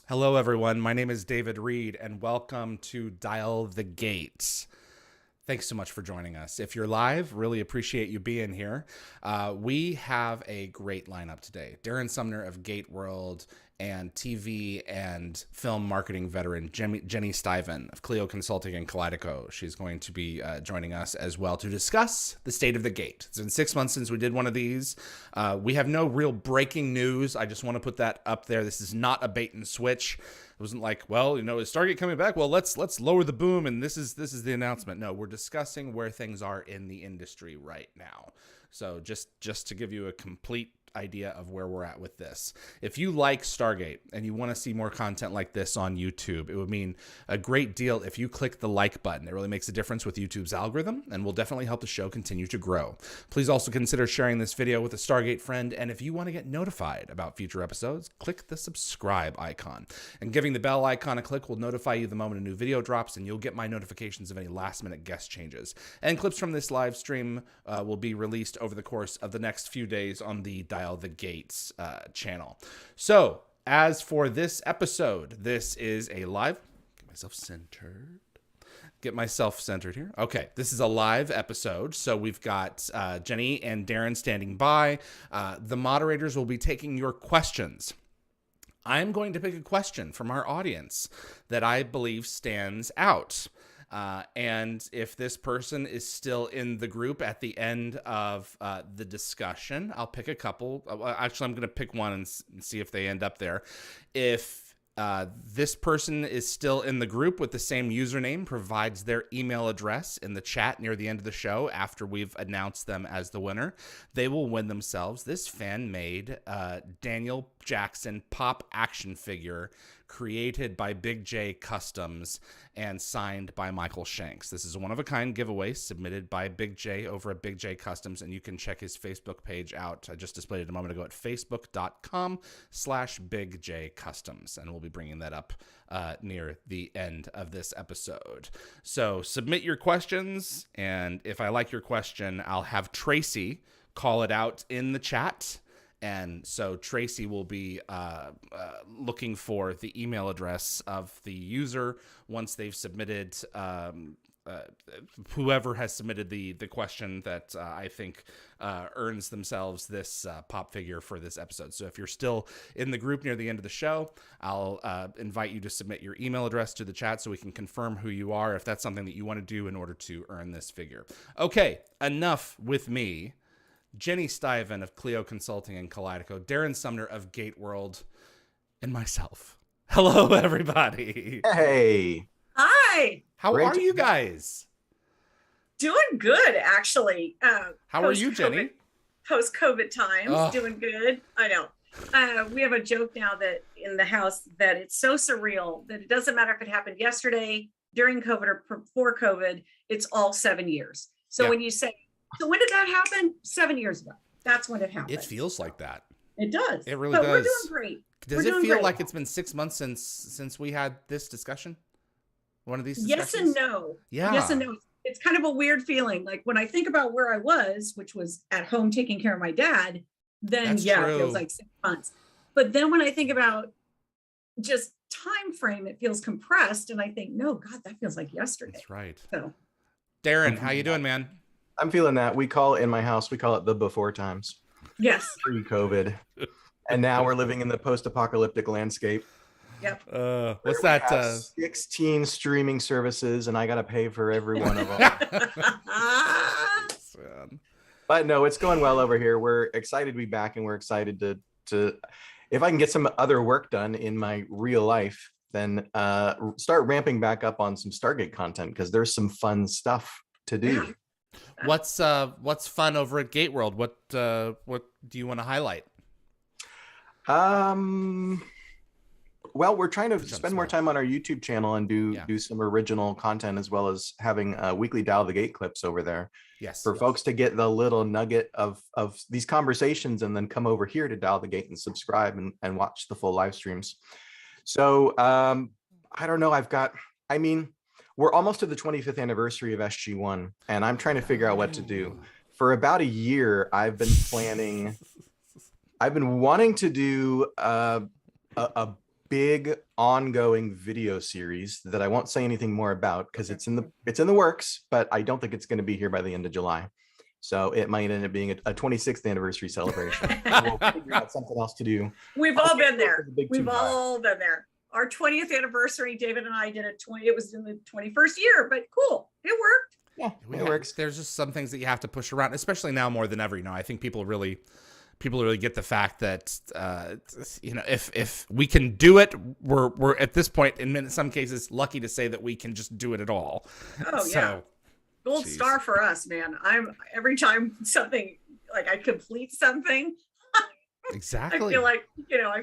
Hello, everyone. My name is David Reed, and welcome to Dial the Gate. Thanks so much for joining us. If you're live, really appreciate you being here. We have a great lineup today. Darren Sumner of GateWorld and TV and film marketing veteran Jenny Stiven of Clio Consulting and Kaleido. She's going to be joining us as well to discuss the state of the gate. It's been 6 months since we did one of these. We have no real breaking news. I just want to put that up there. This is not a bait and switch. It wasn't like, well, is Stargate coming back? Well, let's lower the boom, and this is the announcement. No, we're discussing where things are in the industry right now. So just to give you a complete idea of where we're at with this. If you like Stargate and you want to see more content like this on YouTube, it would mean a great deal if you click the like button. It really makes a difference with YouTube's algorithm and will definitely help the show continue to grow. Please also consider sharing this video with a Stargate friend, and if you want to get notified about future episodes, click the subscribe icon. And giving the bell icon a click will notify you the moment a new video drops, and you'll get my notifications of any last-minute guest changes. And clips from this live stream will be released over the course of the next few days on the Dial the Gates channel. So, as for this episode, this is a live. Get myself centered here. Okay, this is a live episode. So we've got Jenny and Darren standing by. The moderators will be taking your questions. I'm going to pick a question from our audience that I believe stands out. And if this person is still in the group at the end of the discussion, I'll pick a couple. Actually, I'm going to pick one and see if they end up there. If this person is still in the group with the same username, provides their email address in the chat near the end of the show after we've announced them as the winner, they will win themselves this fan-made Daniel Jackson pop action figure created by Big J Customs and signed by Michael Shanks. This is a one-of-a-kind giveaway submitted by Big J over at Big J Customs, and you can check his Facebook page out. I just displayed it a moment ago at facebook.com/Big J Customs, and we'll be bringing that up near the end of this episode. So submit your questions, and if I like your question, I'll have Tracy call it out in the chat. And so Tracy will be looking for the email address of the user once they've submitted, whoever has submitted the question that I think earns themselves this pop figure for this episode. So if you're still in the group near the end of the show, I'll invite you to submit your email address to the chat so we can confirm who you are if that's something that you want to do in order to earn this figure. Okay, enough with me. Jenny Stiven of Clio Consulting and Kaleido, Darren Sumner of GateWorld, and myself. Hello, everybody. Hey. Hi. How are you guys? Doing good, actually. How are you, Jenny? Post-COVID times, doing good. I know. We have a joke now that in the house that it's so surreal that it doesn't matter if it happened yesterday, during COVID, or before COVID, it's all 7 years. So when you say, so when did that happen? 7 years ago. That's when it happened. It feels like that. It does. It really does. We're doing great. Does it feel like it's been 6 months since we had this discussion? One of these discussions? Yes and no. Yeah. Yes and no. It's kind of a weird feeling. Like when I think about where I was, which was at home taking care of my dad, then That's yeah, true. it feels like 6 months. But then when I think about just time frame, it feels compressed. And I think, no, God, that feels like yesterday. That's right. So, Darren, how you doing, man? I'm feeling that. In my house, we call it the before times. yes. Pre-COVID. And now we're living in the post-apocalyptic landscape. Yep. What's We that? have 16 streaming services, and I got to pay for every one of them. But no, it's going well over here. We're excited to be back, and we're excited to if I can get some other work done in my real life, then start ramping back up on some Stargate content, because there's some fun stuff to do. What's fun over at GateWorld? What do you want to highlight? Well, we're trying to spend more time on our YouTube channel and do some original content, as well as having weekly Dial the Gate clips over there. Yes. For folks to get the little nugget of these conversations, and then come over here to Dial the Gate and subscribe and watch the full live streams. So I don't know. We're almost to the 25th anniversary of SG1, and I'm trying to figure out what to do. For about a year, I've been wanting to do a big ongoing video series that I won't say anything more about because it's in the works, but I don't think it's going to be here by the end of July. So it might end up being a 26th anniversary celebration. We'll figure out something else to do. We've all been there. We've all been there. Our 20th anniversary, David and I did it was in the 21st year, but cool. It worked. Yeah, it works. There's just some things that you have to push around, especially now more than ever. I think people really get the fact that if we can do it, we're at this point in some cases lucky to say that we can just do it at all. Oh yeah, gold star for us, man. Every time something like I complete something. Exactly. I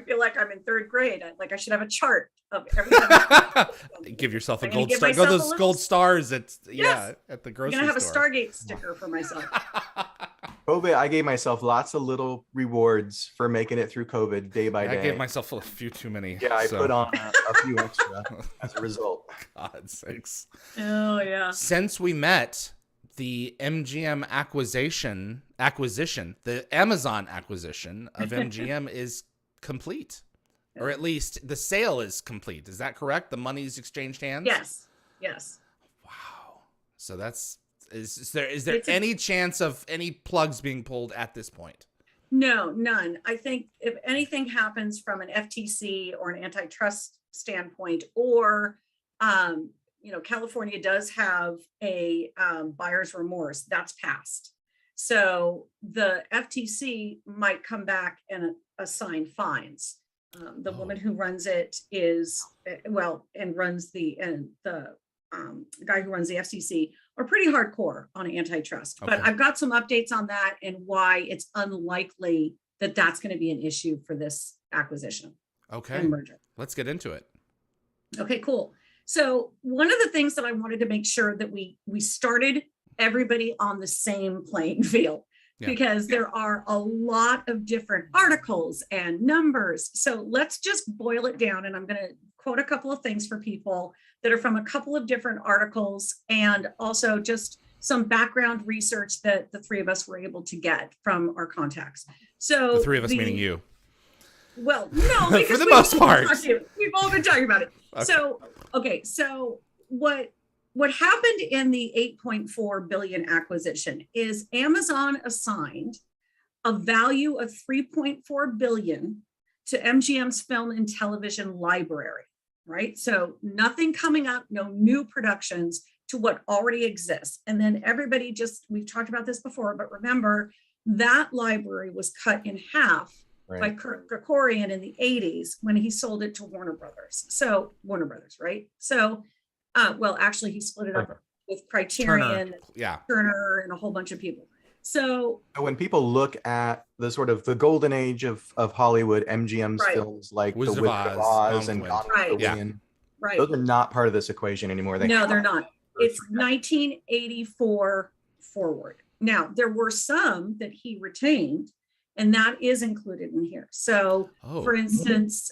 feel like I'm in third grade. I should have a chart of everything. Give yourself a gold star. Go those gold stars at the grocery store. I'm gonna have a Stargate sticker for myself. COVID, I gave myself lots of little rewards for making it through COVID day by day. I gave myself a few too many. Yeah, I put on a few extra as a result. God's sakes. Oh yeah. Since we met, the MGM acquisition, the Amazon acquisition of MGM is complete, or at least the sale is complete. Is that correct? The money's exchanged hands? Yes. Wow. So is there any chance of any plugs being pulled at this point? No, none. I think if anything happens from an FTC or an antitrust standpoint, or California does have a buyer's remorse that's passed. So the FTC might come back and assign fines. The woman who runs it runs the guy who runs the FCC are pretty hardcore on antitrust. Okay. But I've got some updates on that and why it's unlikely that that's going to be an issue for this acquisition. Okay. And merger. Let's get into it. Okay, cool. So one of the things that I wanted to make sure that we started everybody on the same playing field, because there are a lot of different articles and numbers. So let's just boil it down. And I'm going to quote a couple of things for people that are from a couple of different articles, and also just some background research that the three of us were able to get from our contacts. So the three of us meaning you. Well, no, because for the most part, we've all been talking about it. Okay. So what happened in the $8.4 billion acquisition is Amazon assigned a value of $3.4 billion to MGM's film and television library, right? So nothing coming up, no new productions to what already exists. And then we've talked about this before, but remember that library was cut in half by Kurt Gregorian in the 80s when he sold it to Warner Brothers. So Warner Brothers, right? So, actually he split it up with Criterion, Turner, and a whole bunch of people. So when people look at the sort of the golden age of Hollywood, MGM's films like The Wizard of Oz and Gone with the Wind, those are not part of this equation anymore. They're not. It's 1984 forward. Now, there were some that he retained, and that is included in here. So, for instance,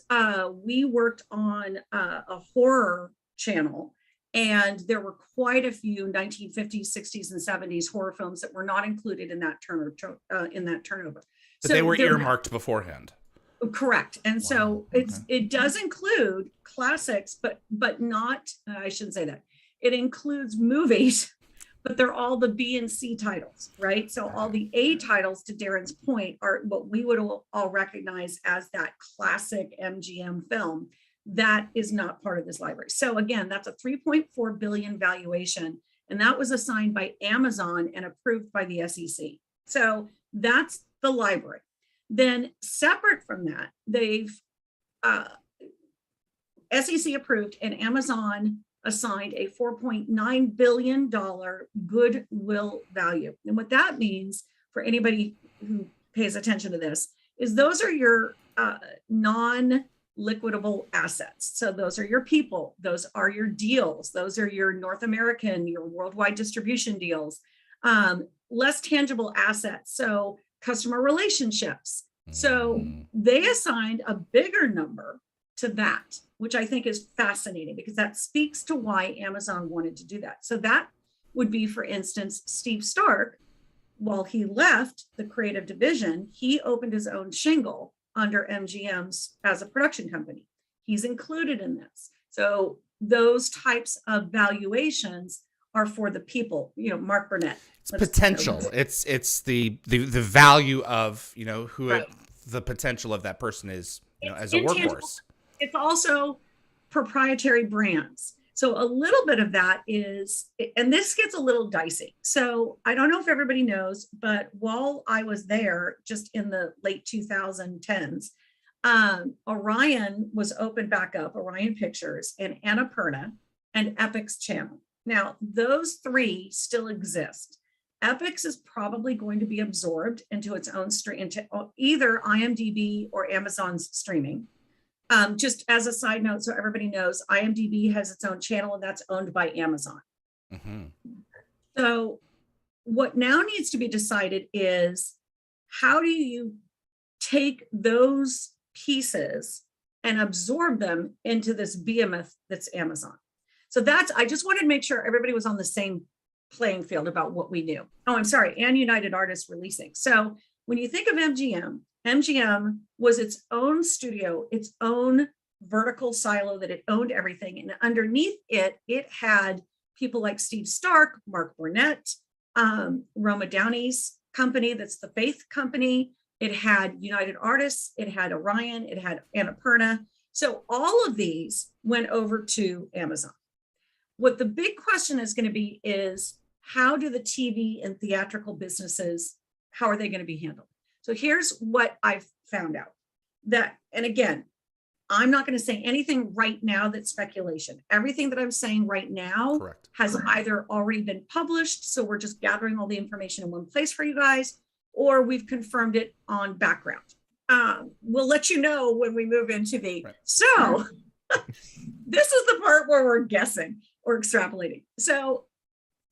we worked on a horror channel, and there were quite a few 1950s, 60s, and 70s horror films that were not included in that turnover. But they were earmarked beforehand. Correct. And so it does include classics, but not, I shouldn't say that. It includes movies, but they're all the B and C titles, right? So all the A titles, to Darren's point, are what we would all recognize as that classic MGM film. That is not part of this library. So again, that's a $3.4 billion valuation, and that was assigned by Amazon and approved by the SEC. So that's the library. Then separate from that, they've SEC approved and Amazon assigned a $4.9 billion goodwill value. And what that means for anybody who pays attention to this is those are your non-liquidable assets. So those are your people, those are your deals, those are your North American, your worldwide distribution deals, less tangible assets. So customer relationships. So they assigned a bigger number to that, which I think is fascinating because that speaks to why Amazon wanted to do that. So that would be, for instance, Steve Stark, while he left the creative division, he opened his own shingle under MGM's as a production company. He's included in this. So those types of valuations are for the people, Mark Burnett. It's potential. It's the value of, who Right. the potential of that person is, as a intangible. workhorse. It's also proprietary brands. So a little bit of that is, and this gets a little dicey. So I don't know if everybody knows, but while I was there just in the late 2010s, Orion was opened back up, Orion Pictures and Annapurna and Epix Channel. Now, those three still exist. Epix is probably going to be absorbed into its own stream, into either IMDb or Amazon's streaming. Just as a side note, so everybody knows, IMDb has its own channel and that's owned by Amazon. Mm-hmm. So what now needs to be decided is, how do you take those pieces and absorb them into this behemoth that's Amazon? So I just wanted to make sure everybody was on the same playing field about what we knew. Oh, I'm sorry, and United Artists releasing. So when you think of MGM was its own studio, its own vertical silo that it owned everything. And underneath it, it had people like Steve Stark, Mark Burnett, Roma Downey's company, that's the Faith company. It had United Artists, it had Orion, it had Annapurna. So all of these went over to Amazon. What the big question is going to be is, how do the TV and theatrical businesses, how are they going to be handled? So here's what I've found out. And again, I'm not going to say anything right now that's speculation. Everything that I'm saying right now has either already been published, so we're just gathering all the information in one place for you guys, or we've confirmed it on background. We'll let you know when we move into the, so this is the part where we're guessing or extrapolating. So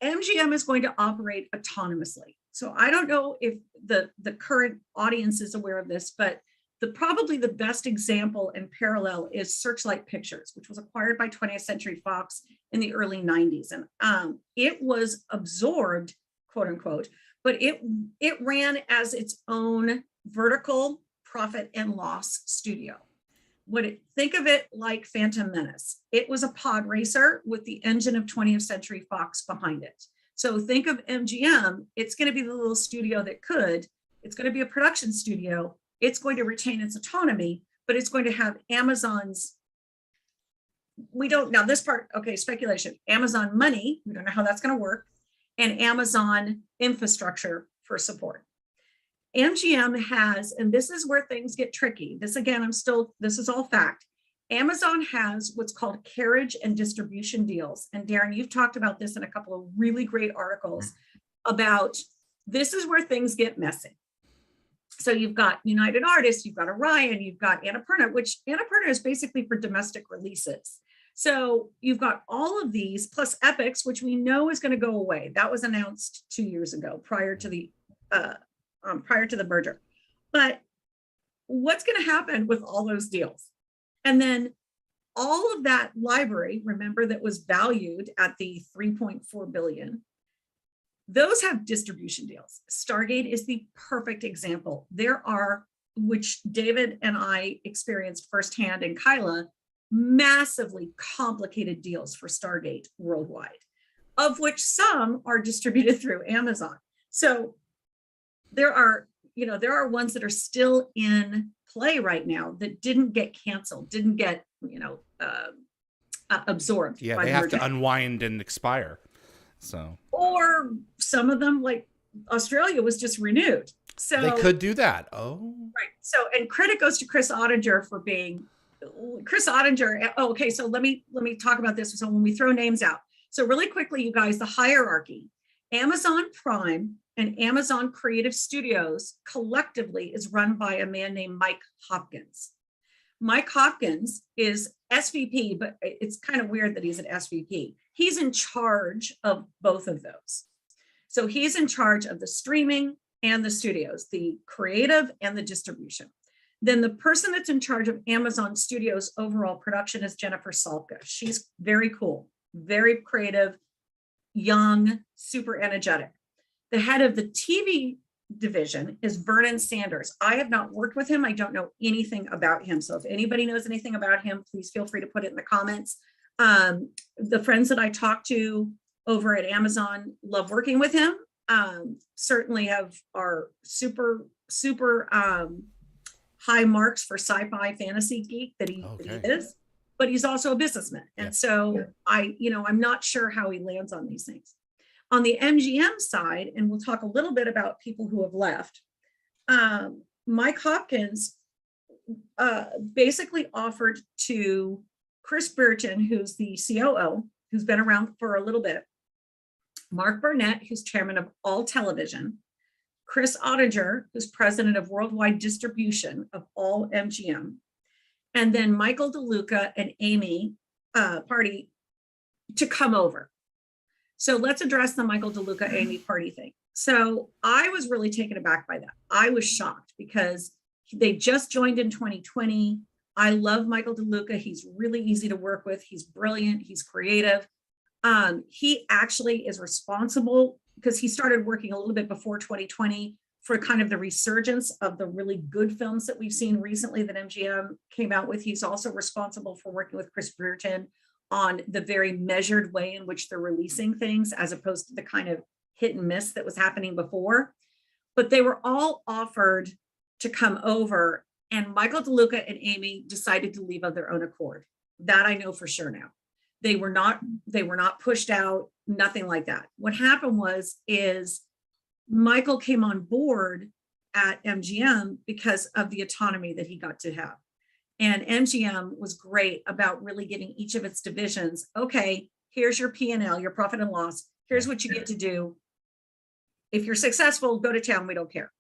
MGM is going to operate autonomously. So I don't know if the current audience is aware of this, but probably the best example and parallel is Searchlight Pictures, which was acquired by 20th Century Fox in the early 90s. And it was absorbed, quote unquote, but it ran as its own vertical profit and loss studio. Think of it like Phantom Menace. It was a pod racer with the engine of 20th Century Fox behind it. So think of MGM, it's going to be the little studio that could, it's going to be a production studio. It's going to retain its autonomy, but it's going to have Amazon's, now this part, okay, speculation, Amazon money, we don't know how that's going to work, and Amazon infrastructure for support. MGM has, and this is where things get tricky. This again, this is all fact. Amazon has what's called carriage and distribution deals. And Darren, you've talked about this in a couple of really great articles about this is where things get messy. So you've got United Artists, you've got Orion, you've got Annapurna, which Annapurna is basically for domestic releases. So you've got all of these plus Epix, which we know is going to go away. That was announced 2 years ago prior to the merger. But what's going to happen with all those deals? And then all of that library, remember, that was valued at the 3.4 billion, those have distribution deals. Stargate is the perfect example. There are, which David and I experienced firsthand, and Kyla, massively complicated deals for Stargate worldwide, of which some are distributed through Amazon. So there are ones that are still in play right now that didn't get canceled, didn't get, absorbed. Yeah, they have to unwind and expire. So, or some of them, like Australia, was just renewed. So they could do that. Oh, right. So, and credit goes to Chris Ottinger for being Chris Ottinger. Oh, okay. So let me talk about this. So when we throw names out, so really quickly, you guys, the hierarchy: Amazon Prime and Amazon Creative Studios collectively is run by a man named Mike Hopkins. Mike Hopkins is SVP, but it's kind of weird that he's an SVP. He's in charge of both of those. So he's in charge of the streaming and the studios, the creative and the distribution. Then the person that's in charge of Amazon Studios overall production is Jennifer Salka. She's very cool, very creative, young, super energetic. The head of the TV division is Vernon Sanders. I have not worked with him. I don't know anything about him. So if anybody knows anything about him, please feel free to put it in the comments. The friends that I talked to over at Amazon love working with him. Certainly are super high marks for sci-fi fantasy geek that he is, but he's also a businessman. And so I'm not sure how he lands on these things. On the MGM side, and we'll talk a little bit about people who have left, Mike Hopkins basically offered to Chris Burton, who's the COO, who's been around for a little bit, Mark Burnett, who's chairman of All Television, Chris Ottinger, who's president of worldwide distribution of all MGM, and then Michael DeLuca and Amy Party to come over. So let's address the Michael DeLuca Amy Party thing. So I was really taken aback by that. I was shocked because they just joined in 2020. I love Michael DeLuca. He's really easy to work with. He's brilliant. He's creative. He actually is responsible because he started working a little bit before 2020 for kind of the resurgence of the really good films that we've seen recently that MGM came out with. He's also responsible for working with Chris Burton on the very measured way in which they're releasing things, as opposed to the kind of hit and miss that was happening before. But they were all offered to come over, and Michael DeLuca and Amy decided to leave of their own accord. That I know for sure now. They were not pushed out, nothing like that. What happened is Michael came on board at MGM because of the autonomy that he got to have. And MGM was great about really giving each of its divisions, okay, here's your P&L, your profit and loss. Here's what you get to do. If you're successful, go to town, we don't care.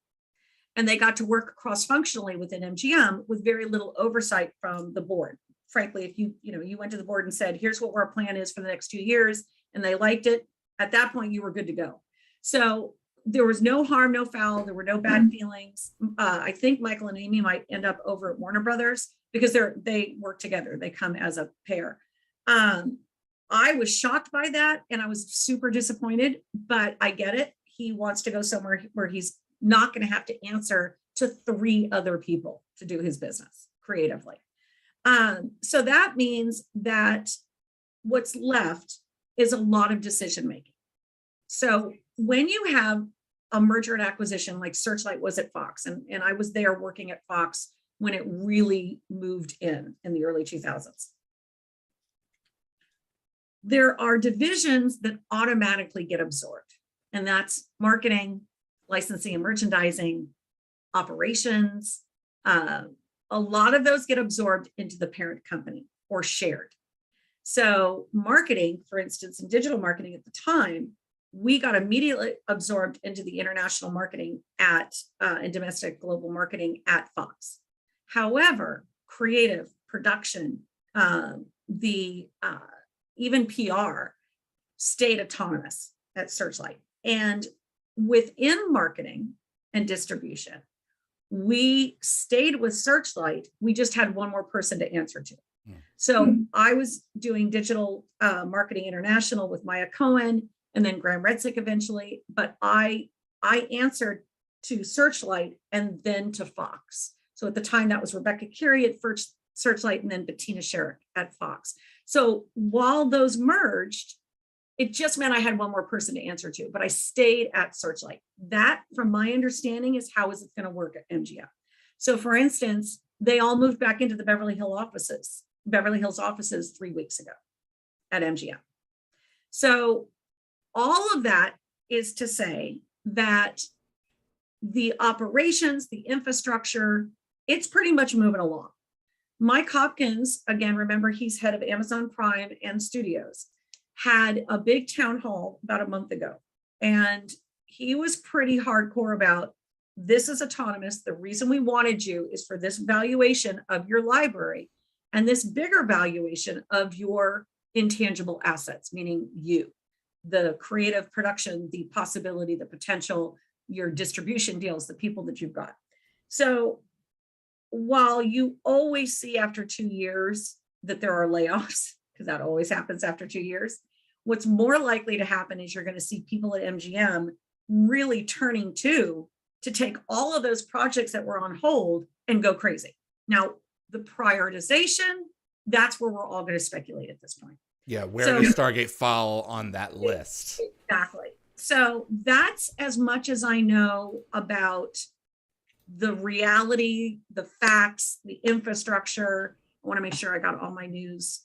And they got to work cross-functionally within MGM with very little oversight from the board. Frankly, if you went to the board and said, here's what our plan is for the next 2 years, and they liked it, at that point, you were good to go. So there was no harm, no foul. There were no bad feelings. I think Michael and Amy might end up over at Warner Brothers because they work together. They come as a pair. I was shocked by that, and I was super disappointed, but I get it. He wants to go somewhere where he's not going to have to answer to 3 other people to do his business creatively. So that means that what's left is a lot of decision making. So when you have a merger and acquisition like Searchlight was at Fox, and I was there working at Fox when it really moved in the early 2000s. There are divisions that automatically get absorbed, and that's marketing, licensing and merchandising, operations. A lot of those get absorbed into the parent company or shared. So marketing, for instance, in digital marketing at the time, we got immediately absorbed into the international marketing and domestic global marketing at Fox. However, creative, production, even PR stayed autonomous at Searchlight. And within marketing and distribution, we stayed with Searchlight. We just had one more person to answer to. So I was doing digital marketing international with Maya Cohen and then Graham Redsick eventually, but I answered to Searchlight and then to Fox. So at the time that was Rebecca Carey at first Searchlight and then Bettina Sherrick at Fox. So while those merged, it just meant I had one more person to answer to, but I stayed at Searchlight. That, from my understanding, is how is it going to work at MGM. So for instance, they all moved back into the Beverly Hills offices 3 weeks ago at MGM. So all of that is to say that the operations, the infrastructure, it's pretty much moving along. Mike Hopkins, again, remember he's head of Amazon Prime and Studios, had a big town hall about a month ago. And he was pretty hardcore about, this is autonomous. The reason we wanted you is for this valuation of your library and this bigger valuation of your intangible assets, meaning you, the creative production, the possibility, the potential, your distribution deals, the people that you've got. So while you always see after 2 years that there are layoffs, because that always happens after 2 years, what's more likely to happen is you're going to see people at MGM really turning to to take all of those projects that were on hold and go crazy. Now, the prioritization, that's where we're all going to speculate at this point. Yeah, where does Stargate fall on that list? Exactly. So that's as much as I know about the reality, the facts, the infrastructure. I want to make sure I got all my news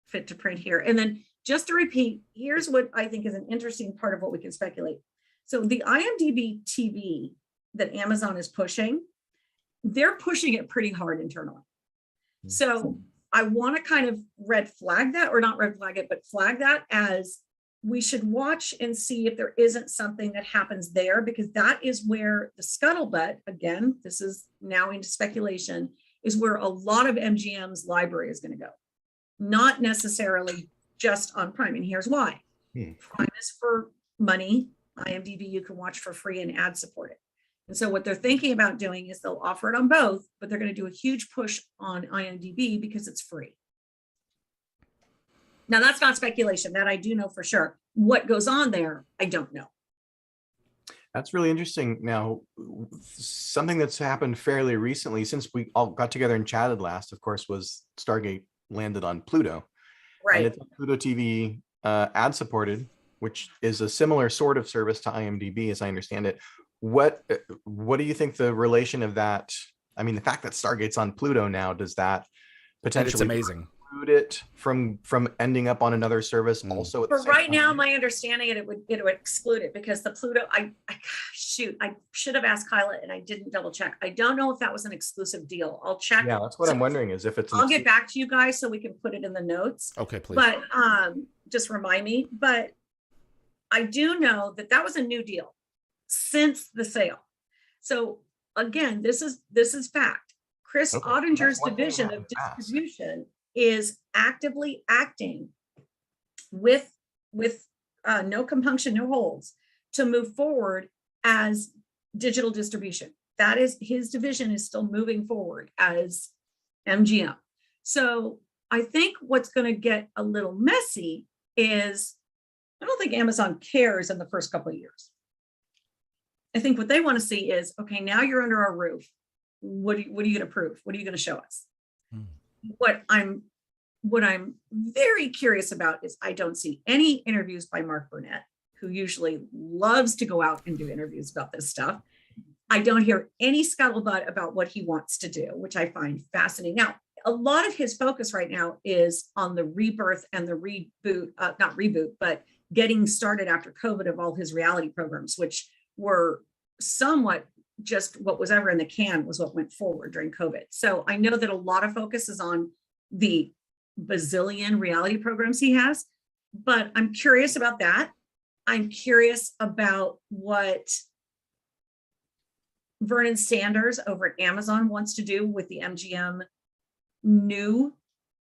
fit to print here. And then just to repeat, here's what I think is an interesting part of what we can speculate. So the IMDB TV that Amazon is pushing, they're pushing it pretty hard internally. So I want to kind of red flag that, or not red flag it, but flag that as we should watch and see if there isn't something that happens there, because that is where the scuttlebutt, again, this is now into speculation, is where a lot of MGM's library is going to go. Not necessarily just on Prime. And here's why. Prime is for money. IMDb you can watch for free and ad supported. And so what they're thinking about doing is they'll offer it on both, but they're going to do a huge push on IMDb because it's free. Now, that's not speculation. That I do know for sure. What goes on there, I don't know. That's really interesting. Now, something that's happened fairly recently since we all got together and chatted last, of course, was Stargate landed on Pluto. Right. And it's Pluto TV ad supported, which is a similar sort of service to IMDb, as I understand it. What do you think the relation of that? I mean, the fact that Stargate's on Pluto now, does that potentially It's amazing. preclude it from ending up on another service also at the For same right time? now, my understanding it would exclude it because the Pluto, I should have asked Kyla and I didn't double check. I don't know if that was an exclusive deal. I'll check. Yeah, that's what I'm wondering, is if it's I'll get back to you guys so we can put it in the notes. Okay, please. But just remind me. But I do know that that was a new deal since the sale. So again, this is fact. Chris Okay. Ottinger's That's one thing division I of wanted to ask. distribution is actively acting with no compunction, no holds, to move forward as digital distribution. That is, his division is still moving forward as MGM. So I think what's going to get a little messy is, I don't think Amazon cares in the first couple of years. I think what they want to see is, okay, now you're under our roof. What are you going to prove? What are you going to show us? What I'm very curious about is I don't see any interviews by Mark Burnett, who usually loves to go out and do interviews about this stuff. I don't hear any scuttlebutt about what he wants to do, which I find fascinating. Now, a lot of his focus right now is on the rebirth and the reboot, not reboot, but getting started after COVID of all his reality programs, which were somewhat just what was ever in the can was what went forward during COVID. So I know that a lot of focus is on the bazillion reality programs he has, but I'm curious about that. I'm curious about what Vernon Sanders over at Amazon wants to do with the MGM new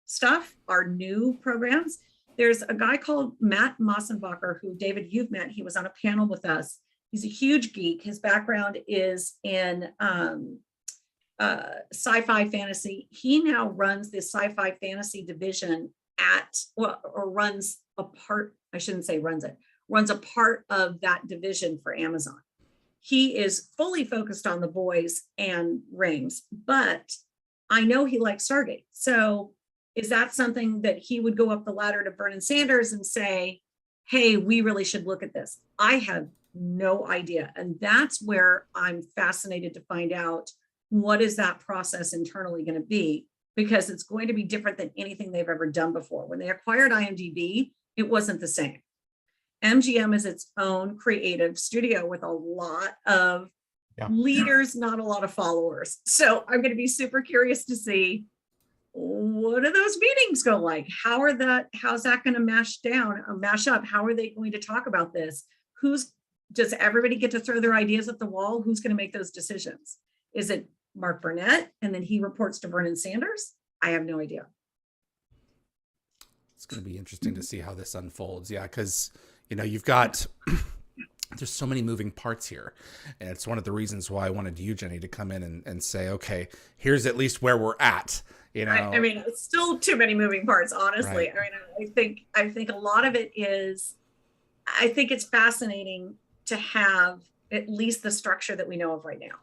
stuff, our new programs. There's a guy called Matt Mossenbacher, who, David, you've met. He was on a panel with us. He's a huge geek. His background is in sci-fi fantasy. He now runs the sci-fi fantasy division runs a part of that division for Amazon. He is fully focused on The Boys and Rings, but I know he likes Stargate. So is that something that he would go up the ladder to Vernon Sanders and say, hey, we really should look at this? I have no idea. And that's where I'm fascinated to find out, what is that process internally going to be? Because it's going to be different than anything they've ever done before. When they acquired IMDb, it wasn't the same. MGM is its own creative studio with a lot of leaders, not a lot of followers. So I'm going to be super curious to see, what do those meetings go like? How's that going to mash up? How are they going to talk about this? Does everybody get to throw their ideas at the wall? Who's going to make those decisions? Is it Mark Burnett and then he reports to Vernon Sanders? I have no idea. It's going to be interesting to see how this unfolds. Yeah, because, you've got, there's so many moving parts here. And it's one of the reasons why I wanted you, Jenny, to come in and say, okay, here's at least where we're at. I mean, it's still too many moving parts, honestly. Right. I think a lot of it is, I think it's fascinating to have at least the structure that we know of right now.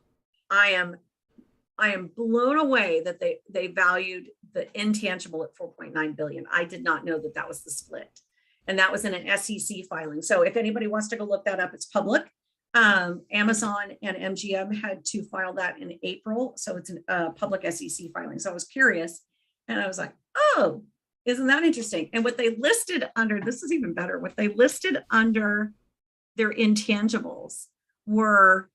I am blown away that they valued the intangible at 4.9 billion. I did not know that that was the split. And that was in an SEC filing. So if anybody wants to go look that up, it's public. Amazon and MGM had to file that in April. So it's a public SEC filing. So I was curious and I was like, oh, isn't that interesting? And what they listed under, this is even better, what they listed under their intangibles were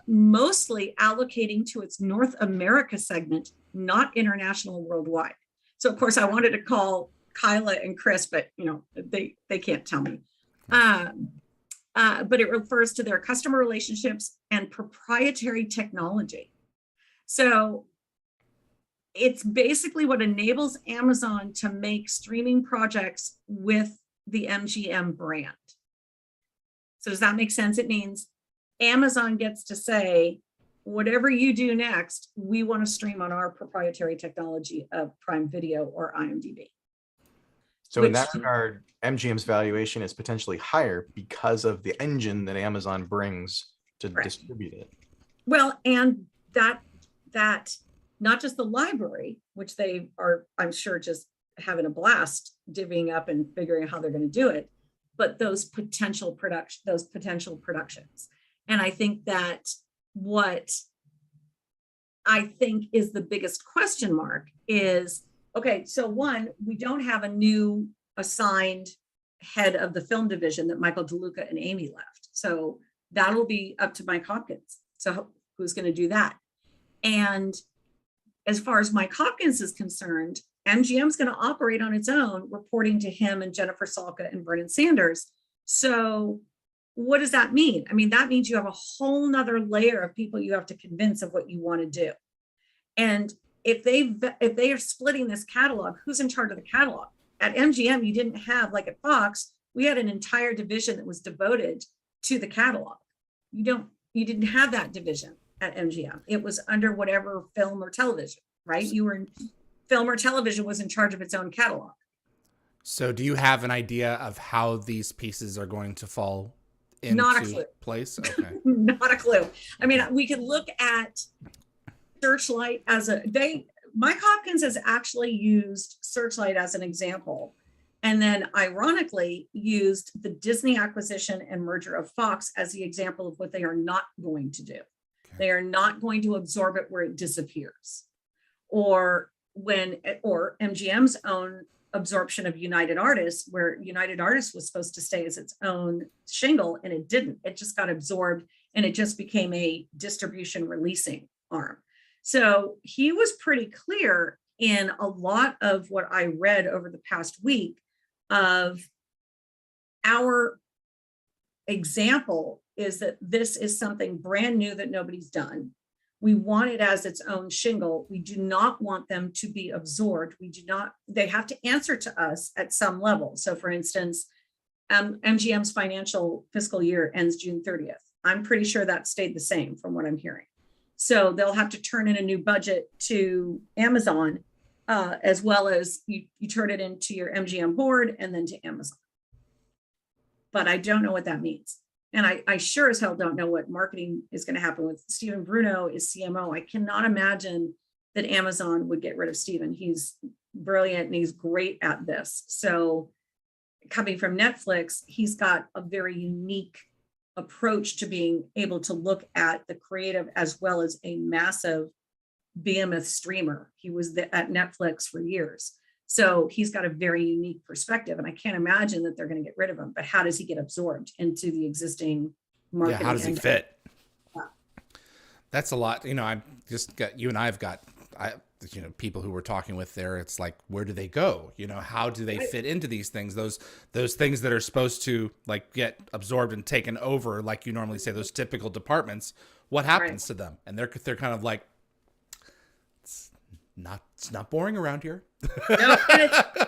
mostly allocating to its North America segment, not international worldwide. So of course I wanted to call Kyla and Chris, but you know, they can't tell me. But it refers to their customer relationships and proprietary technology. So it's basically what enables Amazon to make streaming projects with the MGM brand. So does that make sense? It means Amazon gets to say, whatever you do next, we want to stream on our proprietary technology of Prime Video or IMDb. So in that regard, MGM's valuation is potentially higher because of the engine that Amazon brings to distribute it. Well, and that not just the library, which they are, I'm sure, just having a blast divvying up and figuring out how they're going to do it, but those potential productions. And I think that what I think is the biggest question mark is, okay, so one, we don't have a new assigned head of the film division that Michael DeLuca and Amy left. So that'll be up to Mike Hopkins. So who's going to do that? And as far as Mike Hopkins is concerned, MGM's going to operate on its own, reporting to him and Jennifer Salka and Vernon Sanders. So what does that mean? I mean, that means you have a whole nother layer of people you have to convince of what you want to do. And if they are splitting this catalog, who's in charge of the catalog? At MGM, you didn't have, like at Fox, we had an entire division that was devoted to the catalog. You didn't have that division at MGM. It was under whatever film or television, right? You were in film or television was in charge of its own catalog. So do you have an idea of how these pieces are going to fall into place? Okay. Not a clue. I mean, we could look at Searchlight as Mike Hopkins has actually used Searchlight as an example, and then ironically used the Disney acquisition and merger of Fox as the example of what they are not going to do. Okay. They are not going to absorb it where it disappears, or MGM's own absorption of United Artists, where United Artists was supposed to stay as its own shingle, and it didn't. It just got absorbed, and it just became a distribution releasing arm. So he was pretty clear in a lot of what I read over the past week of our example is that this is something brand new that nobody's done. We want it as its own shingle. We do not want them to be absorbed. They have to answer to us at some level. So for instance, MGM's financial fiscal year ends June 30th. I'm pretty sure that stayed the same from what I'm hearing. So they'll have to turn in a new budget to Amazon, as well as you turn it into your MGM board and then to Amazon. But I don't know what that means. And I sure as hell don't know what marketing is going to happen with Stiven Bruno is CMO. I cannot imagine that Amazon would get rid of Stiven. He's brilliant and he's great at this. So coming from Netflix, he's got a very unique approach to being able to look at the creative as well as a massive behemoth streamer. He was at Netflix for years. So he's got a very unique perspective, and I can't imagine that they're going to get rid of him. But how does he get absorbed into the existing market? Yeah, how does he fit? Yeah. That's a lot. You know, I just got, you and I have got, people who we're talking with there. It's like, where do they go? You know, how do they fit into these things? Those things that are supposed to like get absorbed and taken over, like you normally say, those typical departments. What happens to them? And they're kind of like, it's not boring around here.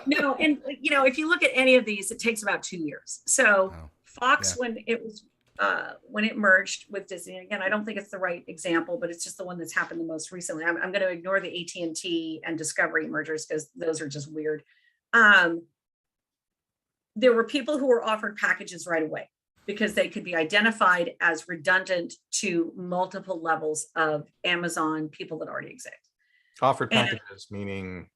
No, and if you look at any of these, it takes about 2 years. So Fox, when it merged with Disney, again, I don't think it's the right example, but it's just the one that's happened the most recently. I'm going to ignore the AT&T and Discovery mergers because those are just weird. There were people who were offered packages right away. because they could be identified as redundant to multiple levels of Amazon people that already exist. Offered packages, meaning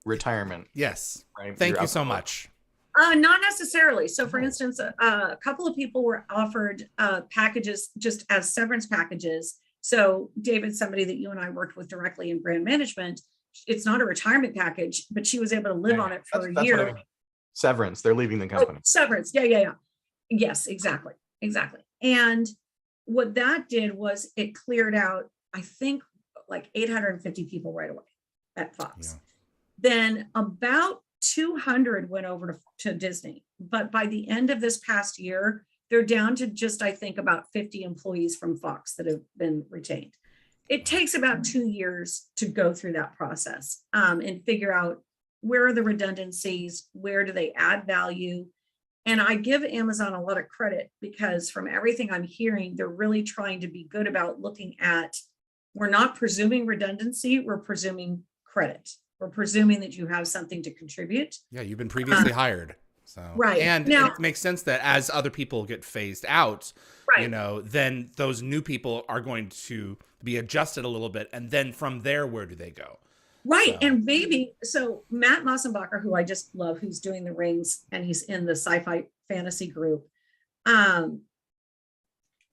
retirement. Yes. Right. Thank you so much. Not necessarily. So for instance, a couple of people were offered packages just as severance packages. So David, somebody that you and I worked with directly in brand management, it's not a retirement package, but she was able to live on it for a year. What I mean. Severance, they're leaving the company. Oh, severance, yeah. Yes, exactly. And what that did was it cleared out, I think, like 850 people right away at Fox. Yeah. Then about 200 went over to Disney. But by the end of this past year, they're down to just, I think, about 50 employees from Fox that have been retained. It takes about 2 years to go through that process and figure out where are the redundancies, where do they add value. And I give Amazon a lot of credit because from everything I'm hearing, they're really trying to be good about looking at, we're not presuming redundancy, we're presuming credit. We're presuming that you have something to contribute. Yeah, you've been previously hired. So right. And now, it makes sense that as other people get phased out, right. you know, then those new people are going to be adjusted a little bit. And then from there, where do they go? Right. So. And maybe, so Matt Mossenbacher, who I just love, who's doing the Rings and he's in the sci-fi fantasy group. That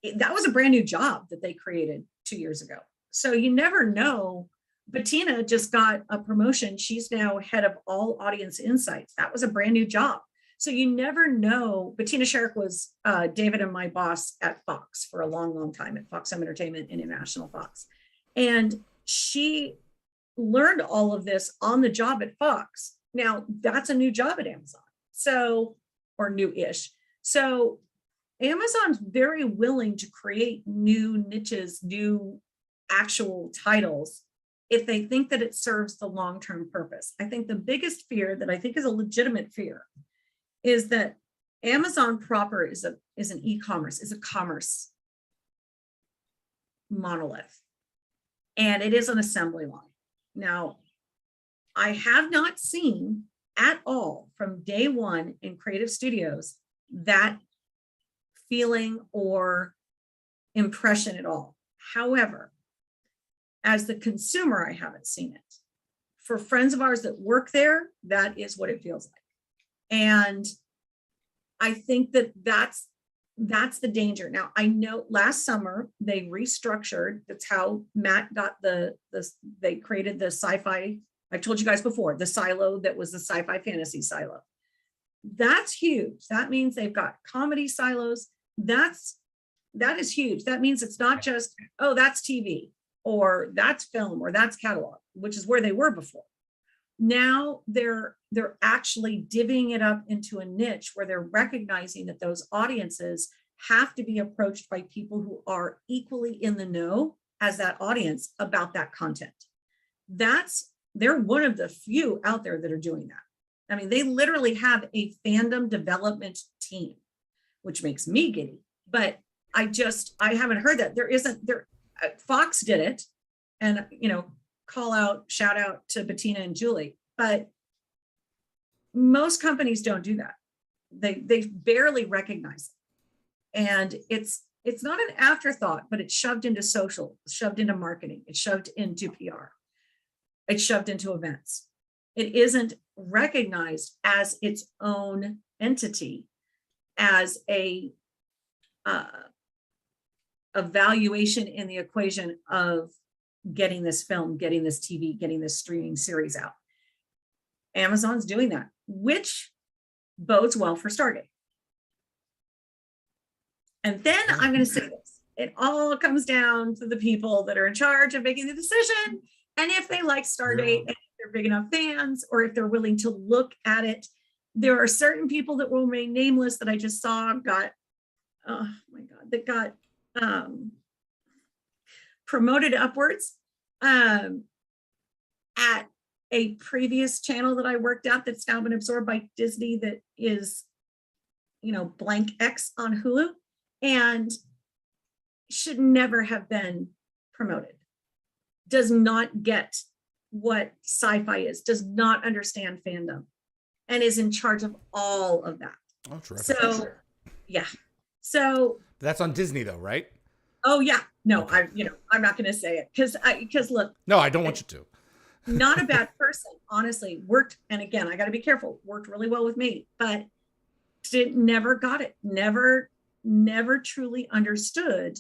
was a brand new job that they created 2 years ago. So you never know. Bettina just got a promotion. She's now head of all audience insights. That was a brand new job. So you never know. Bettina Sherrick was David and my boss at Fox for a long, long time at Fox Home Entertainment International Fox. And she learned all of this on the job at Fox. Now that's a new job at Amazon. So, or new-ish. So Amazon's very willing to create new niches, new actual titles if they think that it serves the long-term purpose. I think the biggest fear that I think is a legitimate fear is that Amazon proper is an e-commerce, is a commerce monolith. And it is an assembly line. Now, I have not seen at all from day one in creative studios that feeling or impression at all. However, as the consumer, I haven't seen it. For friends of ours that work there, that is what it feels like. And I think that that's the danger. Now, I know last summer they restructured. That's how Matt got they created the sci-fi. I told you guys before, the silo that was the sci-fi fantasy silo. That's huge. That means they've got comedy silos. That is huge. That means it's not just, oh, that's TV or that's film or that's catalog, which is where they were before. Now they're actually divvying it up into a niche where they're recognizing that those audiences have to be approached by people who are equally in the know as that audience about that content. They're one of the few out there that are doing that. I mean, they literally have a fandom development team, which makes me giddy, but I haven't heard that. Fox did it, and shout out to Bettina and Julie, but most companies don't do that. They barely recognize it. And it's not an afterthought, but it's shoved into social, shoved into marketing, it's shoved into PR, it's shoved into events. It isn't recognized as its own entity, as a valuation in the equation of getting this film, getting this TV, getting this streaming series out. Amazon's doing that, which bodes well for Stargate. And then I'm going to say this. It all comes down to the people that are in charge of making the decision. And if they like Stargate, and if they're big enough fans, or if they're willing to look at it, there are certain people that will remain nameless that I just saw got promoted upwards at a previous channel that I worked at that's now been absorbed by Disney, that is, blank X on Hulu, and should never have been promoted. Does not get what sci-fi is, does not understand fandom, and is in charge of all of that. Oh, terrific. So, yeah. So That's on Disney though, right? oh yeah, no, Okay. I'm not going to say it because look, No, I don't want you to. not a bad person, honestly, worked, and again, I got to be careful, worked really well with me, but never got it, never truly understood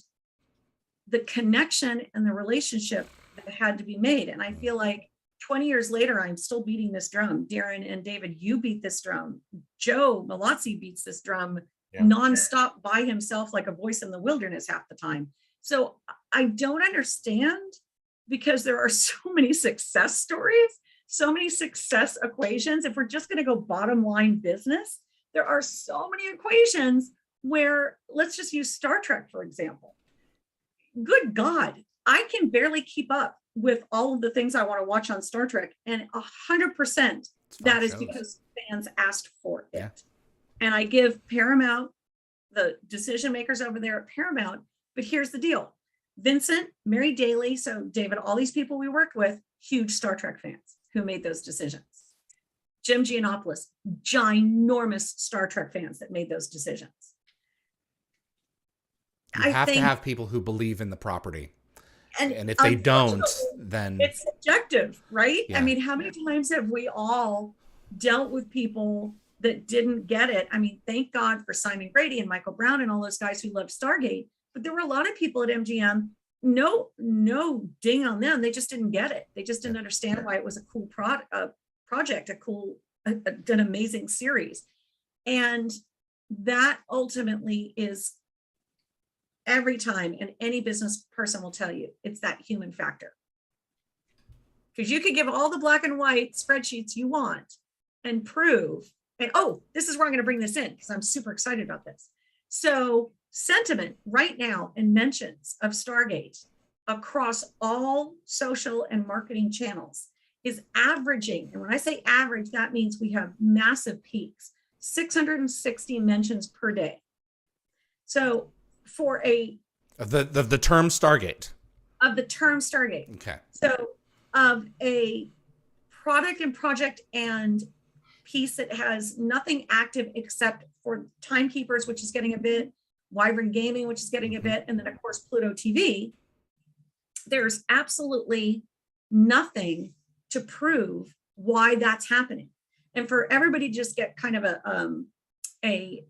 the connection and the relationship that had to be made. And I feel like 20 years later, I'm still beating this drum. Darren and David, you beat this drum. Joe Malazzi beats this drum nonstop by himself, like a voice in the wilderness half the time. So I don't understand, because there are so many success stories, so many success equations. If we're just going to go bottom line business, there are so many equations where, let's just use Star Trek, for example. Good God, I can barely keep up with all of the things I want to watch on Star Trek. And 100% that is because fans asked for it. Yeah. And I give Paramount, the decision makers over there at Paramount, but here's the deal. Vincent, Mary Daly, so David, all these people we worked with, huge Star Trek fans who made those decisions. Jim Giannopoulos, ginormous Star Trek fans that made those decisions. You have to have people who believe in the property. And if they don't, then it's subjective, right? Yeah. I mean, how many times have we all dealt with people that didn't get it? I mean, thank God for Simon Grady and Michael Brown and all those guys who loved Stargate. But there were a lot of people at MGM, no ding on them. They just didn't get it. They just didn't understand why it was a cool project, an amazing series. And that ultimately is every time, and any business person will tell you, it's that human factor. Because you could give all the black and white spreadsheets you want and prove, and oh, this is where I'm going to bring this in because I'm super excited about this. So sentiment right now and mentions of Stargate across all social and marketing channels is averaging, and when I say average, that means we have massive peaks, 660 mentions per day. So for of the term Stargate. Of the term Stargate. Okay. So of a product and project and piece that has nothing active except for Timekeepers, which is getting a bit, Wyvern Gaming, which is getting a bit, and then of course Pluto TV, there's absolutely nothing to prove why that's happening. And for everybody to just get kind of a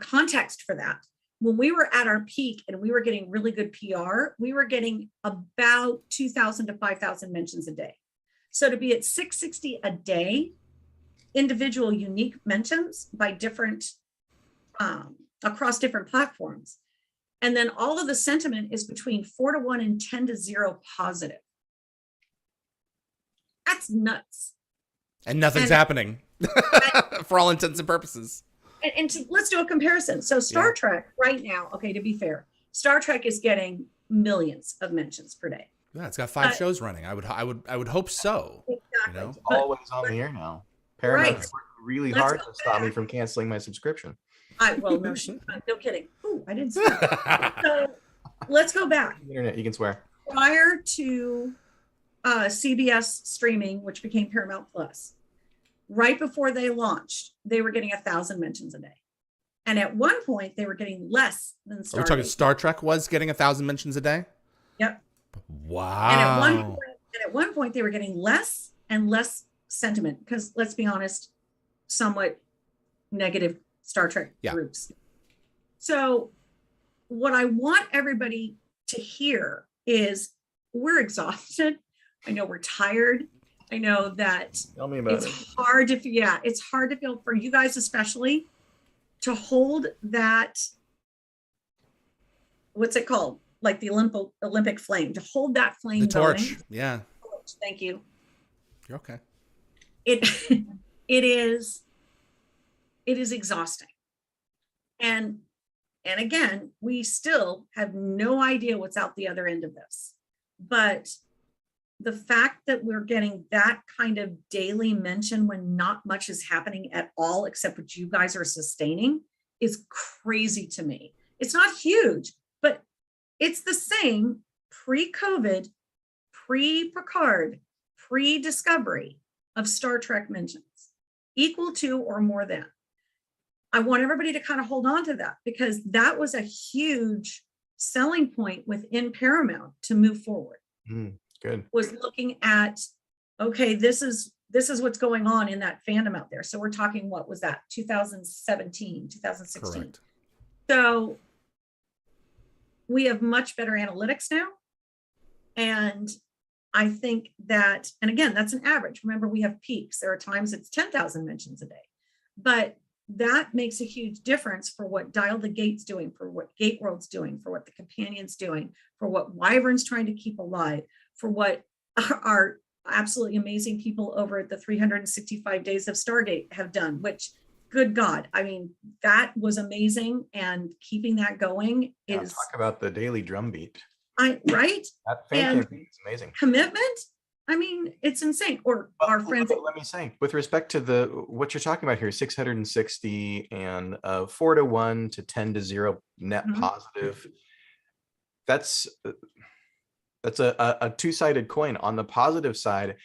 context for that, when we were at our peak and we were getting really good PR, we were getting about 2,000 to 5,000 mentions a day. So to be at 660 a day, individual unique mentions by different, across different platforms. And then all of the sentiment is between 4-1 and 10-0 positive. That's nuts. And nothing's happening for all intents and purposes. Let's do a comparison. So Star Trek right now, okay, to be fair, Star Trek is getting millions of mentions per day. Yeah, it's got 5 shows running. I would hope so. Exactly. You know? It's always on the air now. Paramount's working really hard to stop me from canceling my subscription. No kidding. Ooh, I didn't say that. So let's go back. Internet, you can swear. Prior to CBS streaming, which became Paramount Plus, right before they launched, they were getting 1,000 mentions a day. And at one point, they were getting less than Stargate. Are we talking Star Trek was getting 1,000 mentions a day? Yep. Wow. And at one point, they were getting less and less sentiment, because let's be honest, somewhat negative Star Trek groups. So what I want everybody to hear is we're exhausted. I know we're tired. I know that Tell me about it's hard to feel for you guys, especially to hold that, what's it called? Like the Olympic flame, to hold that flame. The torch. Going. Yeah. Thank you. You're okay. It is exhausting. And again, we still have no idea what's out the other end of this. But the fact that we're getting that kind of daily mention when not much is happening at all, except what you guys are sustaining, is crazy to me. It's not huge, but it's the same pre-COVID, pre-Picard, pre-Discovery of Star Trek mentions, equal to or more than. I want everybody to kind of hold on to that, because that was a huge selling point within Paramount to move forward. Good. Was looking at, okay, this is what's going on in that fandom out there. So we're talking, what was that, 2017, 2016. Correct. So we have much better analytics now. And I think that, and again, that's an average. Remember, we have peaks. There are times it's 10,000 mentions a day, but that makes a huge difference for what Dial the Gate's doing, for what GateWorld's doing, for what the Companion's doing, for what Wyvern's trying to keep alive, for what our absolutely amazing people over at the 365 Days of Stargate have done, which, good God, I mean, that was amazing. And keeping that going is, talk about the daily drumbeat. Right? That fan campaign is amazing. Commitment. I mean, it's insane. Or our friends. Let me say, with respect to what you're talking about here, 660 and 4-1 to 10-0 net positive. That's a two-sided coin. On the positive side,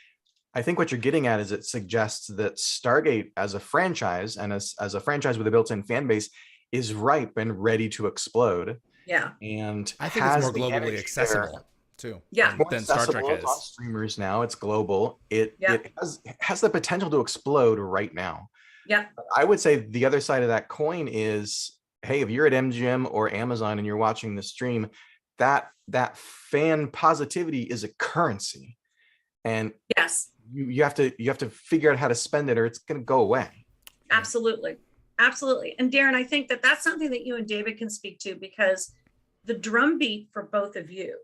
I think what you're getting at is it suggests that Stargate as a franchise, and as a franchise with a built-in fan base, is ripe and ready to explode. Yeah. And I think it's more globally accessible too. Yeah. Than Star Trek is. It's on streamers now. It's global. It has the potential to explode right now. Yeah. I would say the other side of that coin is, hey, if you're at MGM or Amazon and you're watching the stream, that fan positivity is a currency. And yes, you have to figure out how to spend it, or it's going to go away. Absolutely. Absolutely. And Darren, I think that that's something that you and David can speak to, because the drumbeat for both of you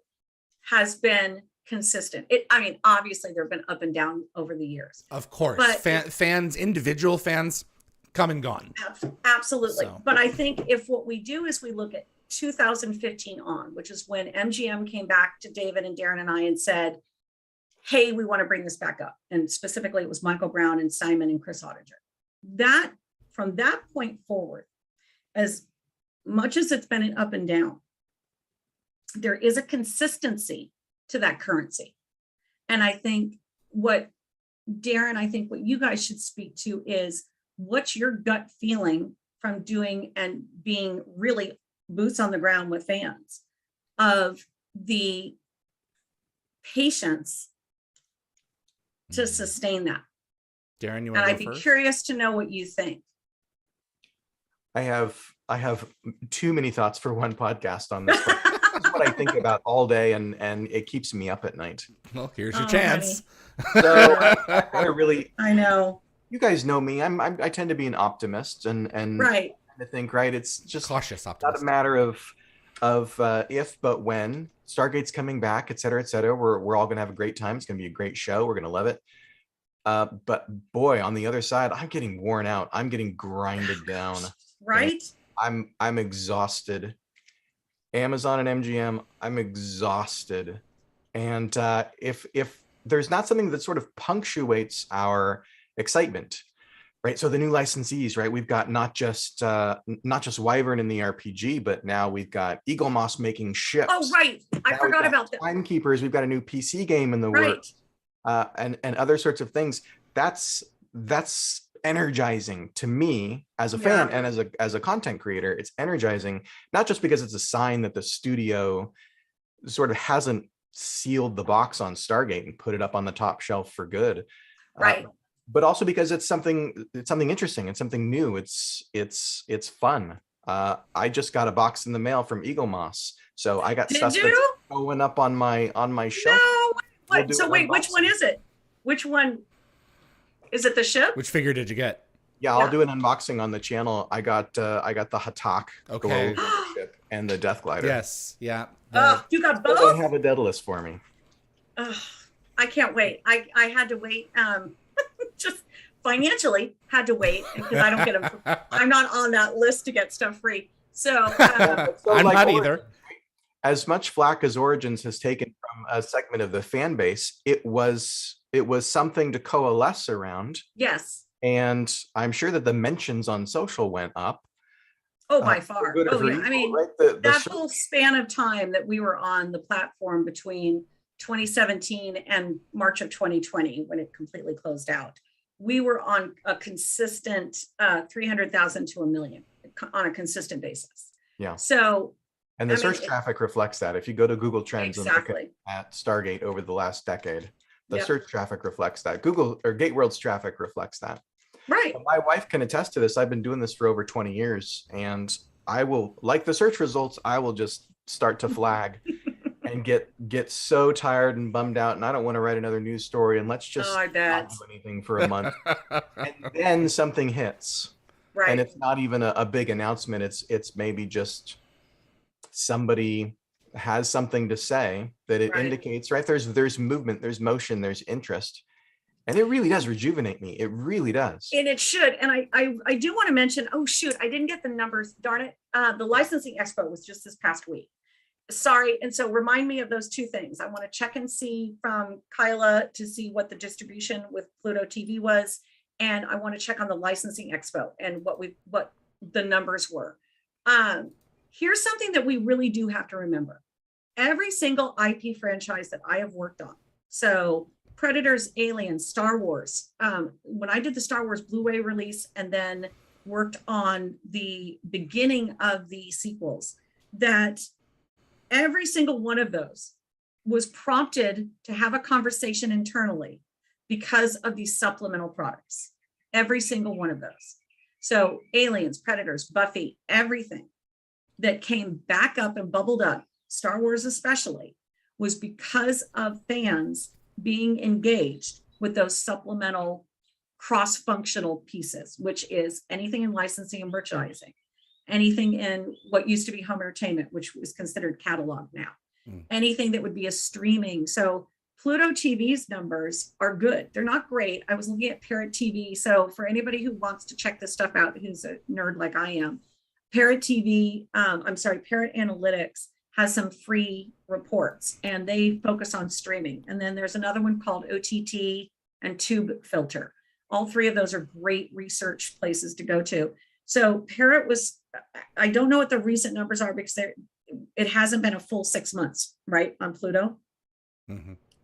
has been consistent. I mean, obviously there have been up and down over the years. Of course, but fans, individual fans come and gone. Absolutely. So. But I think if what we do is we look at 2015 on, which is when MGM came back to David and Darren and I and said, hey, we want to bring this back up. And specifically it was Michael Brown and Simon and Chris Ottinger. That, from that point forward, as much as it's been an up and down, there is a consistency to that currency. And I think what Darren, I think what you guys should speak to is, what's your gut feeling from doing and being really boots on the ground with fans, of the patience to sustain that? Darren, you want to go And I'd be first? curious to know what you think. I have too many thoughts for one podcast on this. This is what I think about all day, and it keeps me up at night. Well, here's your chance. So I know. You guys know me. I tend to be an optimist, and right. I think, right, it's just cautious optimist. Not a matter of if, but when. Stargate's coming back, et cetera, et cetera. We're all gonna have a great time. It's gonna be a great show. We're gonna love it. But boy, on the other side, I'm getting worn out. I'm getting grinded down. Right. I'm exhausted. Amazon and MGM, I'm exhausted. And if there's not something that sort of punctuates our excitement, right? So the new licensees, right? We've got not just Wyvern in the RPG, but now we've got Eagle Moss making ships. Oh, right. I forgot about that. Timekeepers. We've got a new PC game in the works, and other sorts of things. That's energizing to me as a fan and as a content creator. It's energizing, not just because it's a sign that the studio sort of hasn't sealed the box on Stargate and put it up on the top shelf for good, right? But also because it's something interesting. It's something new. It's fun. I just got a box in the mail from Eagle Moss, so I got stuff that's going up on my shelf. No, what? So wait, which one is it? Which one? Is it the ship? Which figure did you get? Yeah, I'll do an unboxing on the channel. I got the Hatak ship and the Death Glider. Yes, yeah. You got both? Don't have a Daedalus for me. I can't wait. I had to wait. Just financially had to wait because I don't get them. I'm not on that list to get stuff free. So I'm not either. As much flack as Origins has taken from a segment of the fan base, it was something to coalesce around. Yes. And I'm sure that the mentions on social went up. Oh, by far. Oh, yeah. I mean, right? that whole span of time that we were on the platform between 2017 and March of 2020, when it completely closed out, we were on a consistent 300,000 to 1 million on a consistent basis. Yeah. So, and the search traffic reflects that. If you go to Google Trends and look at Stargate over the last decade, the search traffic reflects that. Google or GateWorld's traffic reflects that. Right. But my wife can attest to this. I've been doing this for over 20 years, and I will, like the search results, I will just start to flag and get so tired and bummed out, and I don't want to write another news story, and let's just not do anything for a month. And then something hits. Right. And it's not even a big announcement. It's maybe just somebody has something to say that it indicates, right? There's movement, there's motion, there's interest. And it really does rejuvenate me. It really does. And it should. And I do want to mention, oh shoot, I didn't get the numbers, darn it. The licensing expo was just this past week. Sorry. And so remind me of those two things. I want to check and see from Kyla to see what the distribution with Pluto TV was. And I want to check on the licensing expo and what the numbers were. Here's something that we really do have to remember. Every single IP franchise that I have worked on. So Predators, Aliens, Star Wars. When I did the Star Wars Blu-ray release and then worked on the beginning of the sequels, that every single one of those was prompted to have a conversation internally because of these supplemental products. Every single one of those. So Aliens, Predators, Buffy, everything that came back up and bubbled up, Star Wars especially, was because of fans being engaged with those supplemental cross-functional pieces, which is anything in licensing and merchandising, anything in what used to be home entertainment, which was considered catalog now, anything that would be a streaming. So Pluto TV's numbers are good. They're not great. I was looking at Parrot TV. So for anybody who wants to check this stuff out, who's a nerd like I am, Parrot TV, Parrot Analytics has some free reports and they focus on streaming. And then there's another one called OTT and Tube Filter. All three of those are great research places to go to. So Parrot was, I don't know what the recent numbers are because it hasn't been a full 6 months, right, on Pluto,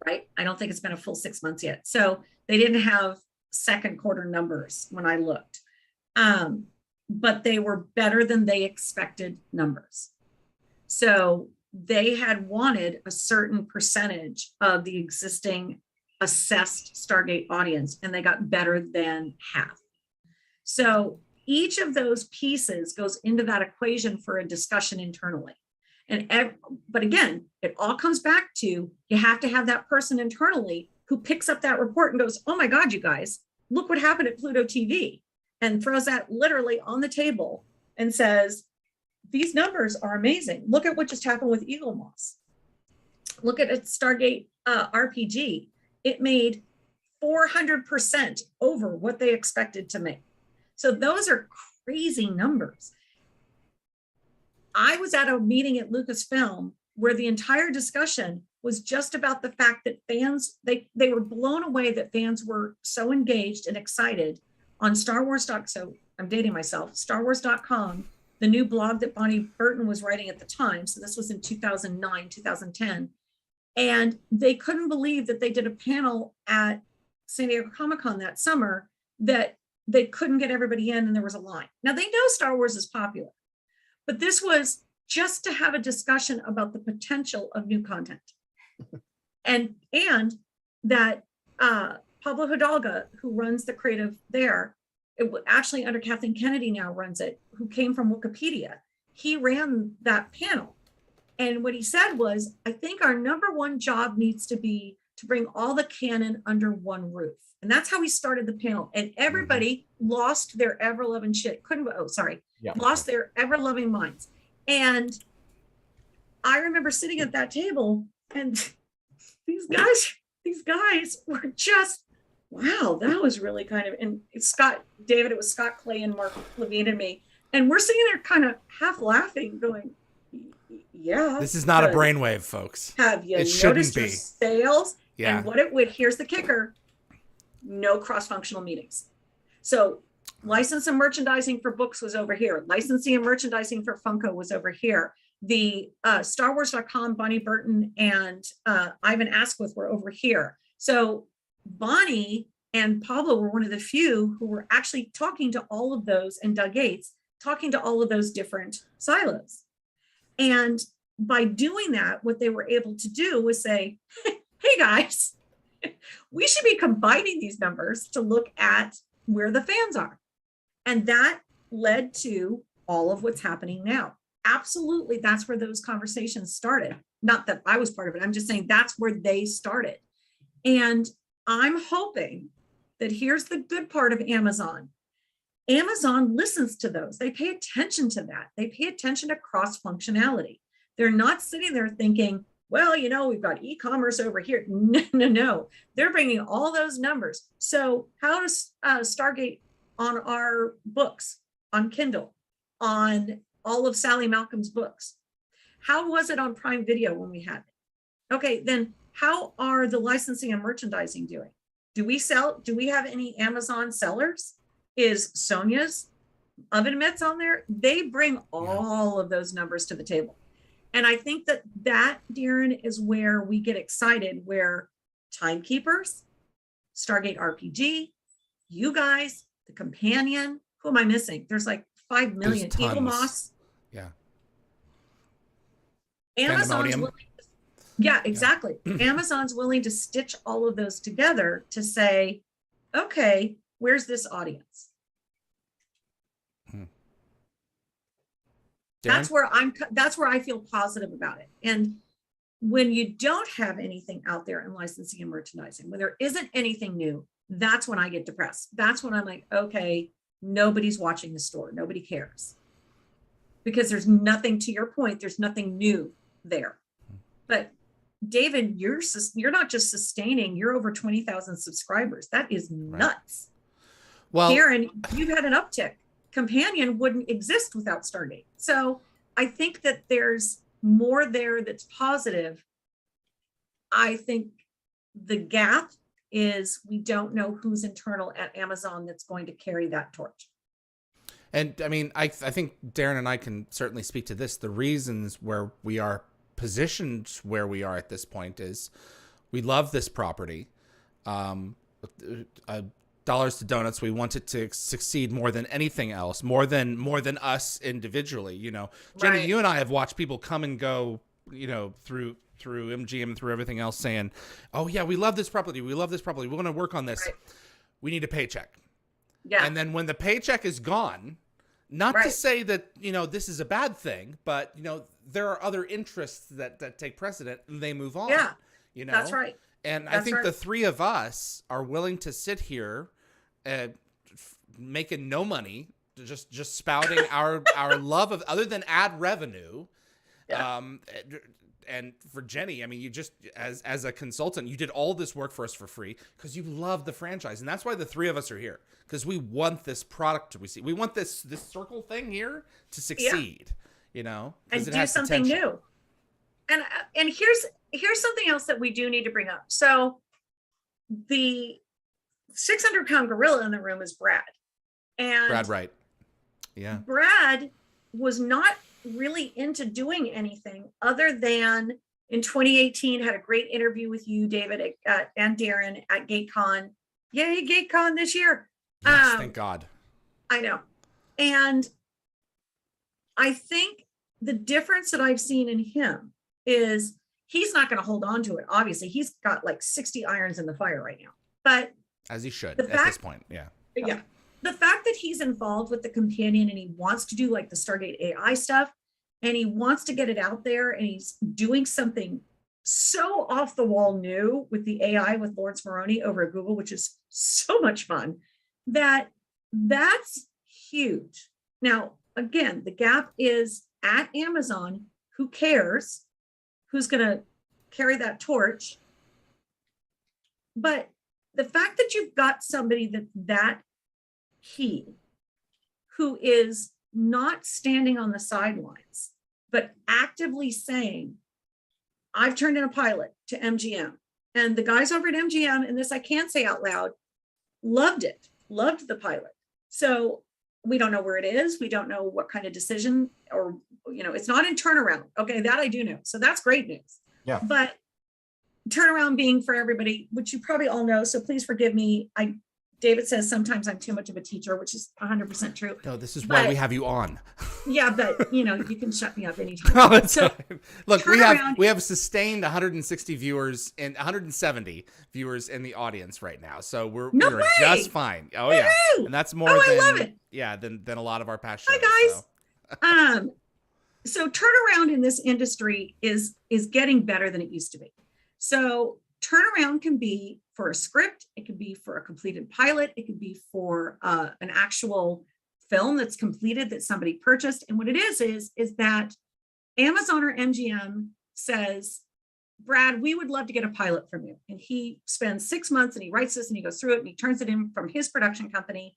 right? I don't think it's been a full 6 months yet. So they didn't have second quarter numbers when I looked, but they were better than they expected numbers. So they had wanted a certain percentage of the existing assessed Stargate audience, and they got better than half. So each of those pieces goes into that equation for a discussion internally. But again, it all comes back to, you have to have that person internally who picks up that report and goes, oh my God, you guys, look what happened at Pluto TV, and throws that literally on the table and says, these numbers are amazing. Look at what just happened with Eagle Moss. Look at Stargate RPG. It made 400% over what they expected to make. So those are crazy numbers. I was at a meeting at Lucasfilm where the entire discussion was just about the fact that fans, they were blown away that fans were so engaged and excited on Star Wars. So I'm dating myself, StarWars.com, the new blog that Bonnie Burton was writing at the time. So this was in 2009, 2010. And they couldn't believe that they did a panel at San Diego Comic-Con that summer that they couldn't get everybody in and there was a line. Now they know Star Wars is popular, but this was just to have a discussion about the potential of new content. and that Pablo Hidalgo, who runs the creative there, actually under Kathleen Kennedy now runs it, who came from Wikipedia. He ran that panel. And what he said was, I think our number one job needs to be to bring all the canon under one roof. And that's how he started the panel. And everybody lost their ever-loving lost their ever-loving minds. And I remember sitting at that table and these guys were just, wow, that was really kind of, and it was Scott Clay and Mark Levine and me. And we're sitting there kind of half laughing, going, yeah. This is not a brainwave, folks. Have you noticed your sales? Yeah. And here's the kicker, no cross-functional meetings. So license and merchandising for books was over here. Licensing and merchandising for Funko was over here. The StarWars.com, Bonnie Burton and Ivan Asquith were over here. So Bonnie and Pablo were one of the few who were actually talking to all of those, and Doug Gates talking to all of those different silos. And by doing that, what they were able to do was say, hey guys, we should be combining these numbers to look at where the fans are. And that led to all of what's happening now. Absolutely, that's where those conversations started. Not that I was part of it. I'm just saying that's where they started. And I'm hoping that here's the good part of Amazon. Amazon listens to those. They pay attention to that. They pay attention to cross functionality. They're not sitting there thinking, well, you know, we've got e-commerce over here. No, no, no. They're bringing all those numbers. So how does Stargate on our books, on Kindle, on all of Sally Malcolm's books? How was it on Prime Video when we had it? Okay, then how are the licensing and merchandising doing? Do we have any Amazon sellers? Is Sonia's oven mitts on there? They bring all of those numbers to the table. And I think that Darren, is where we get excited, where Timekeepers, Stargate RPG, you guys, the companion, who am I missing? There's like 5 million. Eagle Moss. Yeah. Amazon's willing to, yeah, exactly. Amazon's willing to stitch all of those together to say, okay, where's this audience? That's where I feel positive about it. And when you don't have anything out there in licensing and merchandising, when there isn't anything new, that's when I get depressed. That's when I'm like, okay, nobody's watching the store. Nobody cares. Because there's nothing, to your point, there's nothing new there. But David, you're not just sustaining, you're over 20,000 subscribers. That is nuts. Well, Darren, you've had an uptick. Companion wouldn't exist without Stargate. So I think that there's more there that's positive. I think the gap is we don't know who's internal at Amazon that's going to carry that torch. And I mean, I think Darren and I can certainly speak to this. The reasons where we are positioned where we are at this point is we love this property. Dollars to donuts, we want it to succeed more than anything else, more than us individually. You know, Jenny, right. You and I have watched people come and go, you know, through MGM, through everything else, saying, oh yeah, we love this property, we want to work on this. Right. We need a paycheck. Yeah. And then when the paycheck is gone, not to say that, you know, this is a bad thing, but you know, there are other interests that take precedent and they move on. Yeah. You know, that's right. And I think the three of us are willing to sit here making no money, just spouting our love of, other than ad revenue. Yeah. And for Jenny, I mean, you just, as a consultant, you did all this work for us for free because you love the franchise. And that's why the three of us are here, because we want this product to see. We want this circle thing here to succeed, you know, and do something new. And here's something else that we do need to bring up. So the 600-pound gorilla in the room is Brad. And Brad Wright. Yeah. Brad was not really into doing anything other than in 2018 had a great interview with you, David, and Darren at GateCon. Yay, GateCon this year. Yes, thank God. I know. And I think the difference that I've seen in him is he's not going to hold on to it. Obviously, he's got like 60 irons in the fire right now. But as he should at this point, yeah. Yeah. The fact that he's involved with the companion and he wants to do like the Stargate AI stuff and he wants to get it out there and he's doing something so off the wall new with the AI with Lawrence Moroney over at Google, which is so much fun, that's huge. Now, again, the gap is at Amazon. Who cares? Who's going to carry that torch? But the fact that you've got somebody that key, who is not standing on the sidelines, but actively saying, I've turned in a pilot to MGM. And the guys over at MGM, and this I can say out loud, loved the pilot. So we don't know where it is. We don't know what kind of decision, or, you know, it's not in turnaround. Okay, that I do know. So that's great news. Yeah. But turnaround being for everybody, which you probably all know, so please forgive me. David says sometimes I'm too much of a teacher, which is 100% true. No, this is why we have you on. Yeah, but you can shut me up anytime. No, it's so fine. Look, we have sustained 160 viewers and 170 viewers in the audience right now, so we're just fine. Oh yeah, and that's more than I love it. Yeah, than a lot of our past shows. Hi guys. So turnaround in this industry is getting better than it used to be. So turnaround can be for a script, it can be for a completed pilot, it could be for an actual film that's completed that somebody purchased. And what it is that Amazon or MGM says, Brad, we would love to get a pilot from you. And he spends 6 months and he writes this and he goes through it and he turns it in from his production company.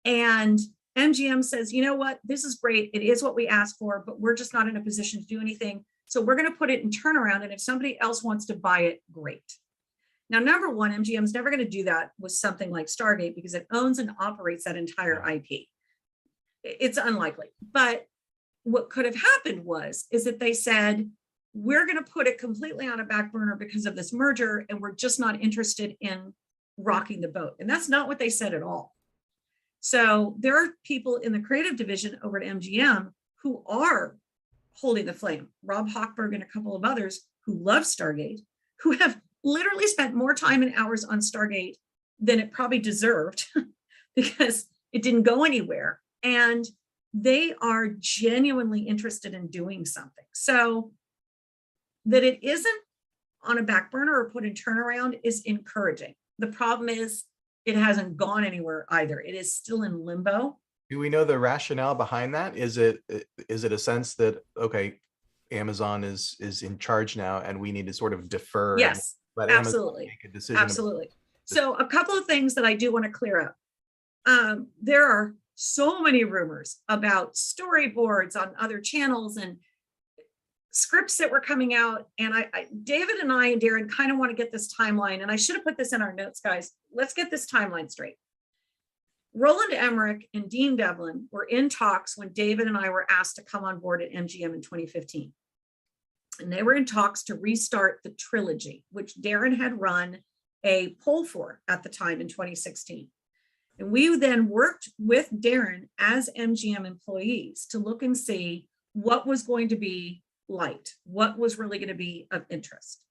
And MGM says, you know what, this is great. It is what we asked for, but we're just not in a position to do anything. So we're going to put it in turnaround. And if somebody else wants to buy it, great. Now, number one, MGM's never going to do that with something like Stargate because it owns and operates that entire IP. It's unlikely. But what could have happened is that they said, we're going to put it completely on a back burner because of this merger, and we're just not interested in rocking the boat. And that's not what they said at all. So there are people in the creative division over at MGM who are holding the flame. Rob Hochberg and a couple of others who love Stargate, who have literally spent more time and hours on Stargate than it probably deserved because it didn't go anywhere. And they are genuinely interested in doing something. So that it isn't on a back burner or put in turnaround is encouraging. The problem is it hasn't gone anywhere either. It is still in limbo. Do we know the rationale behind that? Is it a sense that, okay, Amazon is in charge now and we need to sort of defer? Yes, let absolutely. Amazon make a decision? Absolutely. So a couple of things that I do want to clear up. There are so many rumors about storyboards on other channels and scripts that were coming out. And David and I and Darren kind of want to get this timeline. And I should have put this in our notes, guys. Let's get this timeline straight. Roland Emmerich and Dean Devlin were in talks when David and I were asked to come on board at MGM in 2015. And they were in talks to restart the trilogy, which Darren had run a poll for at the time in 2016. And we then worked with Darren as MGM employees to look and see what was going to be light, what was really going to be of interest.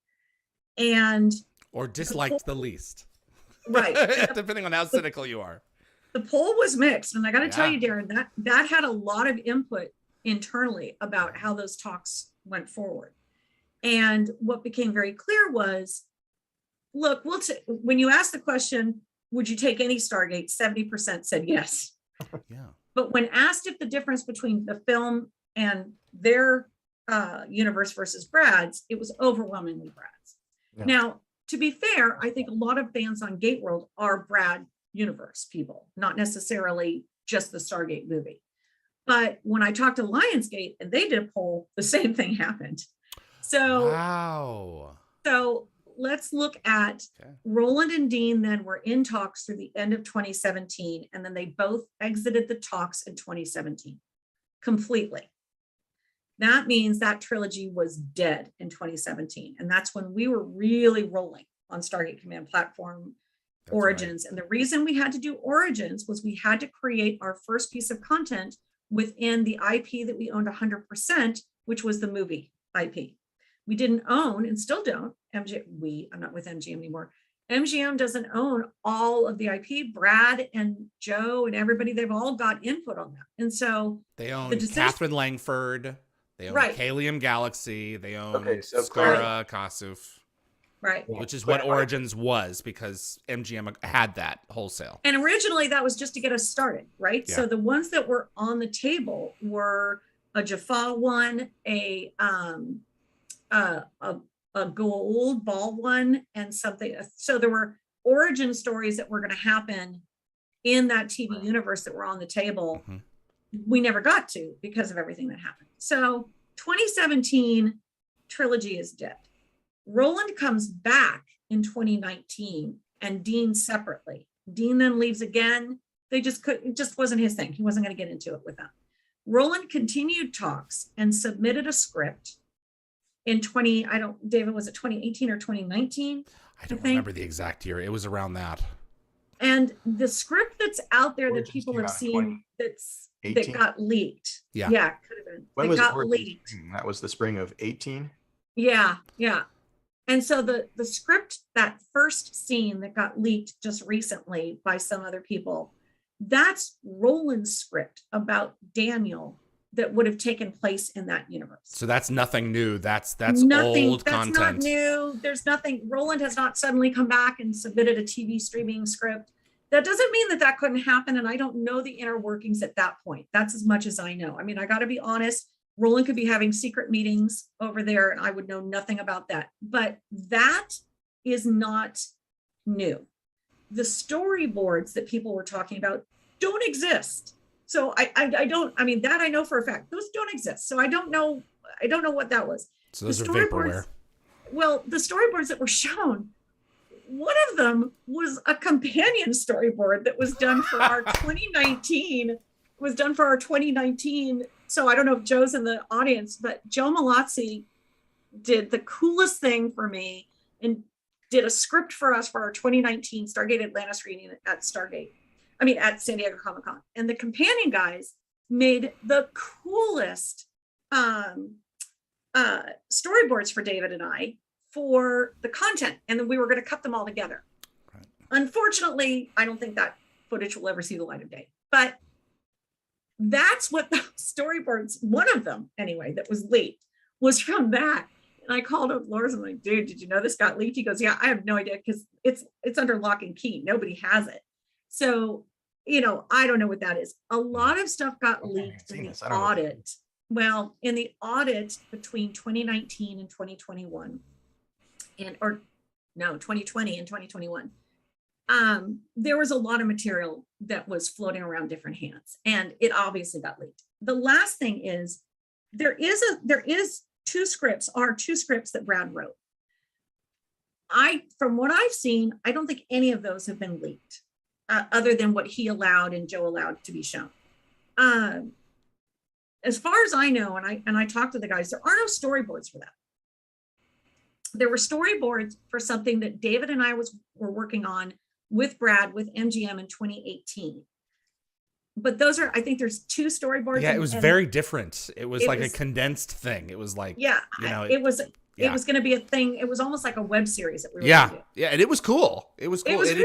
And or disliked the least. Right. Depending on how cynical you are. The poll was mixed. And I got to tell you, Darren, that had a lot of input internally about how those talks went forward. And what became very clear was, look, when you ask the question, would you take any Stargate? 70% said yes. Yeah. But when asked if the difference between the film and their universe versus Brad's, it was overwhelmingly Brad's. Yeah. Now, to be fair, I think a lot of fans on GateWorld are Brad universe people, not necessarily just the Stargate movie. But when I talked to Lionsgate and they did a poll, the same thing happened. So, wow. So let's look at Roland and Dean then were in talks through the end of 2017, and then they both exited the talks in 2017 completely. That means that trilogy was dead in 2017. And that's when we were really rolling on Stargate Command Platform Origins. Right. And the reason we had to do Origins was we had to create our first piece of content within the IP that we owned 100%, which was the movie IP. We didn't own and still don't, I'm not with MGM anymore. MGM doesn't own all of the IP. Brad and Joe and everybody, they've all got input on that. And so they own Catherine Langford. They own Kalium Galaxy. They own Skara, Kasuf. Right. Which is what Origins was, because MGM had that wholesale. And originally that was just to get us started, right? Yeah. So the ones that were on the table were a Jaffa one, a gold ball one, and something. So there were origin stories that were going to happen in that TV universe that were on the table. Mm-hmm. We never got to because of everything that happened. So 2017 trilogy is dead. Roland comes back in 2019 and Dean separately. Dean then leaves again. It just wasn't his thing. He wasn't going to get into it with them. Roland continued talks and submitted a script in David, was it 2018 or 2019? I don't remember the exact year. It was around that. And the script that's out there that Origins people came have out in seen that 2018? got leaked. Yeah. Yeah, it could have been. When It was got Origins? leaked. That was the spring of 18. Yeah, yeah. And so the script, that first scene that got leaked just recently by some other people, that's Roland's script about Daniel that would have taken place in that universe. So that's nothing new. That's Nothing, old that's content. not new. There's nothing. Roland has not suddenly come back and submitted a TV streaming script. That doesn't mean that that couldn't happen. And I don't know the inner workings at that point. That's as much as I know. I mean, I got to be honest. Roland could be having secret meetings over there and I would know nothing about that. But that is not new. The storyboards that people were talking about don't exist. So I don't, I mean, that I know for a fact, those don't exist. So I don't know what that was. So those are vaporware. Well, the storyboards that were shown, one of them was a companion storyboard that was done for our 2019, So I don't know if Joe's in the audience, but Joe Malazzi did the coolest thing for me and did a script for us for our 2019 Stargate Atlantis reading at at San Diego Comic-Con. And the companion guys made the coolest storyboards for David and I for the content. And then we were going to cut them all together. Right. Unfortunately, I don't think that footage will ever see the light of day. But that's what the storyboards, one of them anyway, that was leaked, was from that. And I called up Lars. I'm like, dude, did you know this got leaked? He goes, yeah, I have no idea because it's under lock and key. Nobody has it. So, I don't know what that is. A lot of stuff got leaked in the audit. Well, in the audit between 2019 and 2021, 2020 and 2021, there was a lot of material that was floating around different hands, and it obviously got leaked. The last thing is there is two scripts that Brad wrote. From what I've seen, I don't think any of those have been leaked, other than what he allowed and Joe allowed to be shown. As far as I know, and I talked to the guys, there are no storyboards for that. There were storyboards for something that David and I were working on with Brad, with MGM in 2018. But I think there's two storyboards. Yeah, it was very different. It was like a condensed thing. It was like, it was going to be a thing. It was almost like a web series that we were going to do. Yeah, and it was cool. It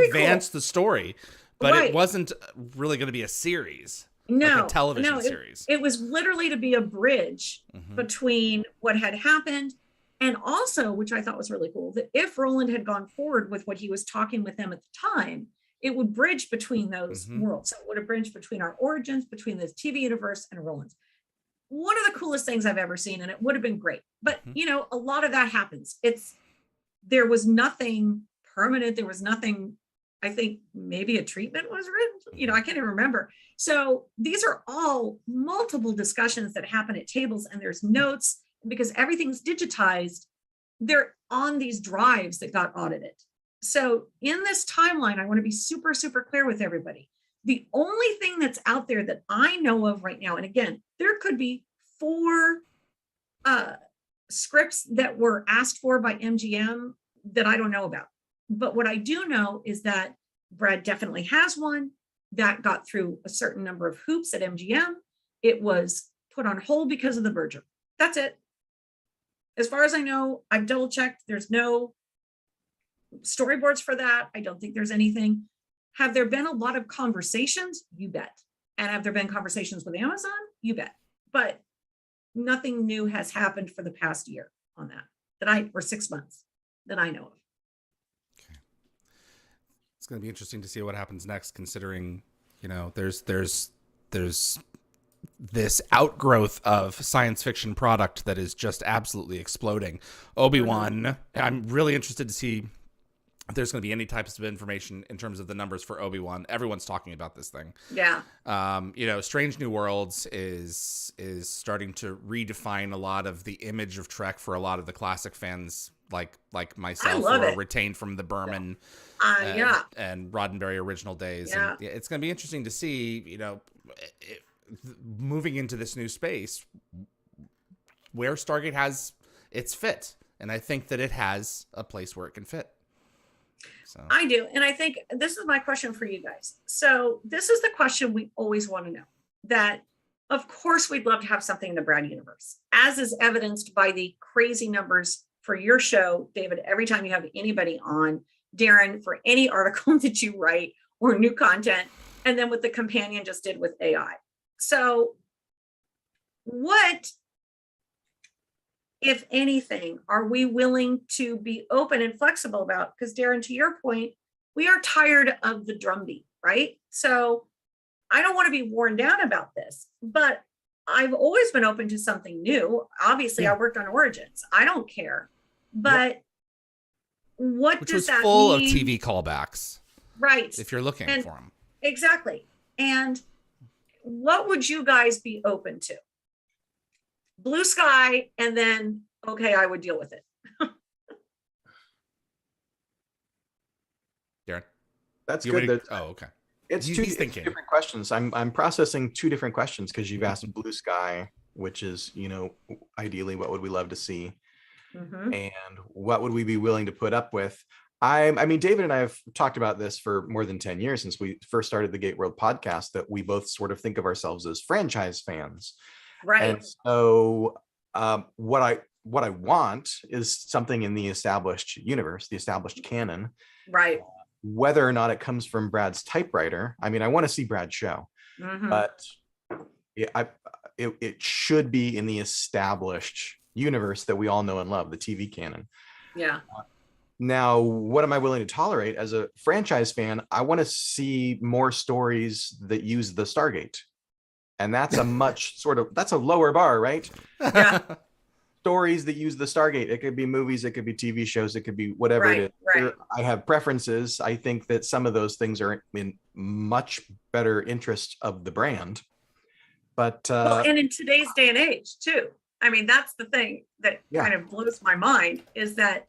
advanced the story, but it wasn't really going to be a series. No, like a television series. It was literally to be a bridge between what had happened, and also, which I thought was really cool, that if Roland had gone forward with what he was talking with them at the time, it would bridge between those worlds. So it would have bridged between our origins, between the TV universe and Roland's. One of the coolest things I've ever seen, and it would have been great. But, a lot of that happens. There was nothing permanent. There was nothing, I think maybe a treatment was written. I can't even remember. So these are all multiple discussions that happen at tables, and there's notes because everything's digitized. They're on these drives that got audited. So in this timeline, I want to be super, super clear with everybody. The only thing that's out there that I know of right now, and again, there could be 4 scripts that were asked for by MGM that I don't know about. But what I do know is that Brad definitely has one that got through a certain number of hoops at MGM. It was put on hold because of the merger. That's it. As far as I know, I've double checked. There's no storyboards for that. I don't think there's anything. Have there been a lot of conversations? You bet. And have there been conversations with Amazon? You bet. But nothing new has happened for the past year on that or 6 months that I know of. Okay. It's going to be interesting to see what happens next, considering, there's this outgrowth of science fiction product that is just absolutely exploding. Obi-Wan, I'm really interested to see if there's going to be any types of information in terms of the numbers for Obi-Wan. Everyone's talking about this thing. Yeah. Strange New Worlds is starting to redefine a lot of the image of Trek for a lot of the classic fans like myself, who are retained from the Berman and Roddenberry original days. Yeah. And it's going to be interesting to see, moving into this new space where Stargate has it's fit. And I think that it has a place where it can fit. So I do. And I think this is my question for you guys. So this is the question we always want to know, that of course we'd love to have something in the Brad universe, as is evidenced by the crazy numbers for your show, David, every time you have anybody on, Darren, for any article that you write or new content, and then what the companion just did with AI. So what, if anything, are we willing to be open and flexible about? Because Darren, to your point, we are tired of the drumbeat, right? So I don't want to be worn down about this, but I've always been open to something new. Obviously, I worked on Origins. I don't care. But what Which does was that full mean? of TV callbacks. Right. If you're looking for them. Exactly. And what would you guys be open to? Blue sky, and then, okay, I would deal with it. Darren? That's You good. ready? Oh, okay. It's He's two thinking. different questions. I'm processing two different questions because you've asked blue sky, which is, ideally what would we love to see, and what would we be willing to put up with. I mean, David and I have talked about this for more than 10 years since we first started the GateWorld podcast, that we both sort of think of ourselves as franchise fans. Right. And so what I want is something in the established universe, the established canon. Right. Whether or not it comes from Brad's typewriter, I mean, I want to see Brad's show, but it should be in the established universe that we all know and love, the TV canon. Yeah. Now, what am I willing to tolerate as a franchise fan? I want to see more stories that use the Stargate. And that's a that's a lower bar, right? Yeah. Stories that use the Stargate. It could be movies, it could be TV shows, it could be whatever it is. Right. I have preferences. I think that some of those things are in much better interest of the brand. But and in today's day and age too. I mean, that's the thing that kind of blows my mind, is that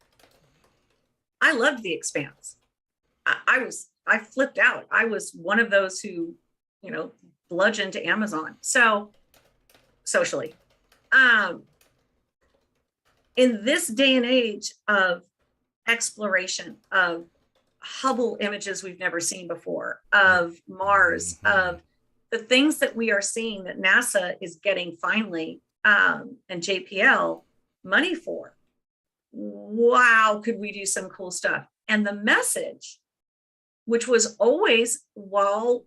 I loved The Expanse. I flipped out. I was one of those who, bludgeoned to Amazon. So socially, in this day and age of exploration, of Hubble images we've never seen before, of Mars, of the things that we are seeing that NASA is getting finally, and JPL money for. Wow, could we do some cool stuff? And the message, which was always, while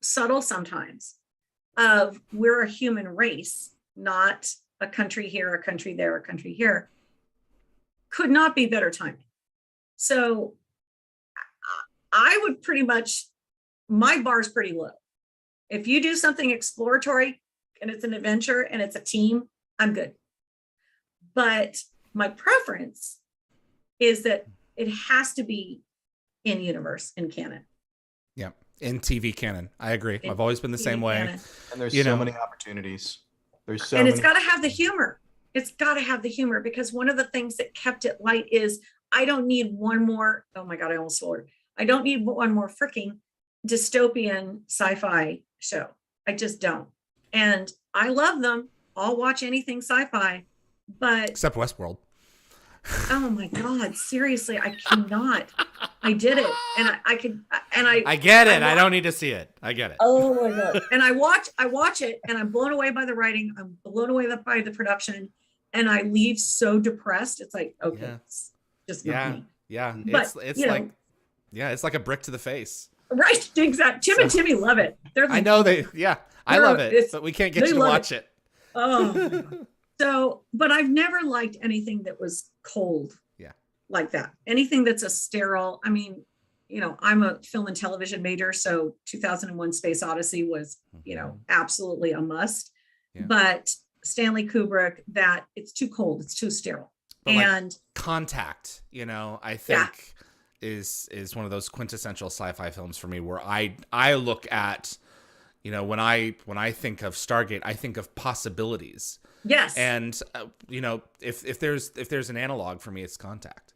subtle sometimes, of we're a human race, not a country here, a country there, a country here, could not be better timing. So I would pretty much, my bar's pretty low. If you do something exploratory and it's an adventure and it's a team, I'm good. But my preference is that it has to be in universe, in canon. Yeah, in TV canon. I agree. I've always been the same way. Canon. And there's so many opportunities. There's so and many. It's got to have the humor. It's got to have the humor, because one of the things that kept it light is I don't need one more. Oh my God, I almost swore. I don't need one more freaking dystopian sci-fi show. I just don't. And I love them. I'll watch anything sci-fi, but except Westworld. Oh my God, seriously, I cannot. I did it. And I could, and I get it. I don't need to see it. I get it. Oh my God. And I watch it, and I'm blown away by the writing. I'm blown away by the production, and I leave so depressed. It's like, okay, it's just not me. Yeah. But, it's like a brick to the face. Right. Exactly. Tim and Timmy love it. I know I love it, but we can't get you to watch it. Oh my God. So, but I've never liked anything that was cold. Yeah. Like that. Anything that's a sterile. I mean, I'm a film and television major, so 2001 Space Odyssey was, absolutely a must. Yeah. But Stanley Kubrick, that it's too cold, it's too sterile. But and like Contact, I think is one of those quintessential sci-fi films for me, where I look at, when I think of Stargate, I think of possibilities. Yes. And if there's an analog for me, it's Contact.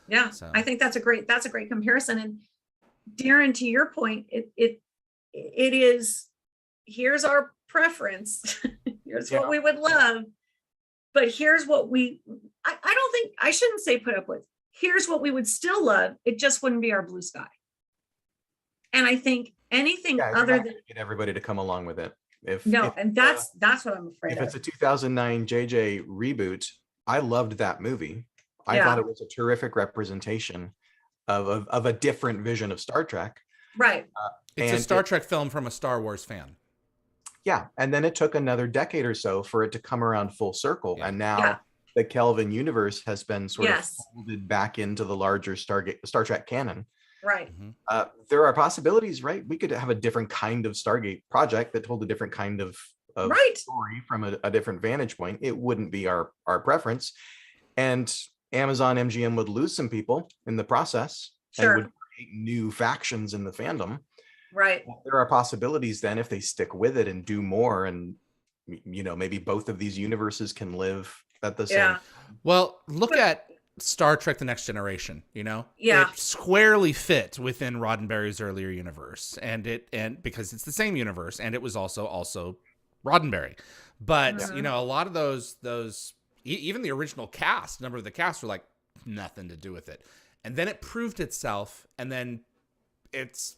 Yeah. So. I think that's a great comparison. And Darren, to your point, it is, here's our preference. Here's what we would love. But here's what I don't think, I shouldn't say put up with. Here's what we would still love. It just wouldn't be our blue sky. And I think anything Yeah, you're other not than gonna get everybody to come along with it. If that's what I'm afraid if of. it's a 2009 JJ reboot, I loved that movie. I Yeah. thought it was a terrific representation of a different vision of Star Trek. Right. It's a Star Trek film from a Star Wars fan. Yeah, and then it took another decade or so for it to come around full circle, Yeah. and now Yeah. the Kelvin universe has been sort Yes. of folded back into the larger Star Trek canon. Right. There are possibilities, right? We could have a different kind of Stargate project that told a different kind of Right. story from a different vantage point. It wouldn't be our preference, and Amazon MGM would lose some people in the process Sure. and would create new factions in the fandom. Right. There are possibilities then if they stick with it and do more, and maybe both of these universes can live at the same. Yeah. Well, look at Star Trek: The Next Generation. Yeah. It squarely fit within Roddenberry's earlier universe, and because it's the same universe, and it was also Roddenberry. But a lot of those even the original cast, number of the cast were like nothing to do with it, and then it proved itself, and then it's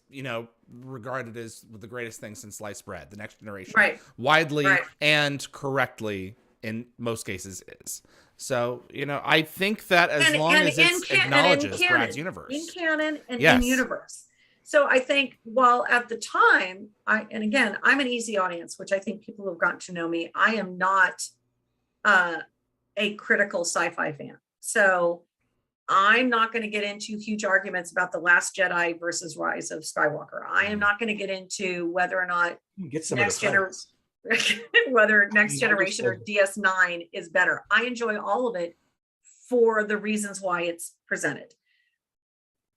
regarded as the greatest thing since sliced bread. The Next Generation, Right. widely and correctly in most cases is. So I think that as long as it acknowledges Brad's universe, in canon and Yes. in universe. So I think while at the time, and again, I'm an easy audience, which I think people who have gotten to know me, I am not a critical sci-fi fan. So I'm not going to get into huge arguments about The Last Jedi versus Rise of Skywalker. I am not going to get into whether or not Get some Next of the fights. whether Next Generation or DS9 is better. I enjoy all of it for the reasons why it's presented.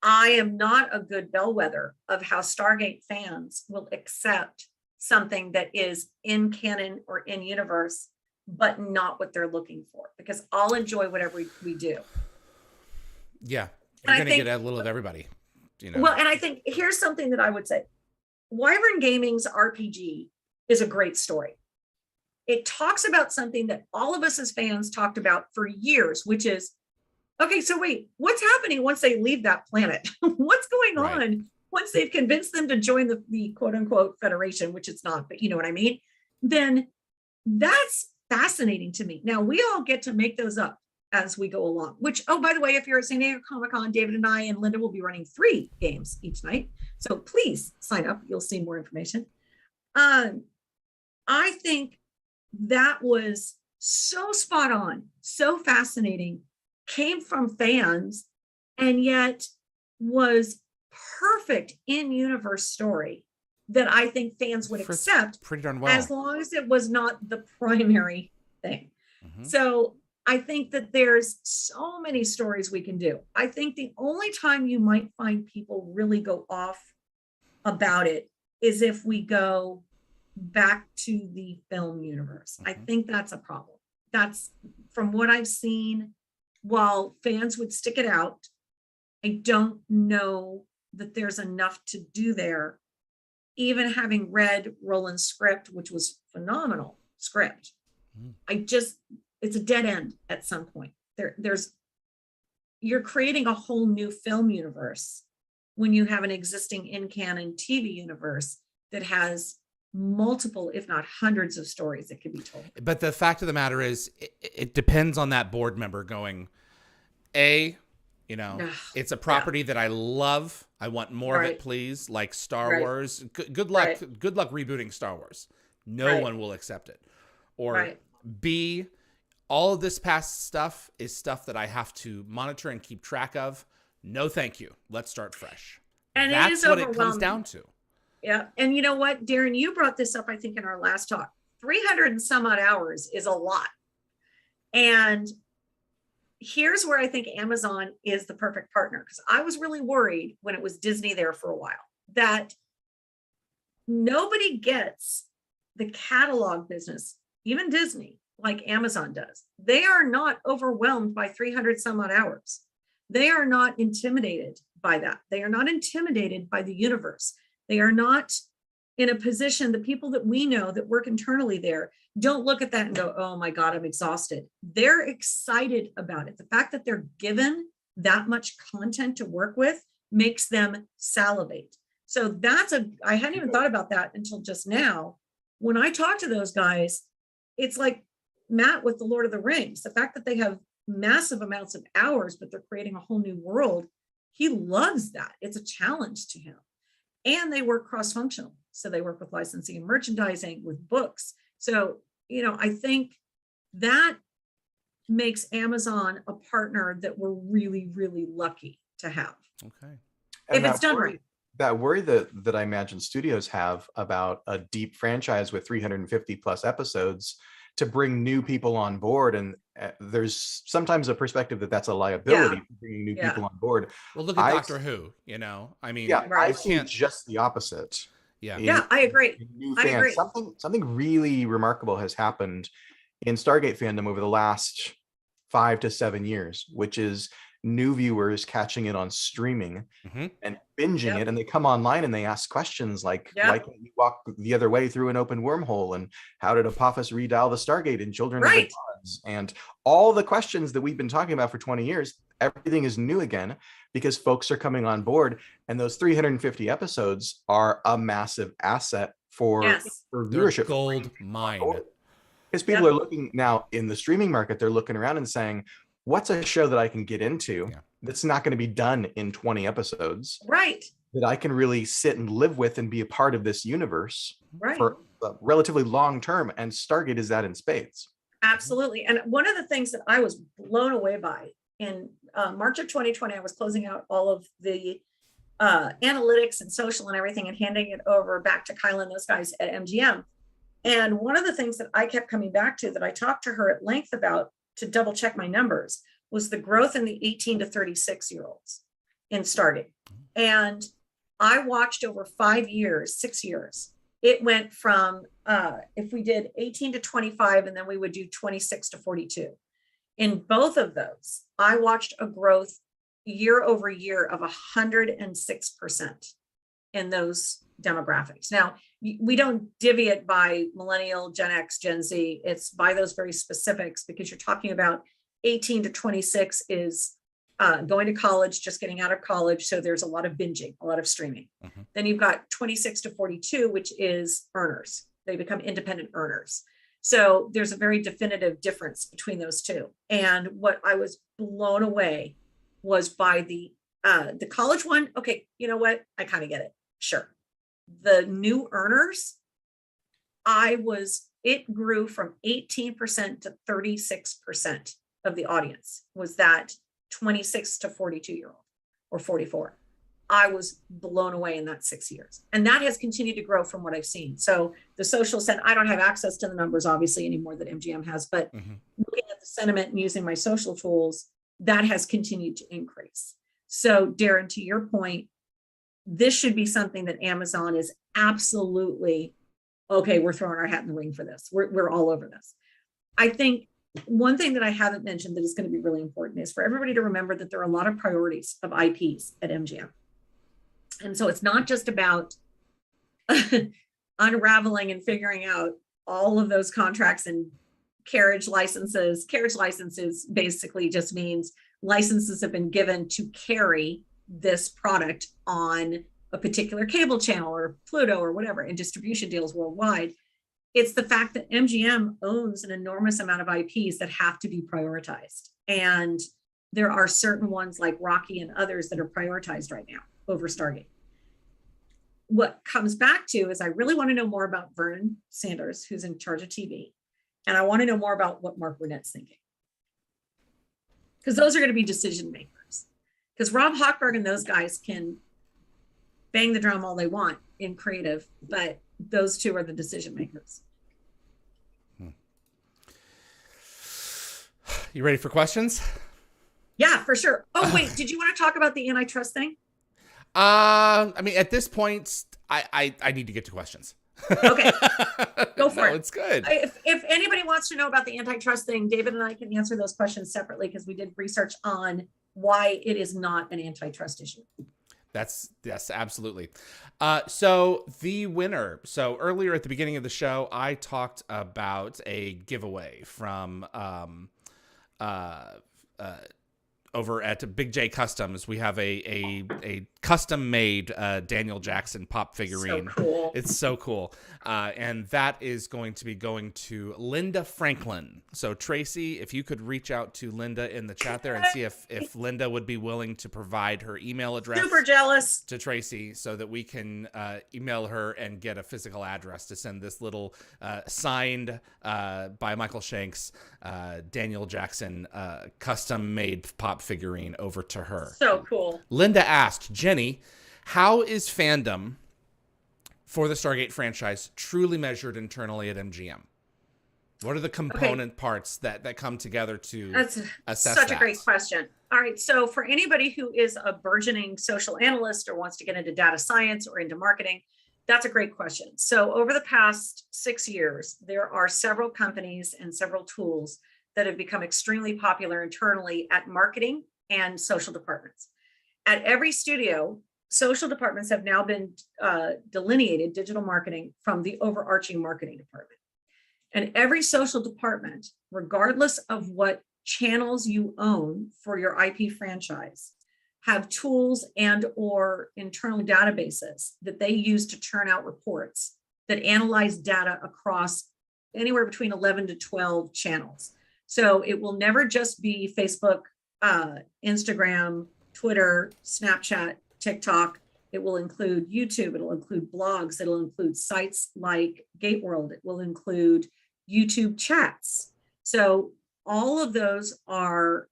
I am not a good bellwether of how Stargate fans will accept something that is in canon or in universe, but not what they're looking for, because I'll enjoy whatever we do. Yeah, you're going to get a little of everybody. Well, and I think here's something that I would say. Wyvern Gaming's RPG is a great story. It talks about something that all of us as fans talked about for years, which is, okay, so wait, what's happening once they leave that planet? What's going on once they've convinced them to join the quote unquote Federation, which it's not, but you know what I mean? Then that's fascinating to me. Now we all get to make those up as we go along, which, oh, by the way, if you're at San Diego Comic-Con, David and I and Linda will be running 3 games each night. So please sign up. You'll see more information. I think that was so spot on, so fascinating, came from fans, and yet was perfect in-universe story that I think fans would accept pretty darn well, as long as it was not the primary thing. So I think that there's so many stories we can do. I think the only time you might find people really go off about it is if we go back to the film universe. I think that's a problem. That's from what I've seen. While fans would stick it out, I don't know that there's enough to do there. Even having read Roland's script, which was phenomenal script, it's a dead end at some point. You're creating a whole new film universe when you have an existing in-canon TV universe that has multiple, if not hundreds of stories that could be told. But the fact of the matter is, it depends on that board member going, it's a property that I love. I want more of it, please. Like Star Wars. Good luck. Good luck rebooting Star Wars. No one will accept it. Or B, all of this past stuff is stuff that I have to monitor and keep track of. No, thank you. Let's start fresh. And that's what it comes down to. Yeah. And you know what, Darren, you brought this up, I think, in our last talk. 300 and some odd hours is a lot. And here's where I think Amazon is the perfect partner, because I was really worried when it was Disney there for a while that nobody gets the catalog business, even Disney, like Amazon does. They are not overwhelmed by 300 some odd hours. They are not intimidated by that. They are not intimidated by the universe. They are not in a position, the people that we know that work internally there don't look at that and go, oh my God, I'm exhausted. They're excited about it. The fact that they're given that much content to work with makes them salivate. So I hadn't even thought about that until just now. When I talk to those guys, it's like Matt with the Lord of the Rings, the fact that they have massive amounts of hours, but they're creating a whole new world. He loves that. It's a challenge to him. And they work cross-functional. So they work with licensing and merchandising, with books. So, I think that makes Amazon a partner that we're really, really lucky to have. Okay. If it's done right. That worry that I imagine studios have about a deep franchise with 350 plus episodes to bring new people on board. And there's sometimes a perspective that that's a liability for bringing new people on board. Well, look at Doctor Who, I mean, I see just the opposite. Yeah, I agree. I agree. Something really remarkable has happened in Stargate fandom over the last 5 to 7 years, which is new viewers catching it on streaming and binging it, and they come online and they ask questions like, why can't you walk the other way through an open wormhole, and how did Apophis redial the Stargate in Children of the Gods, and all the questions that we've been talking about for 20 years. Everything is new again because folks are coming on board, and those 350 episodes are a massive asset for viewership. Gold mine. Because people are looking now in the streaming market, they're looking around and saying, what's a show that I can get into that's not going to be done in 20 episodes? Right. That I can really sit and live with and be a part of this universe right. for a relatively long term. And Stargate is that in spades. Absolutely. And one of the things that I was blown away by in March of 2020, I was closing out all of the analytics and social and everything and handing it over back to Kyla and those guys at MGM. And one of the things that I kept coming back to that I talked to her at length about to double check my numbers was the growth in the 18 to 36 year olds in Stargate. And I watched over 6 years. It went from, if we did 18 to 25, and then we would do 26 to 42. In both of those, I watched a growth year over year of 106% in those demographics. Now, we don't divvy it by millennial, Gen X, Gen Z. It's by those very specifics, because you're talking about 18 to 26 is going to college, just getting out of college. So there's a lot of binging, a lot of streaming. Then you've got 26 to 42, which is earners. They become independent earners. So there's a very definitive difference between those two. And what I was blown away was by the college one. Okay, you know what? I kind of get it. Sure. The new earners, it grew from 18% to 36% of the audience was that 26 to 42 year old or 44. I was blown away in that 6 years. And that has continued to grow from what I've seen. So the social I don't have access to the numbers obviously anymore that MGM has, but looking at the sentiment and using my social tools, that has continued to increase. So Darren, to your point, this should be something that Amazon is absolutely, okay, we're throwing our hat in the ring for this. We're all over this. I think one thing that I haven't mentioned that is going to be really important is for everybody to remember that there are a lot of priorities of IPs at MGM. And so it's not just about unraveling and figuring out all of those contracts and carriage licenses. Carriage licenses basically just means licenses have been given to carry this product on a particular cable channel or Pluto or whatever, and distribution deals worldwide. It's the fact that MGM owns an enormous amount of IPs that have to be prioritized. And there are certain ones like Rocky and others that are prioritized right now over Stargate. What comes back to is I really want to know more about Vernon Sanders, who's in charge of TV. And I want to know more about what Mark Burnett's thinking. Because those are going to be decision makers. Because Rob Hochberg and those guys can bang the drum all they want in creative, but those two are the decision makers. You ready for questions? Yeah, for sure. Oh, wait, did you want to talk about the antitrust thing? I mean, at this point, I need to get to questions. Okay, go for it. It's good. If anybody wants to know about the antitrust thing, David and I can answer those questions separately because we did research on why it is not an antitrust issue. Yes, absolutely. So the winner. So earlier at the beginning of the show, I talked about a giveaway from over at Big J Customs. We have a custom made Daniel Jackson pop figurine. So cool. It's so cool. And that is going to be going to Linda Franklin. So Tracy, if you could reach out to Linda in the chat there and see if Linda would be willing to provide her email address. Super jealous. To Tracy so that we can email her and get a physical address to send this little signed by Michael Shanks Daniel Jackson custom made pop figurine over to her. So cool. Linda asked, Jenny, how is fandom for the Stargate franchise truly measured internally at MGM? What are the component parts that come together to assess such a great question. All right. So for anybody who is a burgeoning social analyst or wants to get into data science or into marketing, that's a great question. So over the past 6 years, there are several companies and several tools that have become extremely popular internally at marketing and social departments. At every studio, social departments have now been delineated, digital marketing, from the overarching marketing department. And every social department, regardless of what channels you own for your IP franchise, have tools and or internal databases that they use to churn out reports that analyze data across anywhere between 11 to 12 channels. So it will never just be Facebook, Instagram, Twitter, Snapchat, TikTok. It will include YouTube. It'll include blogs. It'll include sites like GateWorld. It will include YouTube chats. So all of those are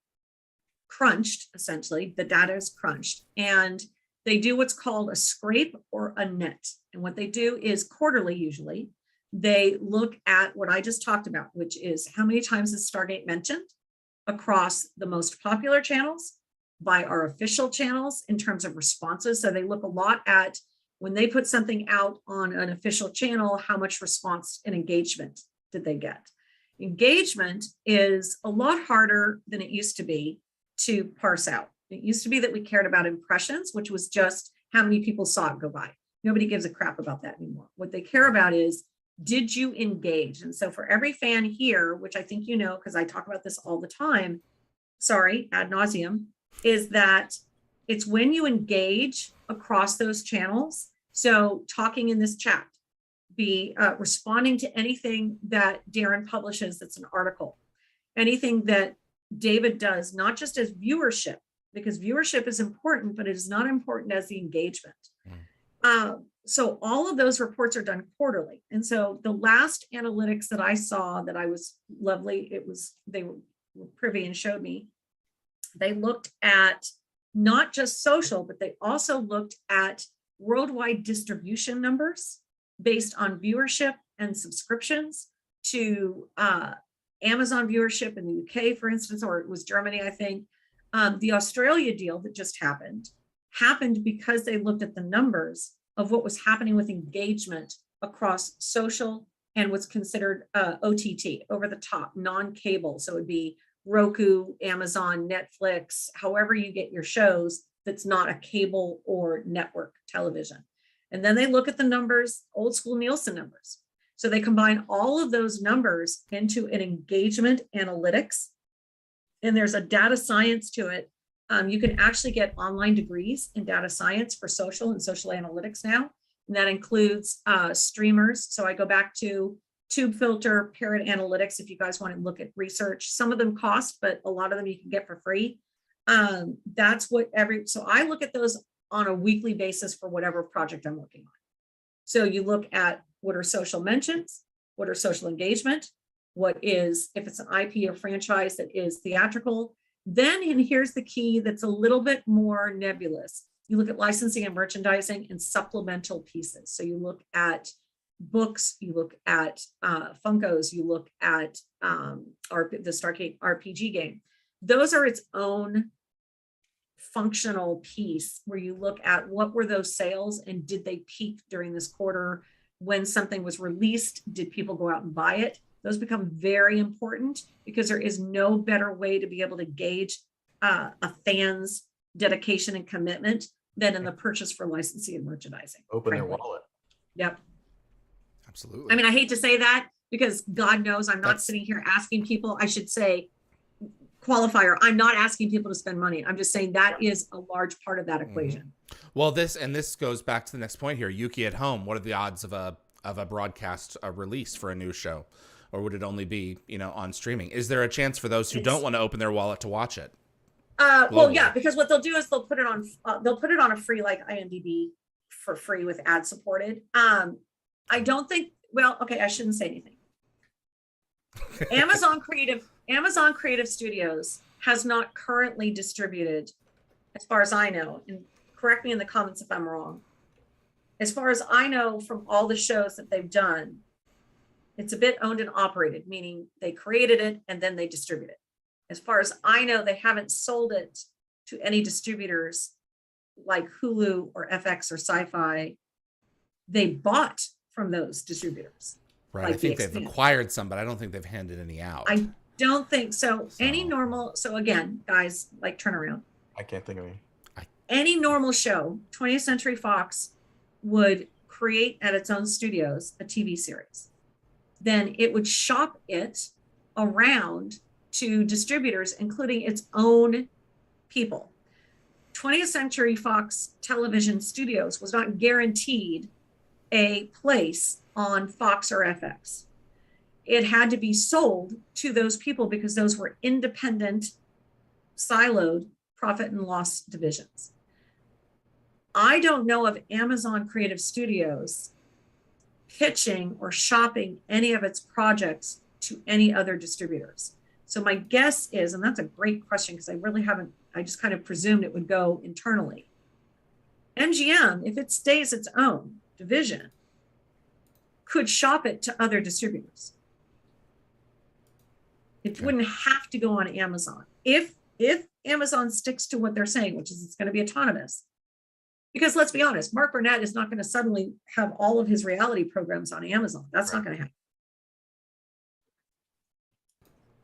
crunched, essentially. The data is crunched, and they do what's called a scrape or a net. And what they do is quarterly, usually, they look at what I just talked about, which is how many times is Stargate mentioned across the most popular channels, by our official channels in terms of responses. So they look a lot at when they put something out on an official channel, how much response and engagement did they get? Engagement is a lot harder than it used to be to parse out. It used to be that we cared about impressions, which was just how many people saw it go by. Nobody gives a crap about that anymore. What they care about is, did you engage? And so for every fan here, which I think you know, because I talk about this all the time, sorry, ad nauseum, is that it's when you engage across those channels. So talking in this chat, be responding to anything that Darren publishes that's an article, anything that David does, not just as viewership, because viewership is important, but it is not important as the engagement. So all of those reports are done quarterly. And so the last analytics that I saw that I was lovely, they were privy and showed me, they looked at not just social, but they also looked at worldwide distribution numbers based on viewership and subscriptions to Amazon viewership in the UK, for instance, or it was Germany, I think. The Australia deal that just happened because they looked at the numbers of what was happening with engagement across social and what's considered OTT, over the top, non-cable. So it would be Roku, Amazon, Netflix, however you get your shows, that's not a cable or network television. And then they look at the numbers, old school Nielsen numbers. So they combine all of those numbers into an engagement analytics. And there's a data science to it. You can actually get online degrees in data science for social and social analytics now. And that includes streamers. So I go back to Tube Filter, Parrot Analytics, if you guys want to look at research. Some of them cost, but a lot of them you can get for free. That's what so I look at those on a weekly basis for whatever project I'm working on. So you look at what are social mentions, what are social engagement, what is, if it's an IP or franchise that is theatrical, then, and here's the key that's a little bit more nebulous, you look at licensing and merchandising and supplemental pieces. So you look at books, you look at Funkos, you look at the Stargate RPG game. Those are its own functional piece where you look at what were those sales and did they peak during this quarter? When something was released, did people go out and buy it? Those become very important because there is no better way to be able to gauge a fan's dedication and commitment than in the purchase for licensing and merchandising. Open their frankly. wallet. Yep. Absolutely. I mean, I hate to say that because God knows I'm not sitting here asking people, I should say, qualifier, I'm not asking people to spend money. I'm just saying that is a large part of that equation. Well, this goes back to the next point here. Yuki at home, what are the odds of a broadcast release for a new show? Or would it only be, on streaming? Is there a chance for those who don't want to open their wallet to watch it? Well, yeah, because what they'll do is they'll put it on a free, like IMDB for free with ad supported. I don't think, well, okay, I shouldn't say anything. Amazon Creative Studios has not currently distributed, as far as I know, and correct me in the comments if I'm wrong. As far as I know from all the shows that they've done, it's a bit owned and operated, meaning they created it and then they distribute it. As far as I know, they haven't sold it to any distributors like Hulu or FX or Sci-Fi. They bought from those distributors. Right. Like I think they've acquired some, but I don't think they've handed any out. I don't think so. So again, guys, like turn around. I can't think of any. Any normal show, 20th Century Fox would create at its own studios a TV series. Then it would shop it around to distributors, including its own people. 20th Century Fox Television Studios was not guaranteed a place on Fox or FX. It had to be sold to those people because those were independent, siloed profit and loss divisions. I don't know of Amazon Creative Studios pitching or shopping any of its projects to any other distributors. So my guess is, and that's a great question because I just kind of presumed it would go internally. MGM, if it stays its own division, could shop it to other distributors. It wouldn't have to go on Amazon. If Amazon sticks to what they're saying, which is it's going to be autonomous. Because let's be honest, Mark Burnett is not going to suddenly have all of his reality programs on Amazon. That's not going to happen.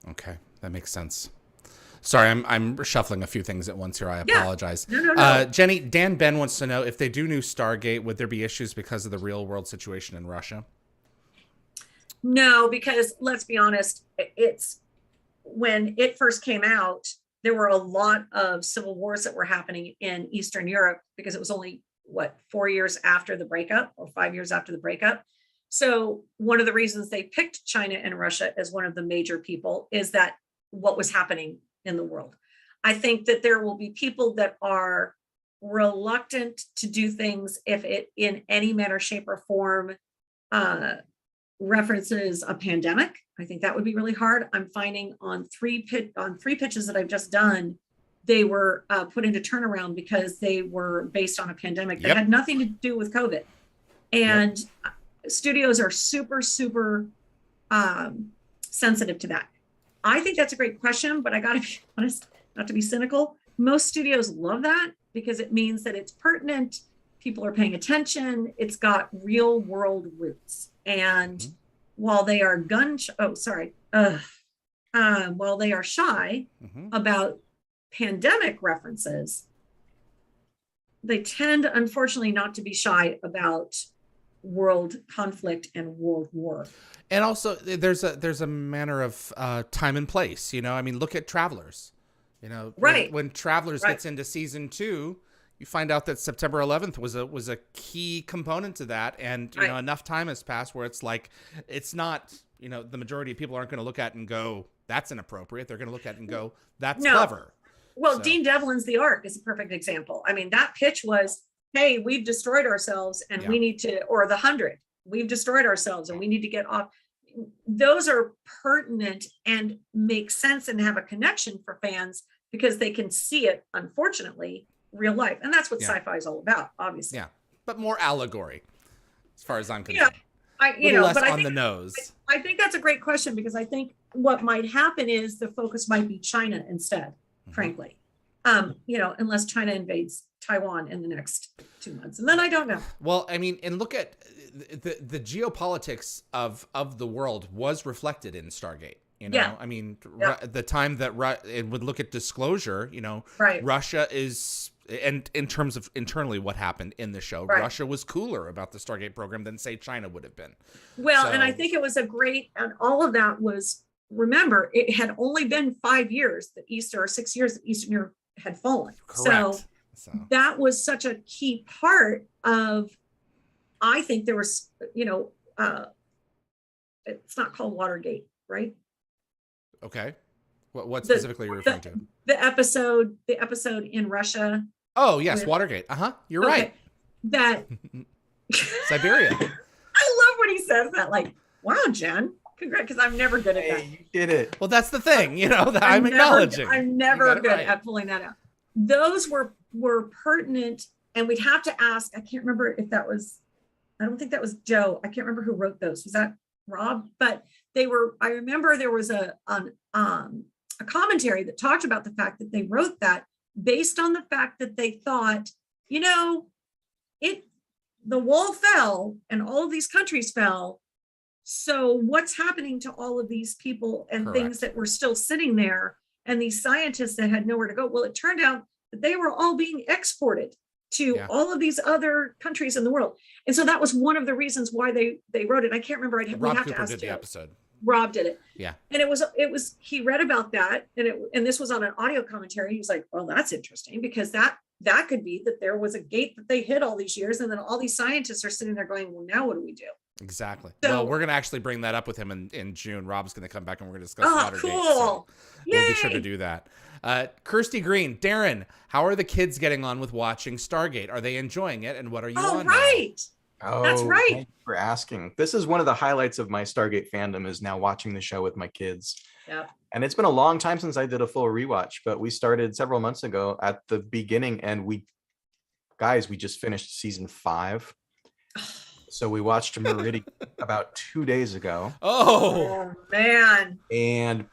Okay, that makes sense. Sorry, I'm shuffling a few things at once here. I apologize. No. Jenny, Dan Ben wants to know if they do new Stargate, would there be issues because of the real world situation in Russia? No, because let's be honest, it's when it first came out, there were a lot of civil wars that were happening in Eastern Europe because it was only 4 years after the breakup or 5 years after the breakup. So one of the reasons they picked China and Russia as one of the major people is that what was happening in the world. I think that there will be people that are reluctant to do things if it in any manner, shape, or form references a pandemic. I think that would be really hard. I'm finding on three pitches that I've just done, they were put into turnaround because they were based on a pandemic that had nothing to do with COVID. And studios are super, super sensitive to that. I think that's a great question, but I got to be honest, not to be cynical. Most studios love that because it means that it's pertinent. People are paying attention. It's got real world roots. And while they are while they are shy about pandemic references, they tend, unfortunately, not to be shy about world conflict and world war. And also, there's a manner of time and place. I mean, look at Travelers. When Travelers gets into season 2, you find out that September 11th was a key component to that, and enough time has passed where it's like it's not. The majority of people aren't going to look at it and go, "That's inappropriate." They're going to look at it and go, "That's clever." Well, Dean Devlin's The Ark is a perfect example. I mean, that pitch was, "Hey, we've destroyed ourselves, and we need to," or The 100. We've destroyed ourselves, and we need to get off. Those are pertinent and make sense and have a connection for fans because they can see it, unfortunately, real life. And that's what sci-fi is all about, obviously. Yeah, but more allegory, as far as I'm concerned. Less but on the nose. I think that's a great question because I think what might happen is the focus might be China instead, frankly. Unless China invades Taiwan in the next 2 months. And then I don't know. Well, I mean, and look at the geopolitics of the world was reflected in Stargate. I mean, the time that it would look at disclosure, Russia is and in terms of internally what happened in the show, Right. Russia was cooler about the Stargate program than say China would have been. Well, So- and I think it was a great, and all of that was, remember, it had only been 5 years that Eastern, or 6 years that Eastern Europe had fallen. Correct. So That was such a key part of, I think there was, it's not called Watergate, right? okay. What The- specifically are you referring to? The episode in Russia. Oh, yes, with- Watergate. You're Okay. right. That Siberia. I love when he says that, like, wow, Jen, congrats, because I'm never good at that. Hey, you did it. Well, that's the thing, that I'm acknowledging. I'm You never got it good right. at pulling that out. Those were pertinent, and we'd have to ask. I can't remember if that was. I don't think that was Joe. I can't remember who wrote those. Was that Rob? But they were. I remember there was a commentary that talked about the fact that they wrote that based on the fact that they thought, the wall fell and all of these countries fell. So what's happening to all of these people and Correct. things that were still sitting there, and these scientists that had nowhere to go? Well, it turned out that they were all being exported to Yeah. all of these other countries in the world. And so that was one of the reasons why they wrote it. I can't remember. We Rob have to Cooper ask did the Joe. episode. Rob did it. Yeah. And it was he read about that, and this was on an audio commentary. He was like, well, that's interesting, because that could be that there was a gate that they hid all these years, and then all these scientists are sitting there going, well, now what do we do? Exactly. So- Well, we're going to actually bring that up with him in June. Rob's going to come back and we're going to discuss Oh, Watergate. cool. So we'll be sure to Yay. do that. Kirsty Green, Darren, how are the kids getting on with watching Stargate? Are they enjoying it? And what are you Oh, on now? right. Oh, That's right. Thank you for asking. This is one of the highlights of my Stargate fandom, is now watching the show with my kids. Yep. And it's been a long time since I did a full rewatch, but we started several months ago at the beginning, and we just finished season 5. So we watched Meridian about 2 days ago, Oh, Oh, man. and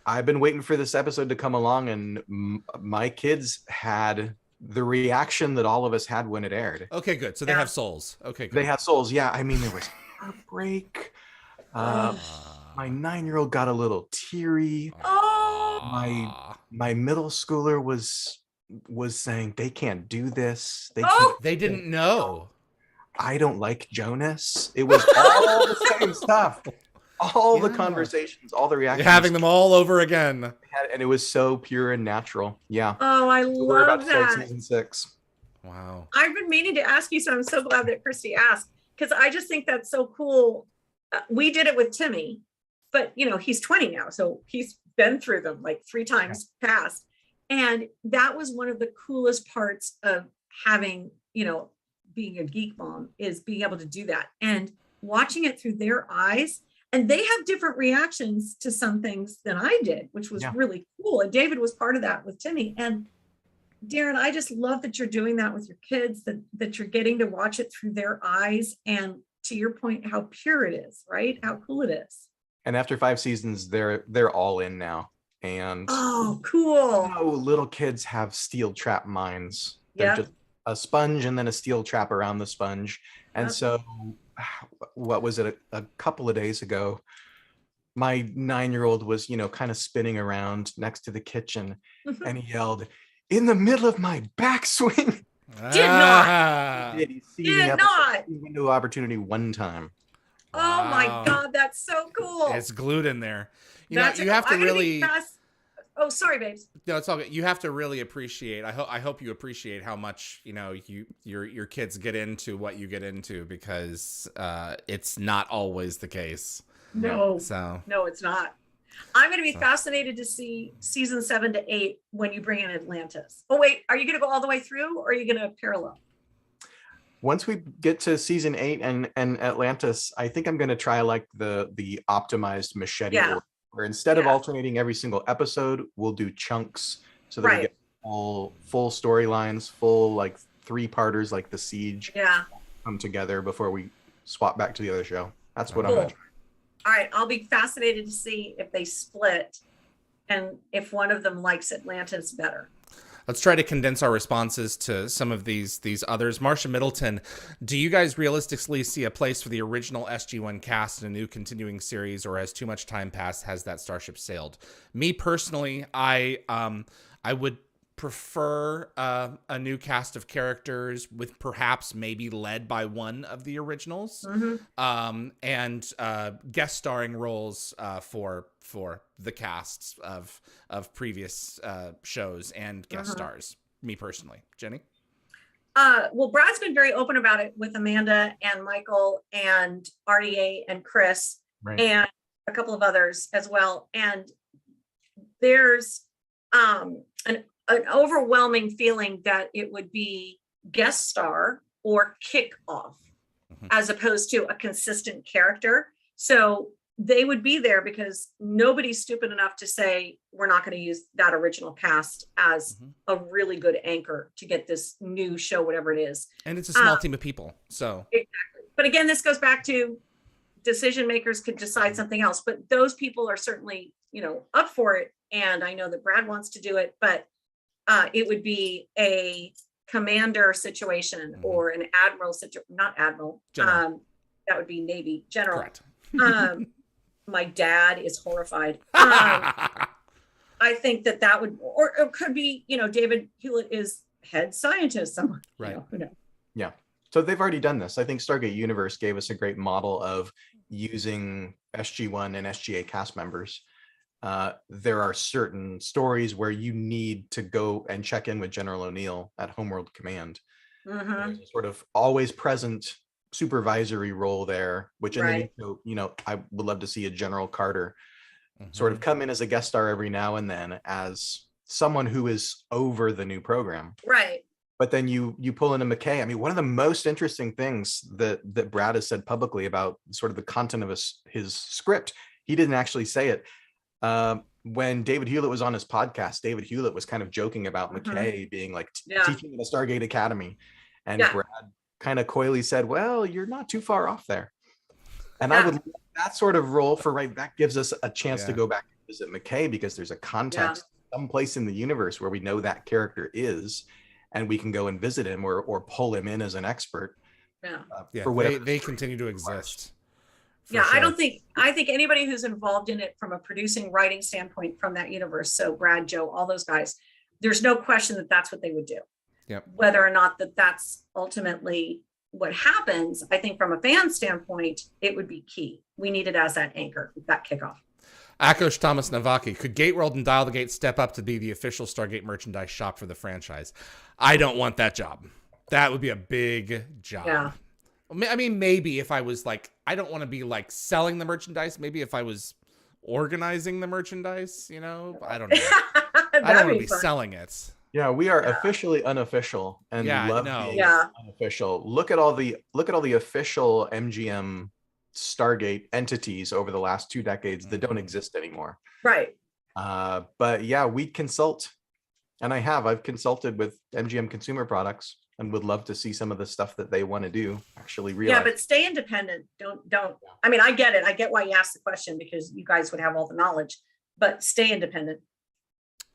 I've been waiting for this episode to come along, and my kids had the reaction that all of us had when it aired. okay, good. So they Yeah. have souls. Okay, good. They have souls. Yeah. I mean, there was heartbreak. My 9-year-old got a little teary. Oh, My middle schooler was saying they can't do this. Oh! They didn't know. I don't like Jonas. It was all the same stuff. All the Yeah. conversations, all the You're reactions. having them all over again. And it was so pure and natural. Yeah. oh, I We're about love to start that. season 6. Wow. I've been meaning to ask you, so I'm so glad that Christy asked, because I just think that's so cool. We did it with Timmy, but he's 20 now, so he's been through them like 3 times past. And that was one of the coolest parts of having, being a geek mom, is being able to do that and watching it through their eyes. And they have different reactions to some things than I did, which was Yeah. really cool. And David was part of that with Timmy. And Darren, I just love that you're doing that with your kids, that you're getting to watch it through their eyes. And to your point, how pure it is, right? How cool it is. And after 5 seasons, they're all in now. And Oh, cool. little kids have steel trap minds. They're Yep. just a sponge and then a steel trap around the sponge. And Yep. so what was it, a couple of days ago, my 9-year-old was kind of spinning around next to the kitchen, and he yelled, "In the middle of my backswing!" Did not. He Did not. Window of opportunity one time. Oh my Wow. God, that's so cool. It's glued in there. You That's have to I'm gonna really. be Oh, sorry, babes. No, it's all good. You have to really appreciate. I hope you appreciate how much your kids get into what you get into, because it's not always the case. No, So no, it's not. I'm going to be fascinated to see season 7 to 8 when you bring in Atlantis. Oh, wait, are you going to go all the way through, or are you going to parallel? Once we get to season 8 and Atlantis, I think I'm going to try like the optimized machete Yeah. order, where instead of Yeah. alternating every single episode, we'll do chunks so that we Right. get full storylines, full like 3-parters like The Siege Yeah. come together before we swap back to the other show. That's what I'm Cool. going to try. All right, I'll be fascinated to see if they split and if one of them likes Atlantis better. let's try to condense our responses to some of these others. Marsha Middleton, do you guys realistically see a place for the original SG-1 cast in a new continuing series, or has too much time passed? Has that starship sailed? Me personally, I would prefer a new cast of characters with perhaps maybe led by one of the originals, and guest starring roles for the casts of previous shows and guest stars. Me personally, Jenny. Well, Brad's been very open about it with Amanda and Michael and RDA and Chris and a couple of others as well. And there's an overwhelming feeling that it would be guest star or kickoff as opposed to a consistent character. So they would be there because nobody's stupid enough to say we're not going to use that original cast as a really good anchor to get this new show, whatever it is. And it's a small team of people. So exactly. But again, this goes back to decision makers could decide something else, but those people are certainly, up for it. And I know that Brad wants to do it, but it would be a commander situation or an admiral situation, not admiral. That would be Navy general. Correct. My dad is horrified. I think that would, or it could be, David Hewlett is head scientist somewhere. Right. Who knows? Yeah. So they've already done this. I think Stargate Universe gave us a great model of using SG-1 and SGA cast members. There are certain stories where you need to go and check in with General O'Neill at Homeworld Command. There's a sort of always present supervisory role there, which in the new show, I would love to see a General Carter sort of come in as a guest star every now and then as someone who is over the new program. Right. But then you pull in a McKay. I mean, one of the most interesting things that Brad has said publicly about sort of the content of his script, he didn't actually say it. When David Hewlett was on his podcast, David Hewlett was kind of joking about McKay being like teaching in the Stargate Academy. And Brad kind of coyly said, well, you're not too far off there. And I would love that sort of role for Wright. That gives us a chance to go back and visit McKay because there's a context someplace in the universe where we know that character is, and we can go and visit him or pull him in as an expert. For whatever they continue to exist. Sure. I think anybody who's involved in it from a producing writing standpoint from that universe, so Brad, Joe, all those guys, there's no question that that's what they would do. Whether or not that's ultimately what happens, I think from a fan standpoint, it would be key. We need it as that anchor, that kickoff. Akos Thomas Navaki, could GateWorld and Dial the Gate step up to be the official Stargate merchandise shop for the franchise? I don't want that job. That would be a big job. Yeah. I mean, maybe if I was like, I don't want to be like selling the merchandise. Maybe if I was organizing the merchandise, I don't know. I don't want to be selling it. Yeah, we are officially unofficial and love being unofficial. Look at all the official MGM Stargate entities over the last 2 decades that don't exist anymore. Right. But yeah, we consult, and I've consulted with MGM Consumer Products and would love to see some of the stuff that they want to do actually realize. Yeah, but stay independent. Don't. I mean, I get it. I get why you asked the question because you guys would have all the knowledge, but stay independent.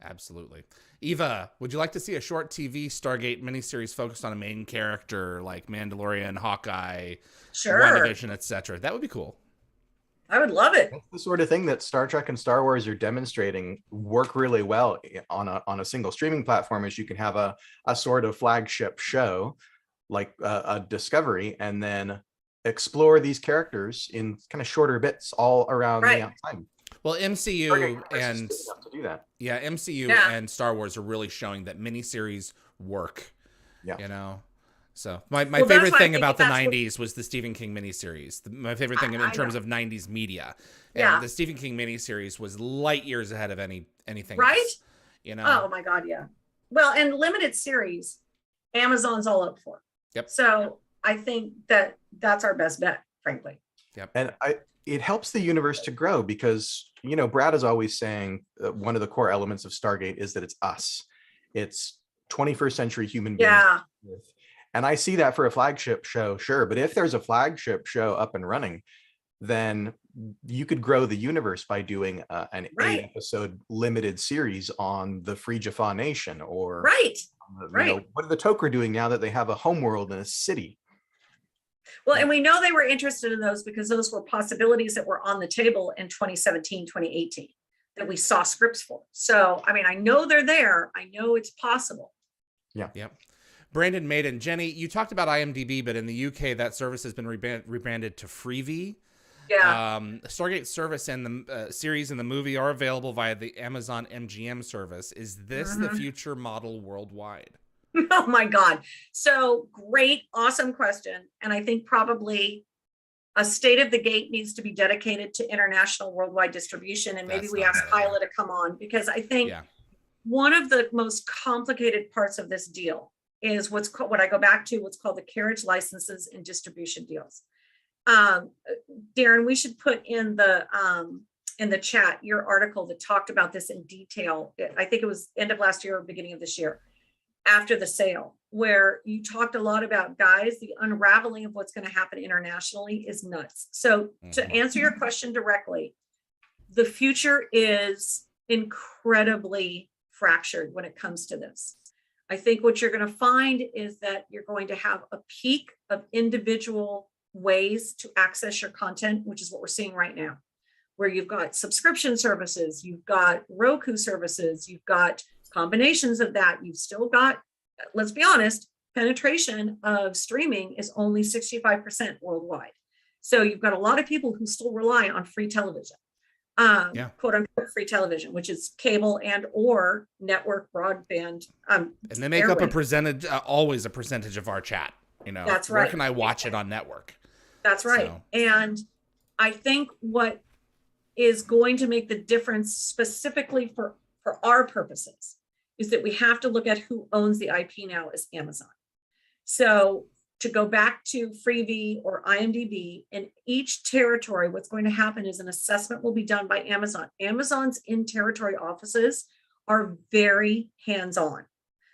Absolutely. Eva, would you like to see a short TV Stargate miniseries focused on a main character like Mandalorian, Hawkeye, WandaVision, etc.? That would be cool. I would love it. That's the sort of thing that Star Trek and Star Wars are demonstrating work really well on a single streaming platform. Is you can have a sort of flagship show like a Discovery, and then explore these characters in kind of shorter bits all around the time. Well, MCU and to do that. MCU and Star Wars are really showing that miniseries work. So my favorite thing about the 90s was the Stephen King miniseries. My favorite thing in terms of 90s media. And the Stephen King miniseries was light years ahead of anything else, Oh my God, yeah. Well, and limited series, Amazon's all up for. Yep. So I think that's our best bet, frankly. Yep. And it helps the universe to grow because, Brad is always saying one of the core elements of Stargate is that it's us. It's 21st century human beings. Yeah. And I see that for a flagship show, sure. But if there's a flagship show up and running, then you could grow the universe by doing an 8-episode limited series on the Free Jaffa Nation or what are the Tok'ra doing now that they have a homeworld in a city? Well, and we know they were interested in those because those were possibilities that were on the table in 2017, 2018. that we saw scripts for. So, I mean, I know they're there. I know it's possible. Yeah. Yep. Brandon, Maiden, Jenny, you talked about IMDb, but in the UK, that service has been rebranded to FreeVee. Yeah. Stargate service and the series and the movie are available via the Amazon MGM service. Is this the future model worldwide? Oh my God. So great, awesome question. And I think probably a State of the Gate needs to be dedicated to international worldwide distribution. And maybe That's we not ask bad. Kyla to come on, because I think one of the most complicated parts of this deal is what's called, what I go back to, what's called the carriage licenses and distribution deals. Darren, we should put in the chat your article that talked about this in detail. I think it was end of last year or beginning of this year, after the sale, where you talked a lot about, guys, the unraveling of what's going to happen internationally is nuts. So to answer your question directly, the future is incredibly fractured when it comes to this. I think what you're going to find is that you're going to have a peak of individual ways to access your content, which is what we're seeing right now, where you've got subscription services, you've got Roku services, you've got combinations of that. You've still got, let's be honest, penetration of streaming is only 65% worldwide. So you've got a lot of people who still rely on free television, quote unquote free television, which is cable and or network broadband. And they make up a percentage, always a percentage of our chat. You know, that's right. Where can I watch it on network? That's right. So. And I think what is going to make the difference specifically for our purposes is that we have to look at who owns the IP now is Amazon. So to go back to FreeVee or IMDb, in each territory, what's going to happen is an assessment will be done by Amazon. Amazon's in-territory offices are very hands-on.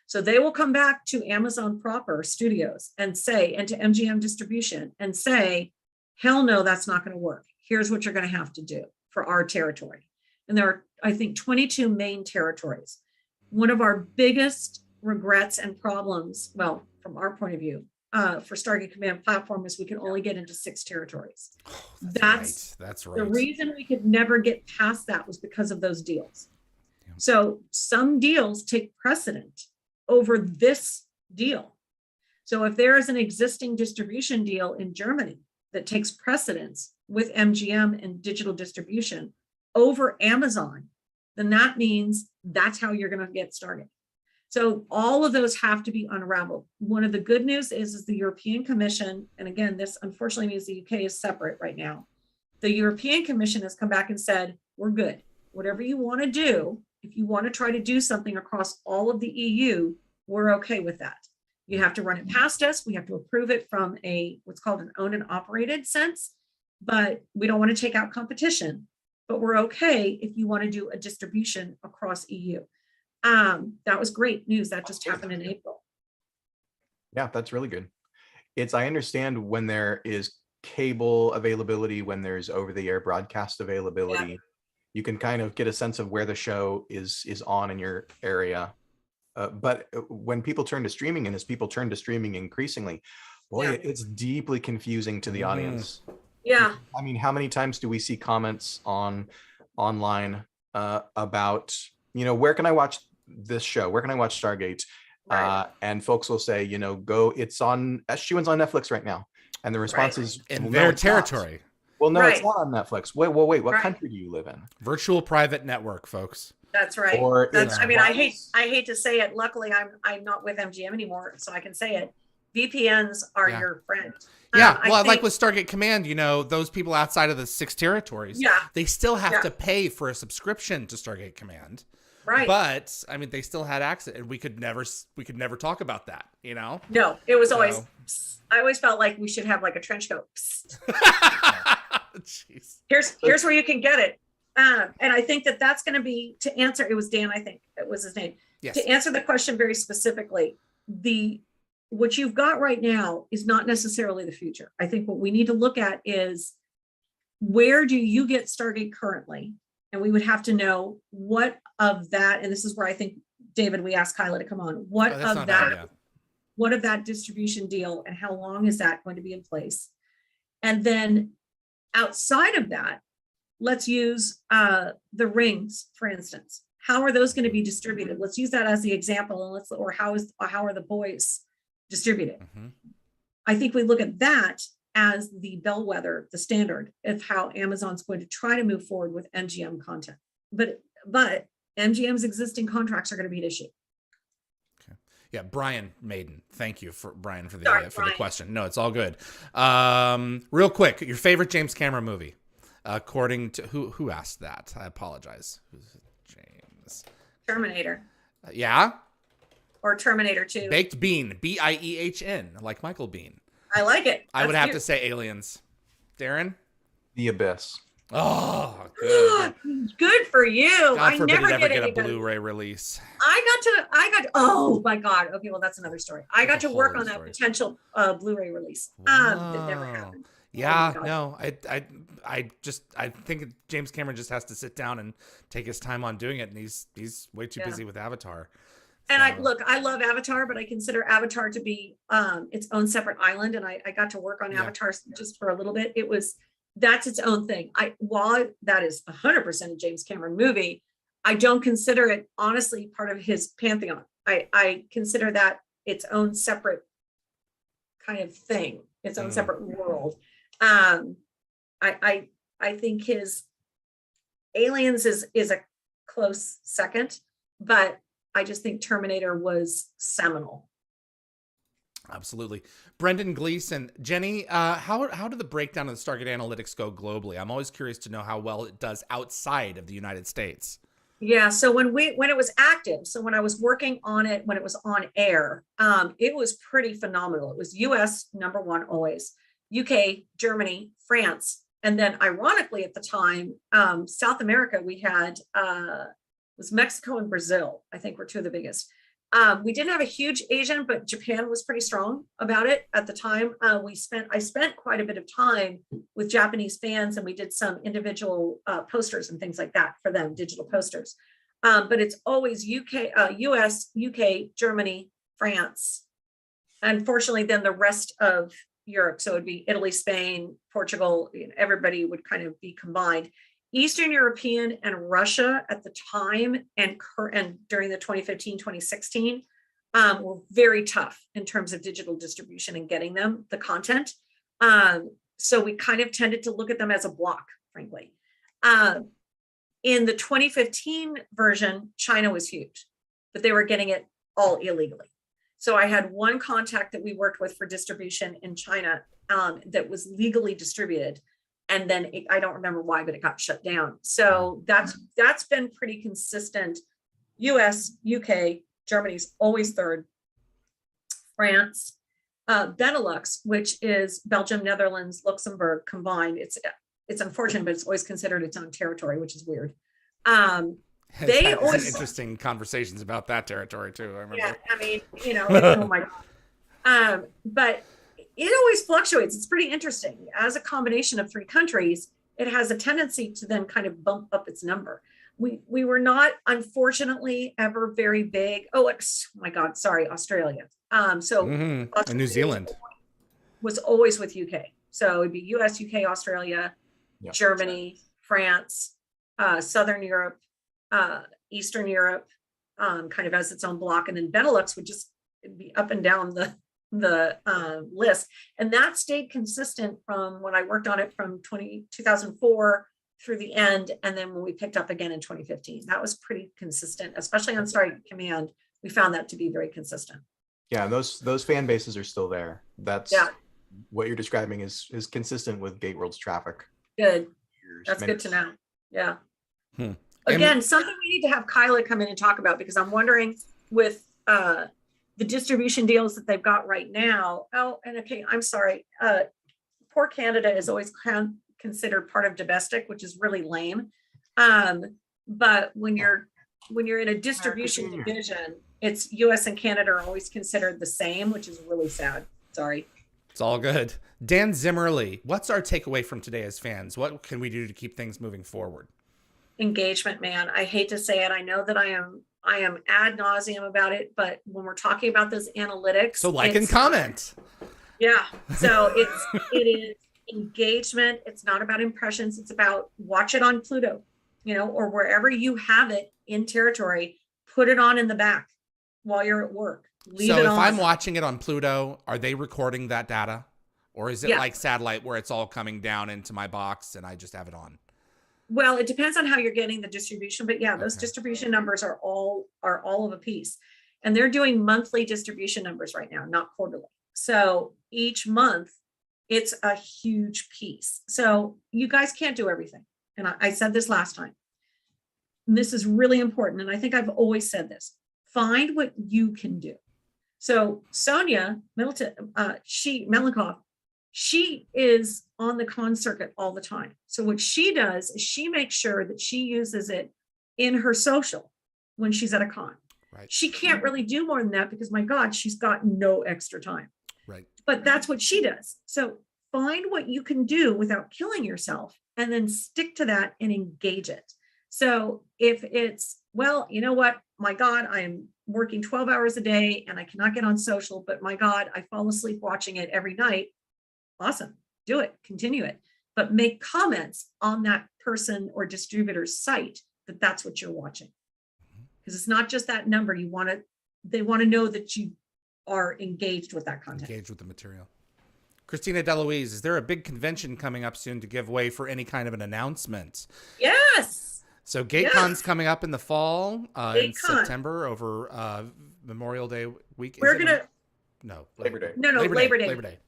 So they will come back to Amazon proper studios and say, and to MGM distribution and say, hell no, that's not going to work. Here's what you're going to have to do for our territory. And there are, I think, 22 main territories. One of our biggest regrets and problems, well, from our point of view, for Stargate Command platform is we can only get into 6 territories. Oh, that's right. The reason we could never get past that was because of those deals. Yeah. So some deals take precedent over this deal. So if there is an existing distribution deal in Germany that takes precedence with MGM and digital distribution over Amazon, then that means that's how you're going to get started. So all of those have to be unraveled. One of the good news is the European Commission, and again, this unfortunately means the UK is separate right now. The European Commission has come back and said, we're good. Whatever you want to do, if you want to try to do something across all of the EU, we're okay with that. You have to run it past us. We have to approve it from a what's called an owned and operated sense, but we don't want to take out competition. But we're okay if you want to do a distribution across EU. That was great news. That just happened in April. Yeah, that's really good. I understand when there is cable availability, when there's over-the-air broadcast availability, you can kind of get a sense of where the show is on in your area. But when people turn to streaming, and as people turn to streaming increasingly, boy, it's deeply confusing to the audience. Yeah. I mean, how many times do we see comments online about, where can I watch this show? Where can I watch Stargate? Right. And folks will say, it's on, SG1's on Netflix right now. And the response is in their territory. Well, no, it's not on Netflix. Wait, what country do you live in? Virtual private network, folks. That's right. Or I mean, I hate to say it. Luckily, I'm not with MGM anymore, so I can say it. VPNs are your friend. Yeah, well, like with Stargate Command, those people outside of the 6 territories, they still have to pay for a subscription to Stargate Command. Right. But I mean, they still had access, and we could never talk about that, No, it was always, I always felt like we should have like a trench coat. Jeez. Here's where you can get it. And I think that's going to be, to answer, it was Dan, I think it was his name. Yes. To answer the question very specifically, what you've got right now is not necessarily the future. I think what we need to look at is, where do you get Stargate currently? And we would have to know what of that, and this is where I think, David, we asked Kyla to come on, what of that distribution deal and how long is that going to be in place? And then outside of that, let's use the rings, for instance. How are those going to be distributed? Let's use that as the example, and how are the boys distributed? Mm-hmm. I think we look at that as the bellwether, the standard of how Amazon's going to try to move forward with MGM content. But MGM's existing contracts are going to be an issue. Okay. Yeah, Brian Maiden. Thank you for Brian for the Brian. question. No, it's all good. Real quick, your favorite James Cameron movie, according to who asked that? I apologize. Who's James? Terminator. Yeah. Or Terminator 2. Baked Bean, Biehn, like Michael Bean. I like it. I would have to say Aliens. Darren? The Abyss. Oh, good. Good for you. God forbid I never it ever get a anybody. Blu-ray release. Oh my God. Okay, well, that's another story. I got to work on that story. potential Blu-ray release. Wow. That never happened. Yeah, Oh my God. no, I think James Cameron just has to sit down and take his time on doing it, and he's way too busy with Avatar. And So- I love Avatar, but I consider Avatar to be its own separate island. And I got to work on Avatar just for a little bit. That's its own thing. While that is 100% a James Cameron movie, I don't consider it honestly part of his pantheon. I consider that its own separate kind of thing, its own separate world. I think his Aliens is a close second, but I just think Terminator was seminal. Absolutely. Brendan Gleason, Jenny, how did the breakdown of the Stargate analytics go globally? I'm always curious to know how well it does outside of the United States. Yeah, so when it was active, so when I was working on it, when it was on air, it was pretty phenomenal. It was US #1 always, UK, Germany, France, and then ironically at the time, South America, we had was Mexico and Brazil, I think were two of the biggest. We didn't have a huge Asian, but Japan was pretty strong about it at the time. I spent quite a bit of time with Japanese fans, and we did some individual posters and things like that for them, digital posters. But it's always US, UK, Germany, France. Unfortunately, then the rest of Europe. So it'd be Italy, Spain, Portugal, everybody would kind of be combined. Eastern European and Russia at the time and during the 2015, 2016 were very tough in terms of digital distribution and getting them the content. So we kind of tended to look at them as a block, frankly. In the 2015 version, China was huge, but they were getting it all illegally. So I had one contact that we worked with for distribution in China that was legally distributed. And then I don't remember why, but it got shut down. So that's been pretty consistent. US, UK, Germany's always third. France, Benelux, which is Belgium, Netherlands, Luxembourg combined. It's unfortunate, but it's always considered its own territory, which is weird. They always interesting conversations about that territory too. I remember. Yeah, I mean, oh my God. But it always fluctuates. It's pretty interesting. As a combination of three countries, it has a tendency to then kind of bump up its number. We were not, unfortunately, ever very big. Oh my God, sorry, Australia. Australia and New Zealand was always with UK. So it'd be US, UK, Australia, Germany, France, Southern Europe, Eastern Europe, kind of as its own block, and then Benelux would just be up and down the list, and that stayed consistent from when I worked on it from 2004 through the end, and then when we picked up again in 2015, that was pretty consistent, especially on Stargate Command. We found that to be very consistent. Yeah, those fan bases are still there. That's what you're describing is consistent with GateWorld's traffic. Good. That's good to know. Yeah. Again, something we need to have Kyla come in and talk about, because I'm wondering with the distribution deals that they've got right now. Oh, and okay, I'm sorry. Poor Canada is always considered part of domestic, which is really lame. But when you're in a distribution division, it's US and Canada are always considered the same, which is really sad. Sorry. It's all good. Dan Zimmerly, what's our takeaway from today as fans? What can we do to keep things moving forward? Engagement, man. I hate to say it. I know that I am ad nauseum about it, but when we're talking about those analytics, so like and comment. Yeah. So it is engagement. It's not about impressions. It's about watch it on Pluto, or wherever you have it in territory, put it on in the back while you're at work. Leave it if on. I'm watching it on Pluto, are they recording that data? Or is it like satellite where it's all coming down into my box and I just have it on? Well, it depends on how you're getting the distribution, but those distribution numbers are all of a piece. And they're doing monthly distribution numbers right now, not quarterly. So each month it's a huge piece. So you guys can't do everything. And I said this last time. And this is really important. And I think I've always said this. Find what you can do. So Sonia Middleton, Melankoff, she is on the con circuit all the time. So what she does is she makes sure that she uses it in her social when she's at a con. Right. She can't really do more than that because, my God, she's got no extra time. Right. But that's what she does. So find what you can do without killing yourself and then stick to that and engage it. So if it's, well, you know what, my God, I am working 12 hours a day and I cannot get on social, but my God, I fall asleep watching it every night. Awesome. Do it. Continue it. But make comments on that person or distributor's site that that's what you're watching. Because it's not just that number. They want to know that you are engaged with that content. Engaged with the material. Christina DeLuise, is there a big convention coming up soon to give way for any kind of an announcement? Yes. So GateCon's coming up in the fall, in September over Memorial Day week. We're going to... No. Labor Day. No, Labor Day. Labor Day.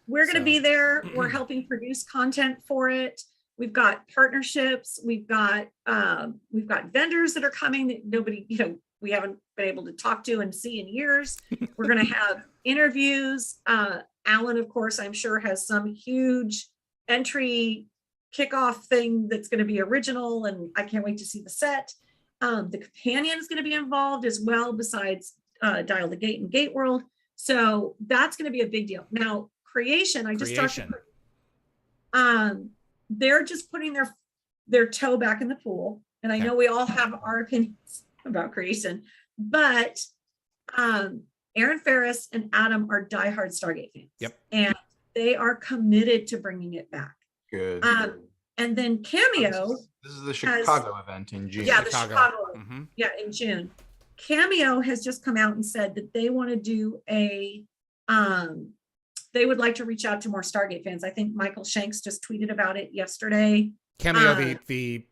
We're going to be there. We're helping produce content for it. We've got partnerships. We've got vendors that are coming that nobody, we haven't been able to talk to and see in years. We're going to have interviews. Alan, of course, I'm sure has some huge entry kickoff thing that's going to be original, and I can't wait to see the set. The companion is going to be involved as well, besides Dial the Gate and GateWorld. So that's going to be a big deal. Now, creation, I just talked to, they're just putting their toe back in the pool. And I know we all have our opinions about creation, but Aaron Ferris and Adam are diehard Stargate fans. Yep. And they are committed to bringing it back. Good. And then Cameo. This is the Chicago event in June. Yeah, the Chicago. Yeah, in June. Cameo has just come out and said that they want to do they would like to reach out to more Stargate fans. I think Michael Shanks just tweeted about it yesterday. Cameo, the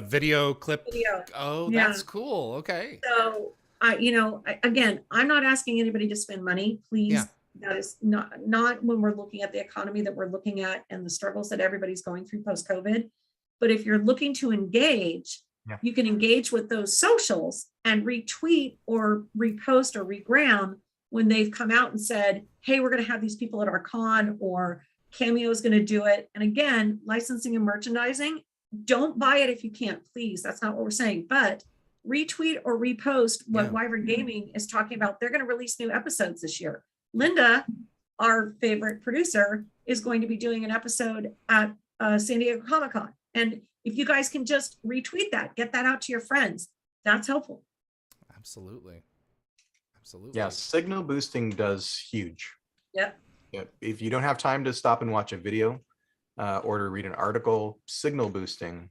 video clip. Video. Oh, that's cool. Okay. So again, I'm not asking anybody to spend money, please. Yeah. That is not when we're looking at the economy that we're looking at and the struggles that everybody's going through post-COVID. But if you're looking to engage, you can engage with those socials and retweet or repost or regram when they've come out and said, hey, we're going to have these people at our con, or Cameo is going to do it. And again, licensing and merchandising, don't buy it if you can't, please. That's not what we're saying. But retweet or repost what Wyvern Gaming is talking about. They're going to release new episodes this year. Linda, our favorite producer, is going to be doing an episode at San Diego Comic-Con. And if you guys can just retweet that, get that out to your friends, that's helpful. Absolutely. Yeah, signal boosting does huge. Yep. If you don't have time to stop and watch a video or to read an article, signal boosting,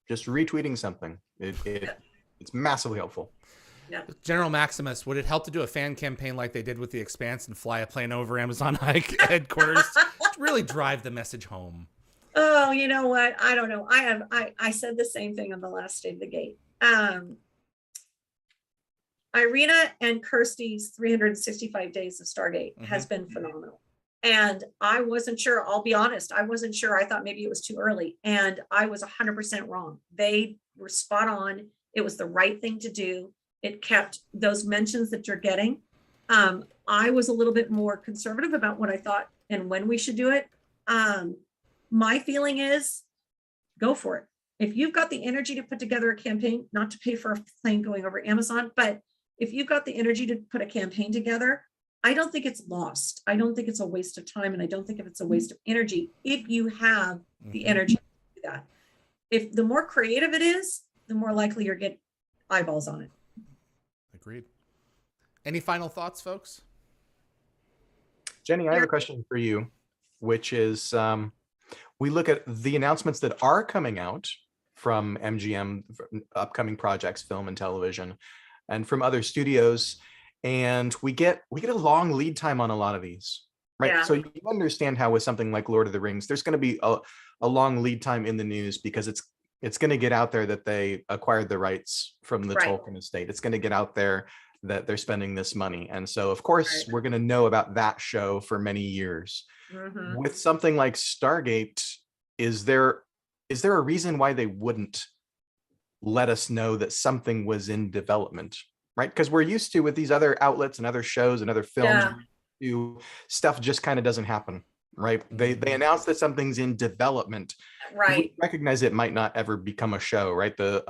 just retweeting something, it's massively helpful. Yeah. General Maximus, would it help to do a fan campaign like they did with The Expanse and fly a plane over Amazon headquarters to really drive the message home? Oh, you know what? I don't know. I said the same thing on the last State of the Gate. Irina and Kirsty's 365 Days of Stargate has been phenomenal. And I wasn't sure, I'll be honest, I wasn't sure. I thought maybe it was too early. And I was 100% wrong. They were spot on. It was the right thing to do. It kept those mentions that you're getting. I was a little bit more conservative about what I thought and when we should do it. My feeling is go for it. If you've got the energy to put together a campaign, not to pay for a plane going over Amazon, but if you've got the energy to put a campaign together, I don't think it's lost. I don't think it's a waste of time. And I don't think it's a waste of energy if you have the energy to do that. If the more creative it is, the more likely you'll get eyeballs on it. Agreed. Any final thoughts, folks? Jenny, I have a question for you. which is we look at the announcements that are coming out from MGM, upcoming projects, film and television, and from other studios, and we get a long lead time on a lot of these, right? Yeah. So you understand how with something like Lord of the Rings, there's going to be a long lead time in the news because it's going to get out there that they acquired the rights from the Tolkien estate. It's going to get out there that they're spending this money, and so of course we're going to know about that show for many years. With something like Stargate, is there a reason why they wouldn't let us know that something was in development, right? Because we're used to, with these other outlets and other shows and other films, stuff just kind of doesn't happen, right? They announce that something's in development. We recognize it might not ever become a show, right? The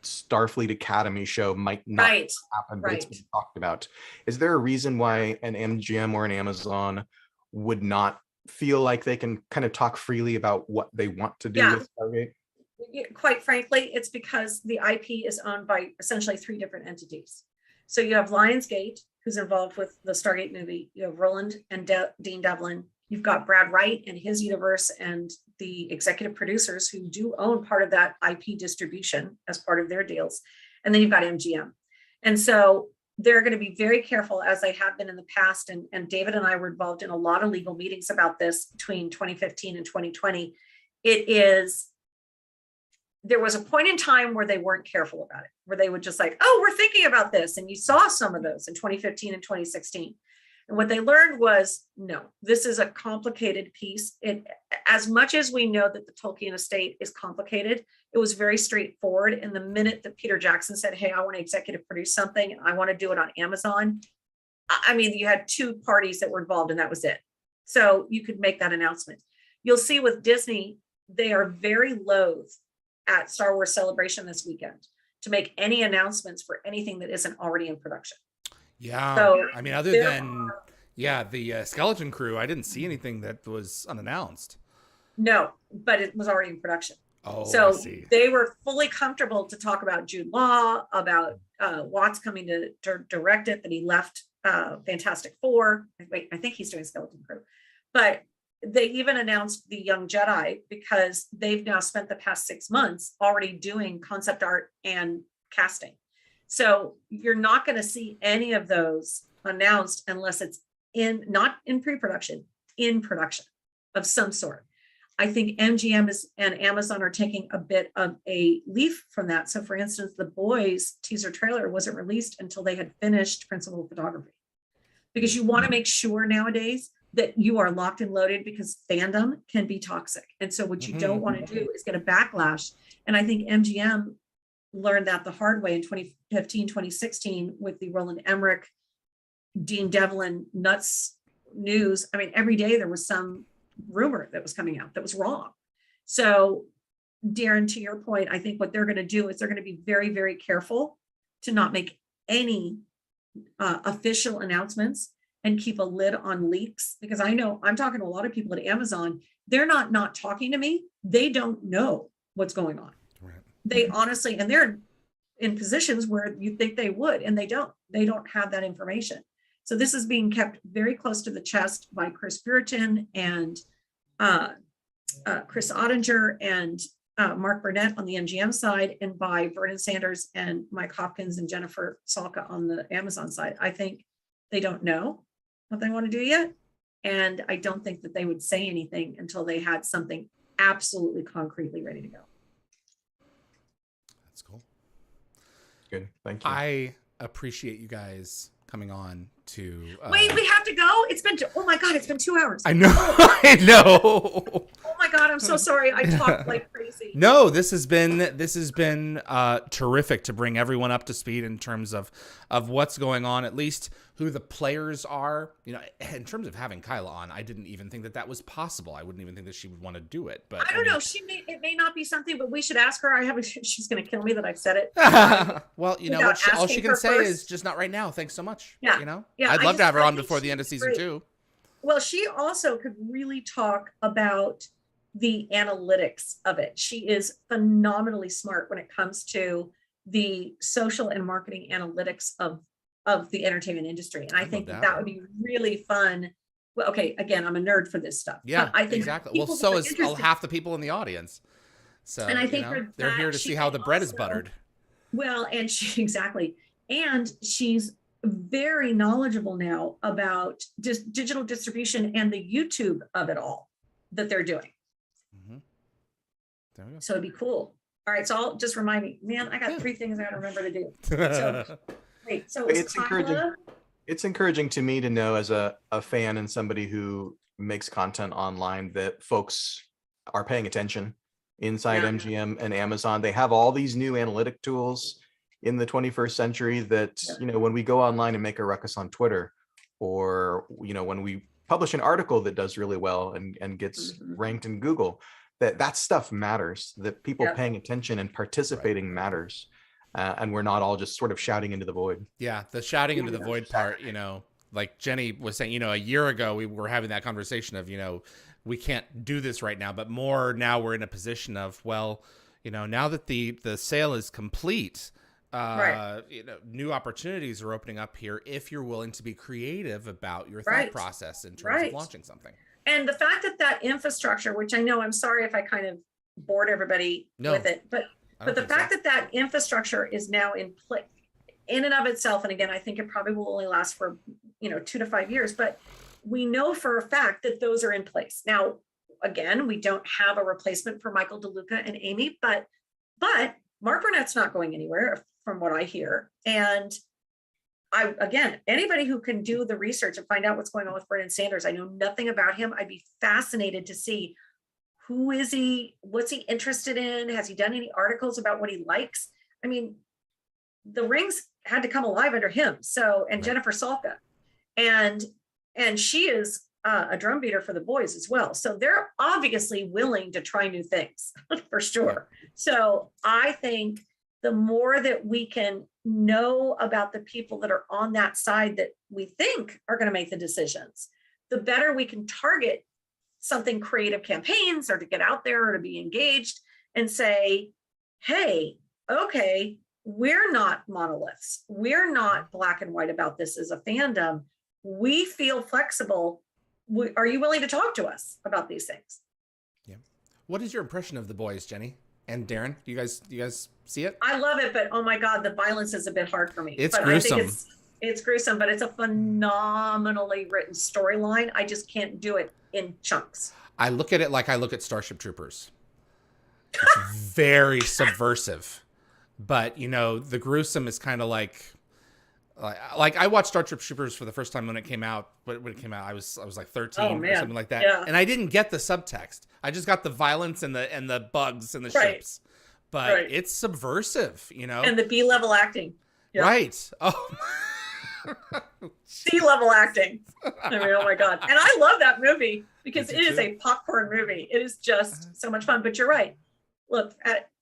Starfleet Academy show might not happen, but it's been talked about. Is there a reason why an MGM or an Amazon would not feel like they can kind of talk freely about what they want to do with Stargate? Quite frankly, it's because the IP is owned by essentially 3 different entities. So you have Lionsgate, who's involved with the Stargate movie. You have Roland and Dean Devlin. You've got Brad Wright and his universe and the executive producers who do own part of that IP distribution as part of their deals. And then you've got MGM. And so they're going to be very careful, as they have been in the past. And David and I were involved in a lot of legal meetings about this between 2015 and 2020. There was a point in time where they weren't careful about it, where they would just like, oh, we're thinking about this. And you saw some of those in 2015 and 2016. And what they learned was, no, this is a complicated piece. As much as we know that the Tolkien estate is complicated, it was very straightforward. And the minute that Peter Jackson said, hey, I want to executive produce something, and I want to do it on Amazon, I mean, you had 2 parties that were involved, and that was it. So you could make that announcement. You'll see with Disney, they are very loath at Star Wars Celebration this weekend to make any announcements for anything that isn't already in production. Yeah. So I mean, other than the Skeleton Crew, I didn't see anything that was unannounced. No, but it was already in production. Oh, so they were fully comfortable to talk about Jude Law, about Watts coming to direct it, that he left Fantastic Four. Wait, I think he's doing Skeleton Crew. But they even announced the Young Jedi because they've now spent the past 6 months already doing concept art and casting. So you're not going to see any of those announced unless it's not in pre-production, in production of some sort. I think MGM and Amazon are taking a bit of a leaf from that. So for instance, The Boys teaser trailer wasn't released until they had finished principal photography, because you want to make sure nowadays that you are locked and loaded, because fandom can be toxic. And so what you don't want to do is get a backlash. And I think MGM learned that the hard way in 2015, 2016 with the Roland Emmerich, Dean Devlin nuts news. I mean, every day there was some rumor that was coming out that was wrong. So Darren, to your point, I think what they're going to do is they're going to be very, very careful to not make any official announcements and keep a lid on leaks, because I know I'm talking to a lot of people at Amazon. They're not talking to me. They don't know what's going on. Right. They honestly, and they're in positions where you think they would, and they don't have that information. So this is being kept very close to the chest by Chris Puritan and Chris Ottinger and Mark Burnett on the MGM side, and by Vernon Sanders and Mike Hopkins and Jennifer Salka on the Amazon side. I think they don't know what they want to do yet. And I don't think that they would say anything until they had something absolutely concretely ready to go. That's cool. Good. Thank you. I appreciate you guys coming on to wait, we have to go. It's been oh my god, it's been 2 hours. I know. I know. Oh my god, I'm so sorry. I talked like crazy. No, this has been terrific to bring everyone up to speed in terms of what's going on, at least who the players are. You know, in terms of having Kyla on, I didn't even think that was possible. I wouldn't even think that she would want to do it. But I don't know. It may not be something, but we should ask her. She's going to kill me that I've said it. Well, you know what? All she can say is just not right now. Thanks so much. Yeah. You know? Yeah. I'd love to have her on before the end of season 2. Well, she also could really talk about the analytics of it. She is phenomenally smart when it comes to the social and marketing analytics of the entertainment industry. And I think that would be really fun well, okay, again, I'm a nerd for this stuff. Yeah, but I think exactly. Well, people so that are is interested- half the people in the audience. So, and I you think know, for they're that, here to she see how the bread is also- buttered. Well, and she exactly, and she's very knowledgeable now about just digital distribution and the YouTube of it all that they're doing. Mhm. There we go. So it'd be cool. All right, so I'll just remind me, man, I got Yeah. 3 things I gotta remember to do. So wait, so It's encouraging. Kyla? It's encouraging to me to know as a fan and somebody who makes content online that folks are paying attention inside Yeah. MGM and Amazon. They have all these new analytic tools in the 21st century that, Yeah. you know, when we go online and make a ruckus on Twitter, or, you know, when we publish an article that does really well and gets Mhm. ranked in Google, that stuff matters, that people Yeah. paying attention and participating matters. And we're not all just sort of shouting into the void. Yeah, the shouting into the Yeah. void part, you know, like Jenny was saying, you know, a year ago we were having that conversation of, you know, we can't do this right now, but more now we're in a position of, well, you know, now that the sale is complete, Right. you know, new opportunities are opening up here if you're willing to be creative about your thought Right. process in terms Right. of launching something. And the fact that that infrastructure, which I know, I'm sorry if I kind of bored everybody No, with it, but I the don't think fact so. that that infrastructure is now in place in and of itself, and again, I think it probably will only last for, you know, 2 to 5 years, but we know for a fact that those are in place. Now, again, we don't have a replacement for Michael DeLuca and Amy, but Mark Burnett's not going anywhere from what I hear. And again, anybody who can do the research and find out what's going on with Brandon Sanders, I know nothing about him. I'd be fascinated to see who is he, what's he interested in? Has he done any articles about what he likes? I mean, the rings had to come alive under him. So, and Right. Jennifer Salka, and she is a drum beater for the boys as well. So they're obviously willing to try new things for sure. So I think the more that we can know about the people that are on that side that we think are going to make the decisions, the better we can target something creative campaigns or to get out there or to be engaged and say, hey, okay, we're not monoliths. We're not black and white about this as a fandom. We feel flexible. Are you willing to talk to us about these things? Yeah. What is your impression of the boys, Jenny and Darren? Do you guys see it? I love it, but oh my God, the violence is a bit hard for me. It's but gruesome. I think it's gruesome, but it's a phenomenally written storyline. I just can't do it in chunks. I look at it like I look at Starship Troopers. It's very subversive, but you know, the gruesome is kind of like I watched Starship Troopers for the first time when it came out. When it came out, I was like 13 or something like that, Yeah. and I didn't get the subtext. I just got the violence and the bugs and the ships. But it's subversive, you know. And the B-level acting. Yep. Right. Oh. C-level acting. I mean, oh my God. And I love that movie because it is a popcorn movie. It is just so much fun. But you're right. Look,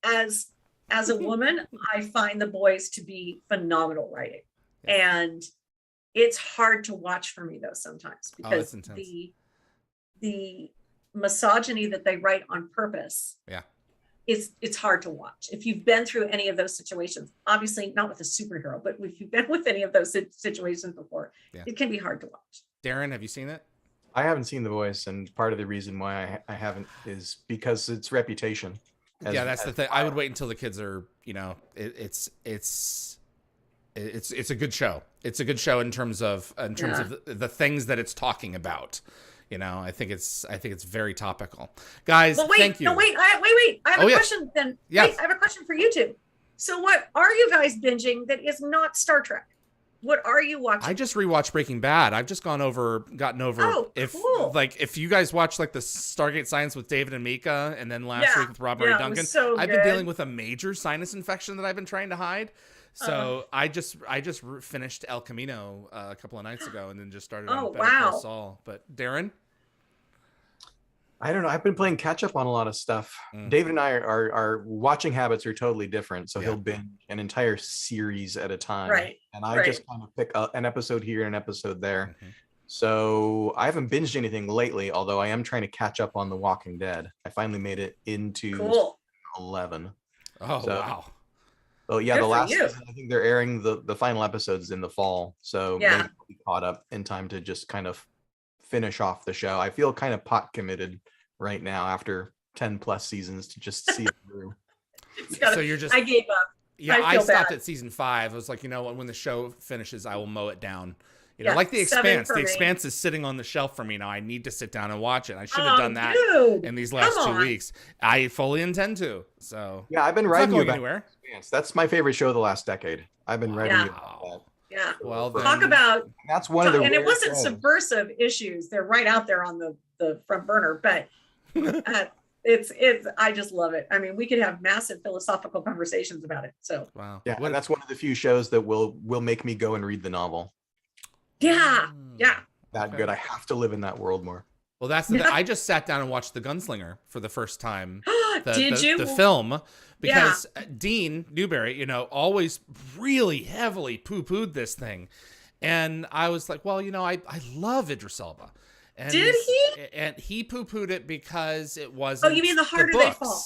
as a woman, I find the boys to be phenomenal writing. Yeah. And it's hard to watch for me though sometimes because the misogyny that they write on purpose. Yeah. It's hard to watch. If you've been through any of those situations, obviously not with a superhero, but if you've been with any of those situations before, it can be hard to watch. Darren, have you seen it? I haven't seen The Voice, and part of the reason why I haven't is because its reputation. That's the thing. I would wait until the kids are, you know, it's a good show. It's a good show in terms of the things that it's talking about. You know, I think it's very topical, guys. Well, thank you. No, wait. I have a question. Then, yes. Wait, I have a question for you two. So, what are you guys binging that is not Star Trek? What are you watching? I just rewatched Breaking Bad. I've just gotten over. Oh, cool. If you guys watch like the Stargate Science with David and Mika, and then last week with Rob Murray Duncan, I've been dealing with a major sinus infection that I've been trying to hide. So I just finished El Camino a couple of nights ago, and then just started on Better Call Saul. But Darren, I don't know. I've been playing catch up on a lot of stuff. David and I are watching habits are totally different. So he'll binge an entire series at a time, right? And I just kind of pick up an episode here and an episode there. So I haven't binged anything lately, although I am trying to catch up on The Walking Dead. I finally made it into 11. Oh, wow. Oh yeah, the last season, I think they're airing the final episodes in the fall, so maybe we'll be caught up in time to just kind of finish off the show. I feel kind of pot committed right now after 10 plus seasons to just see it through. So you're just, I gave up. yeah, I I feel stopped bad. at season 5. I was like, you know what? When the show finishes, I will mow it down. You know, Yeah, like The 7 Expanse. for The me. Expanse is sitting on the shelf for me now. I need to sit down and watch it. I should have Oh, done that dude, in these last come 2 on. weeks. I fully intend to. So Yeah, I've been it's not writing you going about anywhere. Expanse. That's my favorite show of the last decade. I've been writing you about Wow. Yeah. Well, that. then, Talk about, That's one of the and it rare wasn't shows. subversive issues. They're right out there on the front burner, but it's I just love it. I mean, we could have massive philosophical conversations about it. So wow. Yeah, What- and that's one of the few shows that will make me go and read the novel. yeah, yeah. That Okay. good. I have to live in that world more. Well, that's the I just sat down and watched The Gunslinger for the first time. Did you? The film, because Dean Newberry, you know, always really heavily poo-pooed this thing. And I was like, well, you know, I love Idris Elba. And Did he? And he pooed it because it wasn't. Oh, you mean The Harder They books, Fall?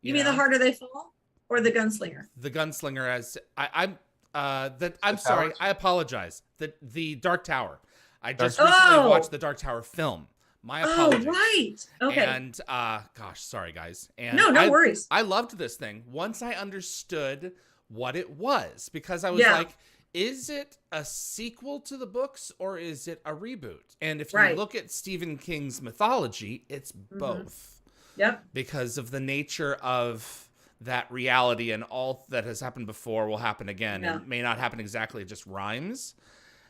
You know? mean The Harder They Fall or The Gunslinger? The Gunslinger, as I'm The sorry, Towers? I apologize. The Dark Tower. I just Dark- recently Oh! watched the Dark Tower film. My Oh, apologies. right. Okay. And gosh, sorry guys. And No worries. I loved this thing once I understood what it was, because I was Yeah. like, is it a sequel to the books or is it a reboot? And if you Right. look at Stephen King's mythology, it's both, Yep. because of the nature of that reality, and all that has happened before will happen again, Yeah. and may not happen exactly, it just rhymes.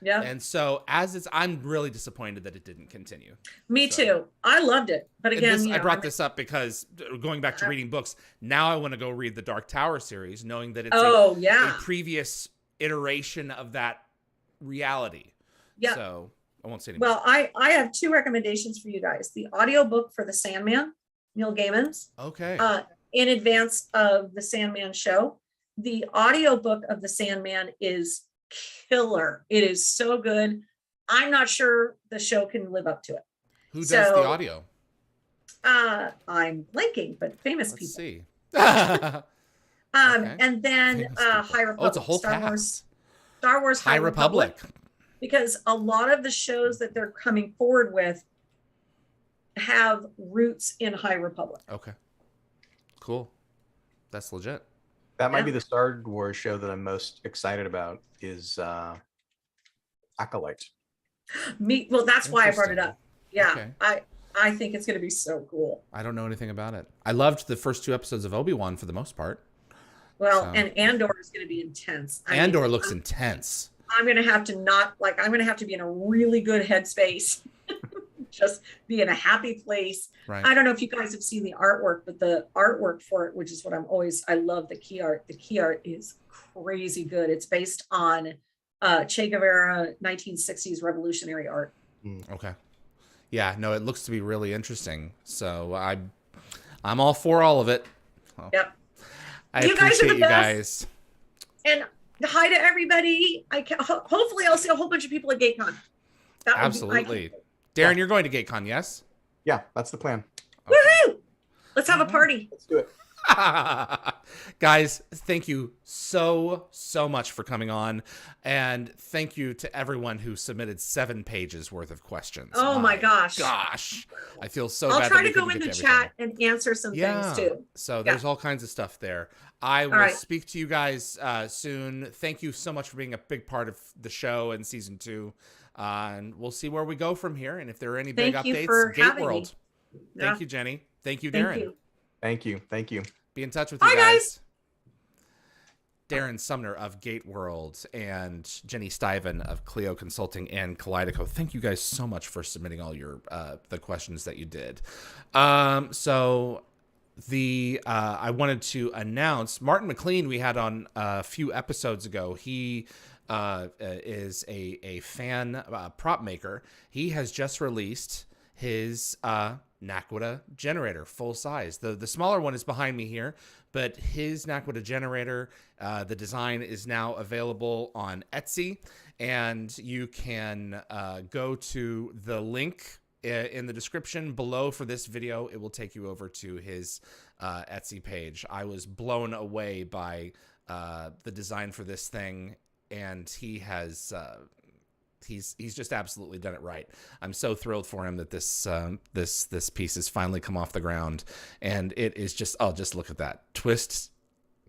Yep. And so I'm really disappointed that it didn't continue. Me so- too. I loved it. But And again, this, you I know, brought this up because going back to reading books, now I want to go read the Dark Tower series, knowing that it's oh, a yeah. previous iteration of that reality. Yeah. So I won't say anymore. Well, I have 2 recommendations for you guys. The audiobook for The Sandman, Neil Gaiman's, Okay. in advance of the Sandman show. The audiobook of The Sandman is killer. It is so good. I'm not sure the show can live up to it. Who does the so- audio? I'm blanking, but famous Let's people. see. Okay. And then Famous people. High Republic. Oh, it's a whole Star cast. Wars. Star Wars High Republic. Because a lot of the shows that they're coming forward with have roots in High Republic. Okay. Cool. That's legit. That might Yeah. be the Star Wars show that I'm most excited about is Acolyte. Well, that's why I brought it up. Yeah, Okay. I think it's going to be so cool. I don't know anything about it. I loved the first 2 episodes of Obi-Wan for the most part. Well, So- and Andor is going to be intense. I mean, Andor looks intense. I'm going to have to I'm going to have to be in a really good headspace. Just be in a happy place. Right. I don't know if you guys have seen the artwork, but the artwork for it, which is what I love the key art. The key art is crazy good. It's based on Che Guevara 1960s revolutionary art. Okay. Yeah, no, it looks to be really interesting. So I'm all for all of it. Well, Yep. I You guys are appreciate the you best. guys. And hi to everybody. Hopefully I'll see a whole bunch of people at GateCon. That would be- Absolutely. Darren, you're going to GateCon, yes? Yeah, that's the plan. Woohoo! Let's have a party. Let's do it. Guys, thank you so much for coming on, and thank you to everyone who submitted 7 pages worth of questions. Oh my gosh. Gosh, I feel so I'll bad. try that we to go couldn't in get the to everything. chat and answer some Yeah. things too. So there's all kinds of stuff there. I will right. speak to you guys soon. Thank you so much for being a big part of the show and season 2. And we'll see where we go from here. And if there are any big Thank you updates, for having me. GateWorld. Yeah. Thank you, Jenny. Thank you, Thank Darren. you. Thank you. Thank you. Be in touch with you Bye, guys. Darren Sumner of GateWorld and Jenny Stiven of Clio Consulting and Kaleido. Thank you guys so much for submitting all your the questions that you did. So I wanted to announce Martin McLean we had on a few episodes ago. He is a fan prop maker. He has just released his Naquita generator, full size. The smaller one is behind me here, but his Naquita generator, the design is now available on Etsy, and you can go to the link in the description below for this video. It will take you over to his Etsy page. I was blown away by the design for this thing, and he has He's just absolutely done it right. I'm so thrilled for him that this piece has finally come off the ground, and it is just, oh, just look at that twist.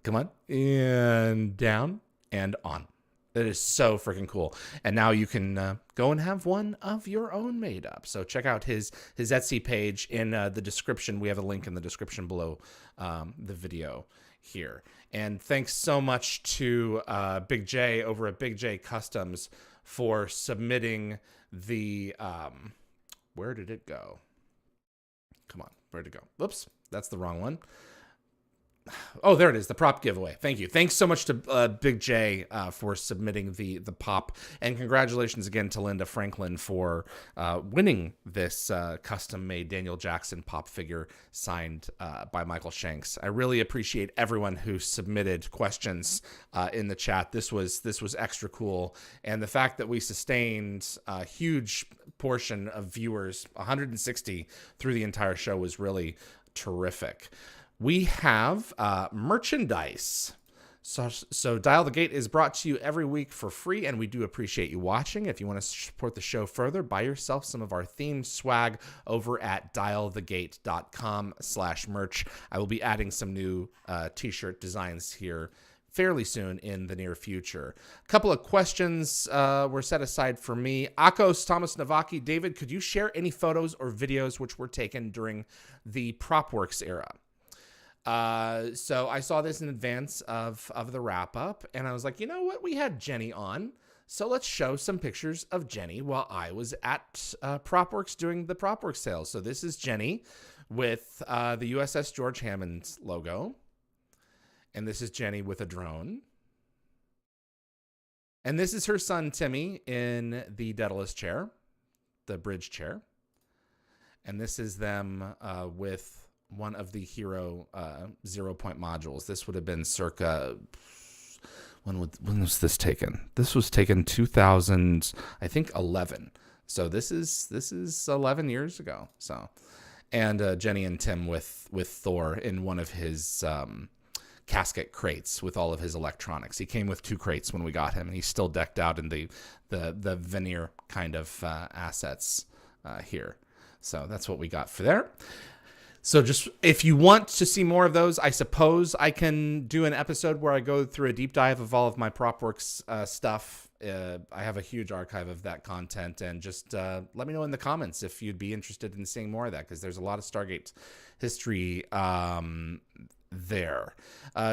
Come on, and down and on. It is so freaking cool. And now you can go and have one of your own made up. So check out his Etsy page in the description. We have a link in the description below the video here. And thanks so much to Big J over at Big J Customs for submitting the where did it go? Come on, where'd it go? Whoops, that's the wrong one. Oh, there it is, the prop giveaway. Thank you. Thanks so much to Big J for submitting the pop, and congratulations again to Linda Franklin for winning this custom-made Daniel Jackson pop figure signed by Michael Shanks. I really appreciate everyone who submitted questions in the chat. This was extra cool, and the fact that we sustained a huge portion of viewers, 160 through the entire show, was really terrific. We have merchandise. So Dial the Gate is brought to you every week for free, and we do appreciate you watching. If you want to support the show further, buy yourself some of our themed swag over at dialthegate.com/merch. I will be adding some new t-shirt designs here fairly soon in the near future. A couple of questions were set aside for me. Akos Thomas Navaki, David, could you share any photos or videos which were taken during the PropWorks era? So I saw this in advance of the wrap up, and I was like, you know what? We had Jenny on, so let's show some pictures of Jenny while I was at PropWorks doing the PropWorks sales. So this is Jenny with the USS George Hammond logo, and this is Jenny with a drone, and this is her son Timmy in the Daedalus chair, the bridge chair, and this is them with one of the Hero 0-point modules. This would have been circa, when was this taken? This was taken 2000, I think 11. So this is 11 years ago. So, and Jenny and Tim with Thor in one of his casket crates with all of his electronics. He came with 2 crates when we got him, and he's still decked out in the veneer kind of assets here. So that's what we got for there. So just if you want to see more of those, I suppose I can do an episode where I go through a deep dive of all of my PropWorks stuff. I have a huge archive of that content, and just let me know in the comments if you'd be interested in seeing more of that, because there's a lot of Stargate history there.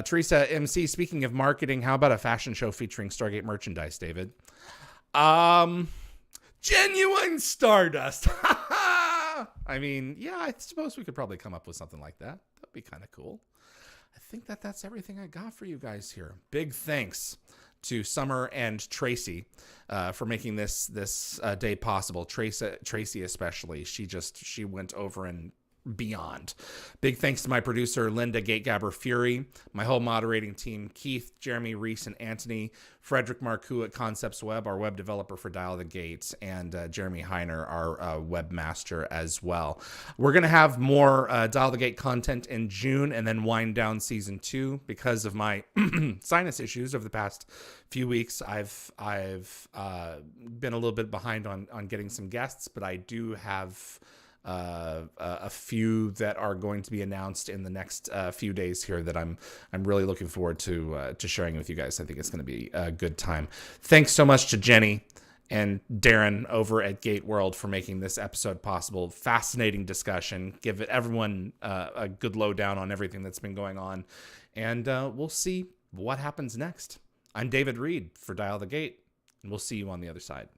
Teresa MC, speaking of marketing, how about a fashion show featuring Stargate merchandise, David? Genuine Stardust. I mean, yeah, I suppose we could probably come up with something like that. That'd be kind of cool. I think that's everything I got for you guys here. Big thanks to Summer and Tracy for making this day possible. Tracy especially. She went over and beyond. Big thanks to my producer, Linda Gategabber Fury, my whole moderating team, Keith, Jeremy, Reese, and Anthony, Frederick Marcoux at Concepts Web, our web developer for Dial the Gates, and Jeremy Heiner, our webmaster as well. We're going to have more Dial the Gate content in June and then wind down season 2 because of my sinus issues over the past few weeks. I've been a little bit behind on getting some guests, but I do have a few that are going to be announced in the next few days here that I'm really looking forward to sharing with you guys. I think it's going to be a good time. Thanks so much to Jenny and Darren over at GateWorld for making this episode possible. Fascinating discussion. Give everyone a good lowdown on everything that's been going on, and we'll see what happens next. I'm David Reed for Dial the Gate, and we'll see you on the other side.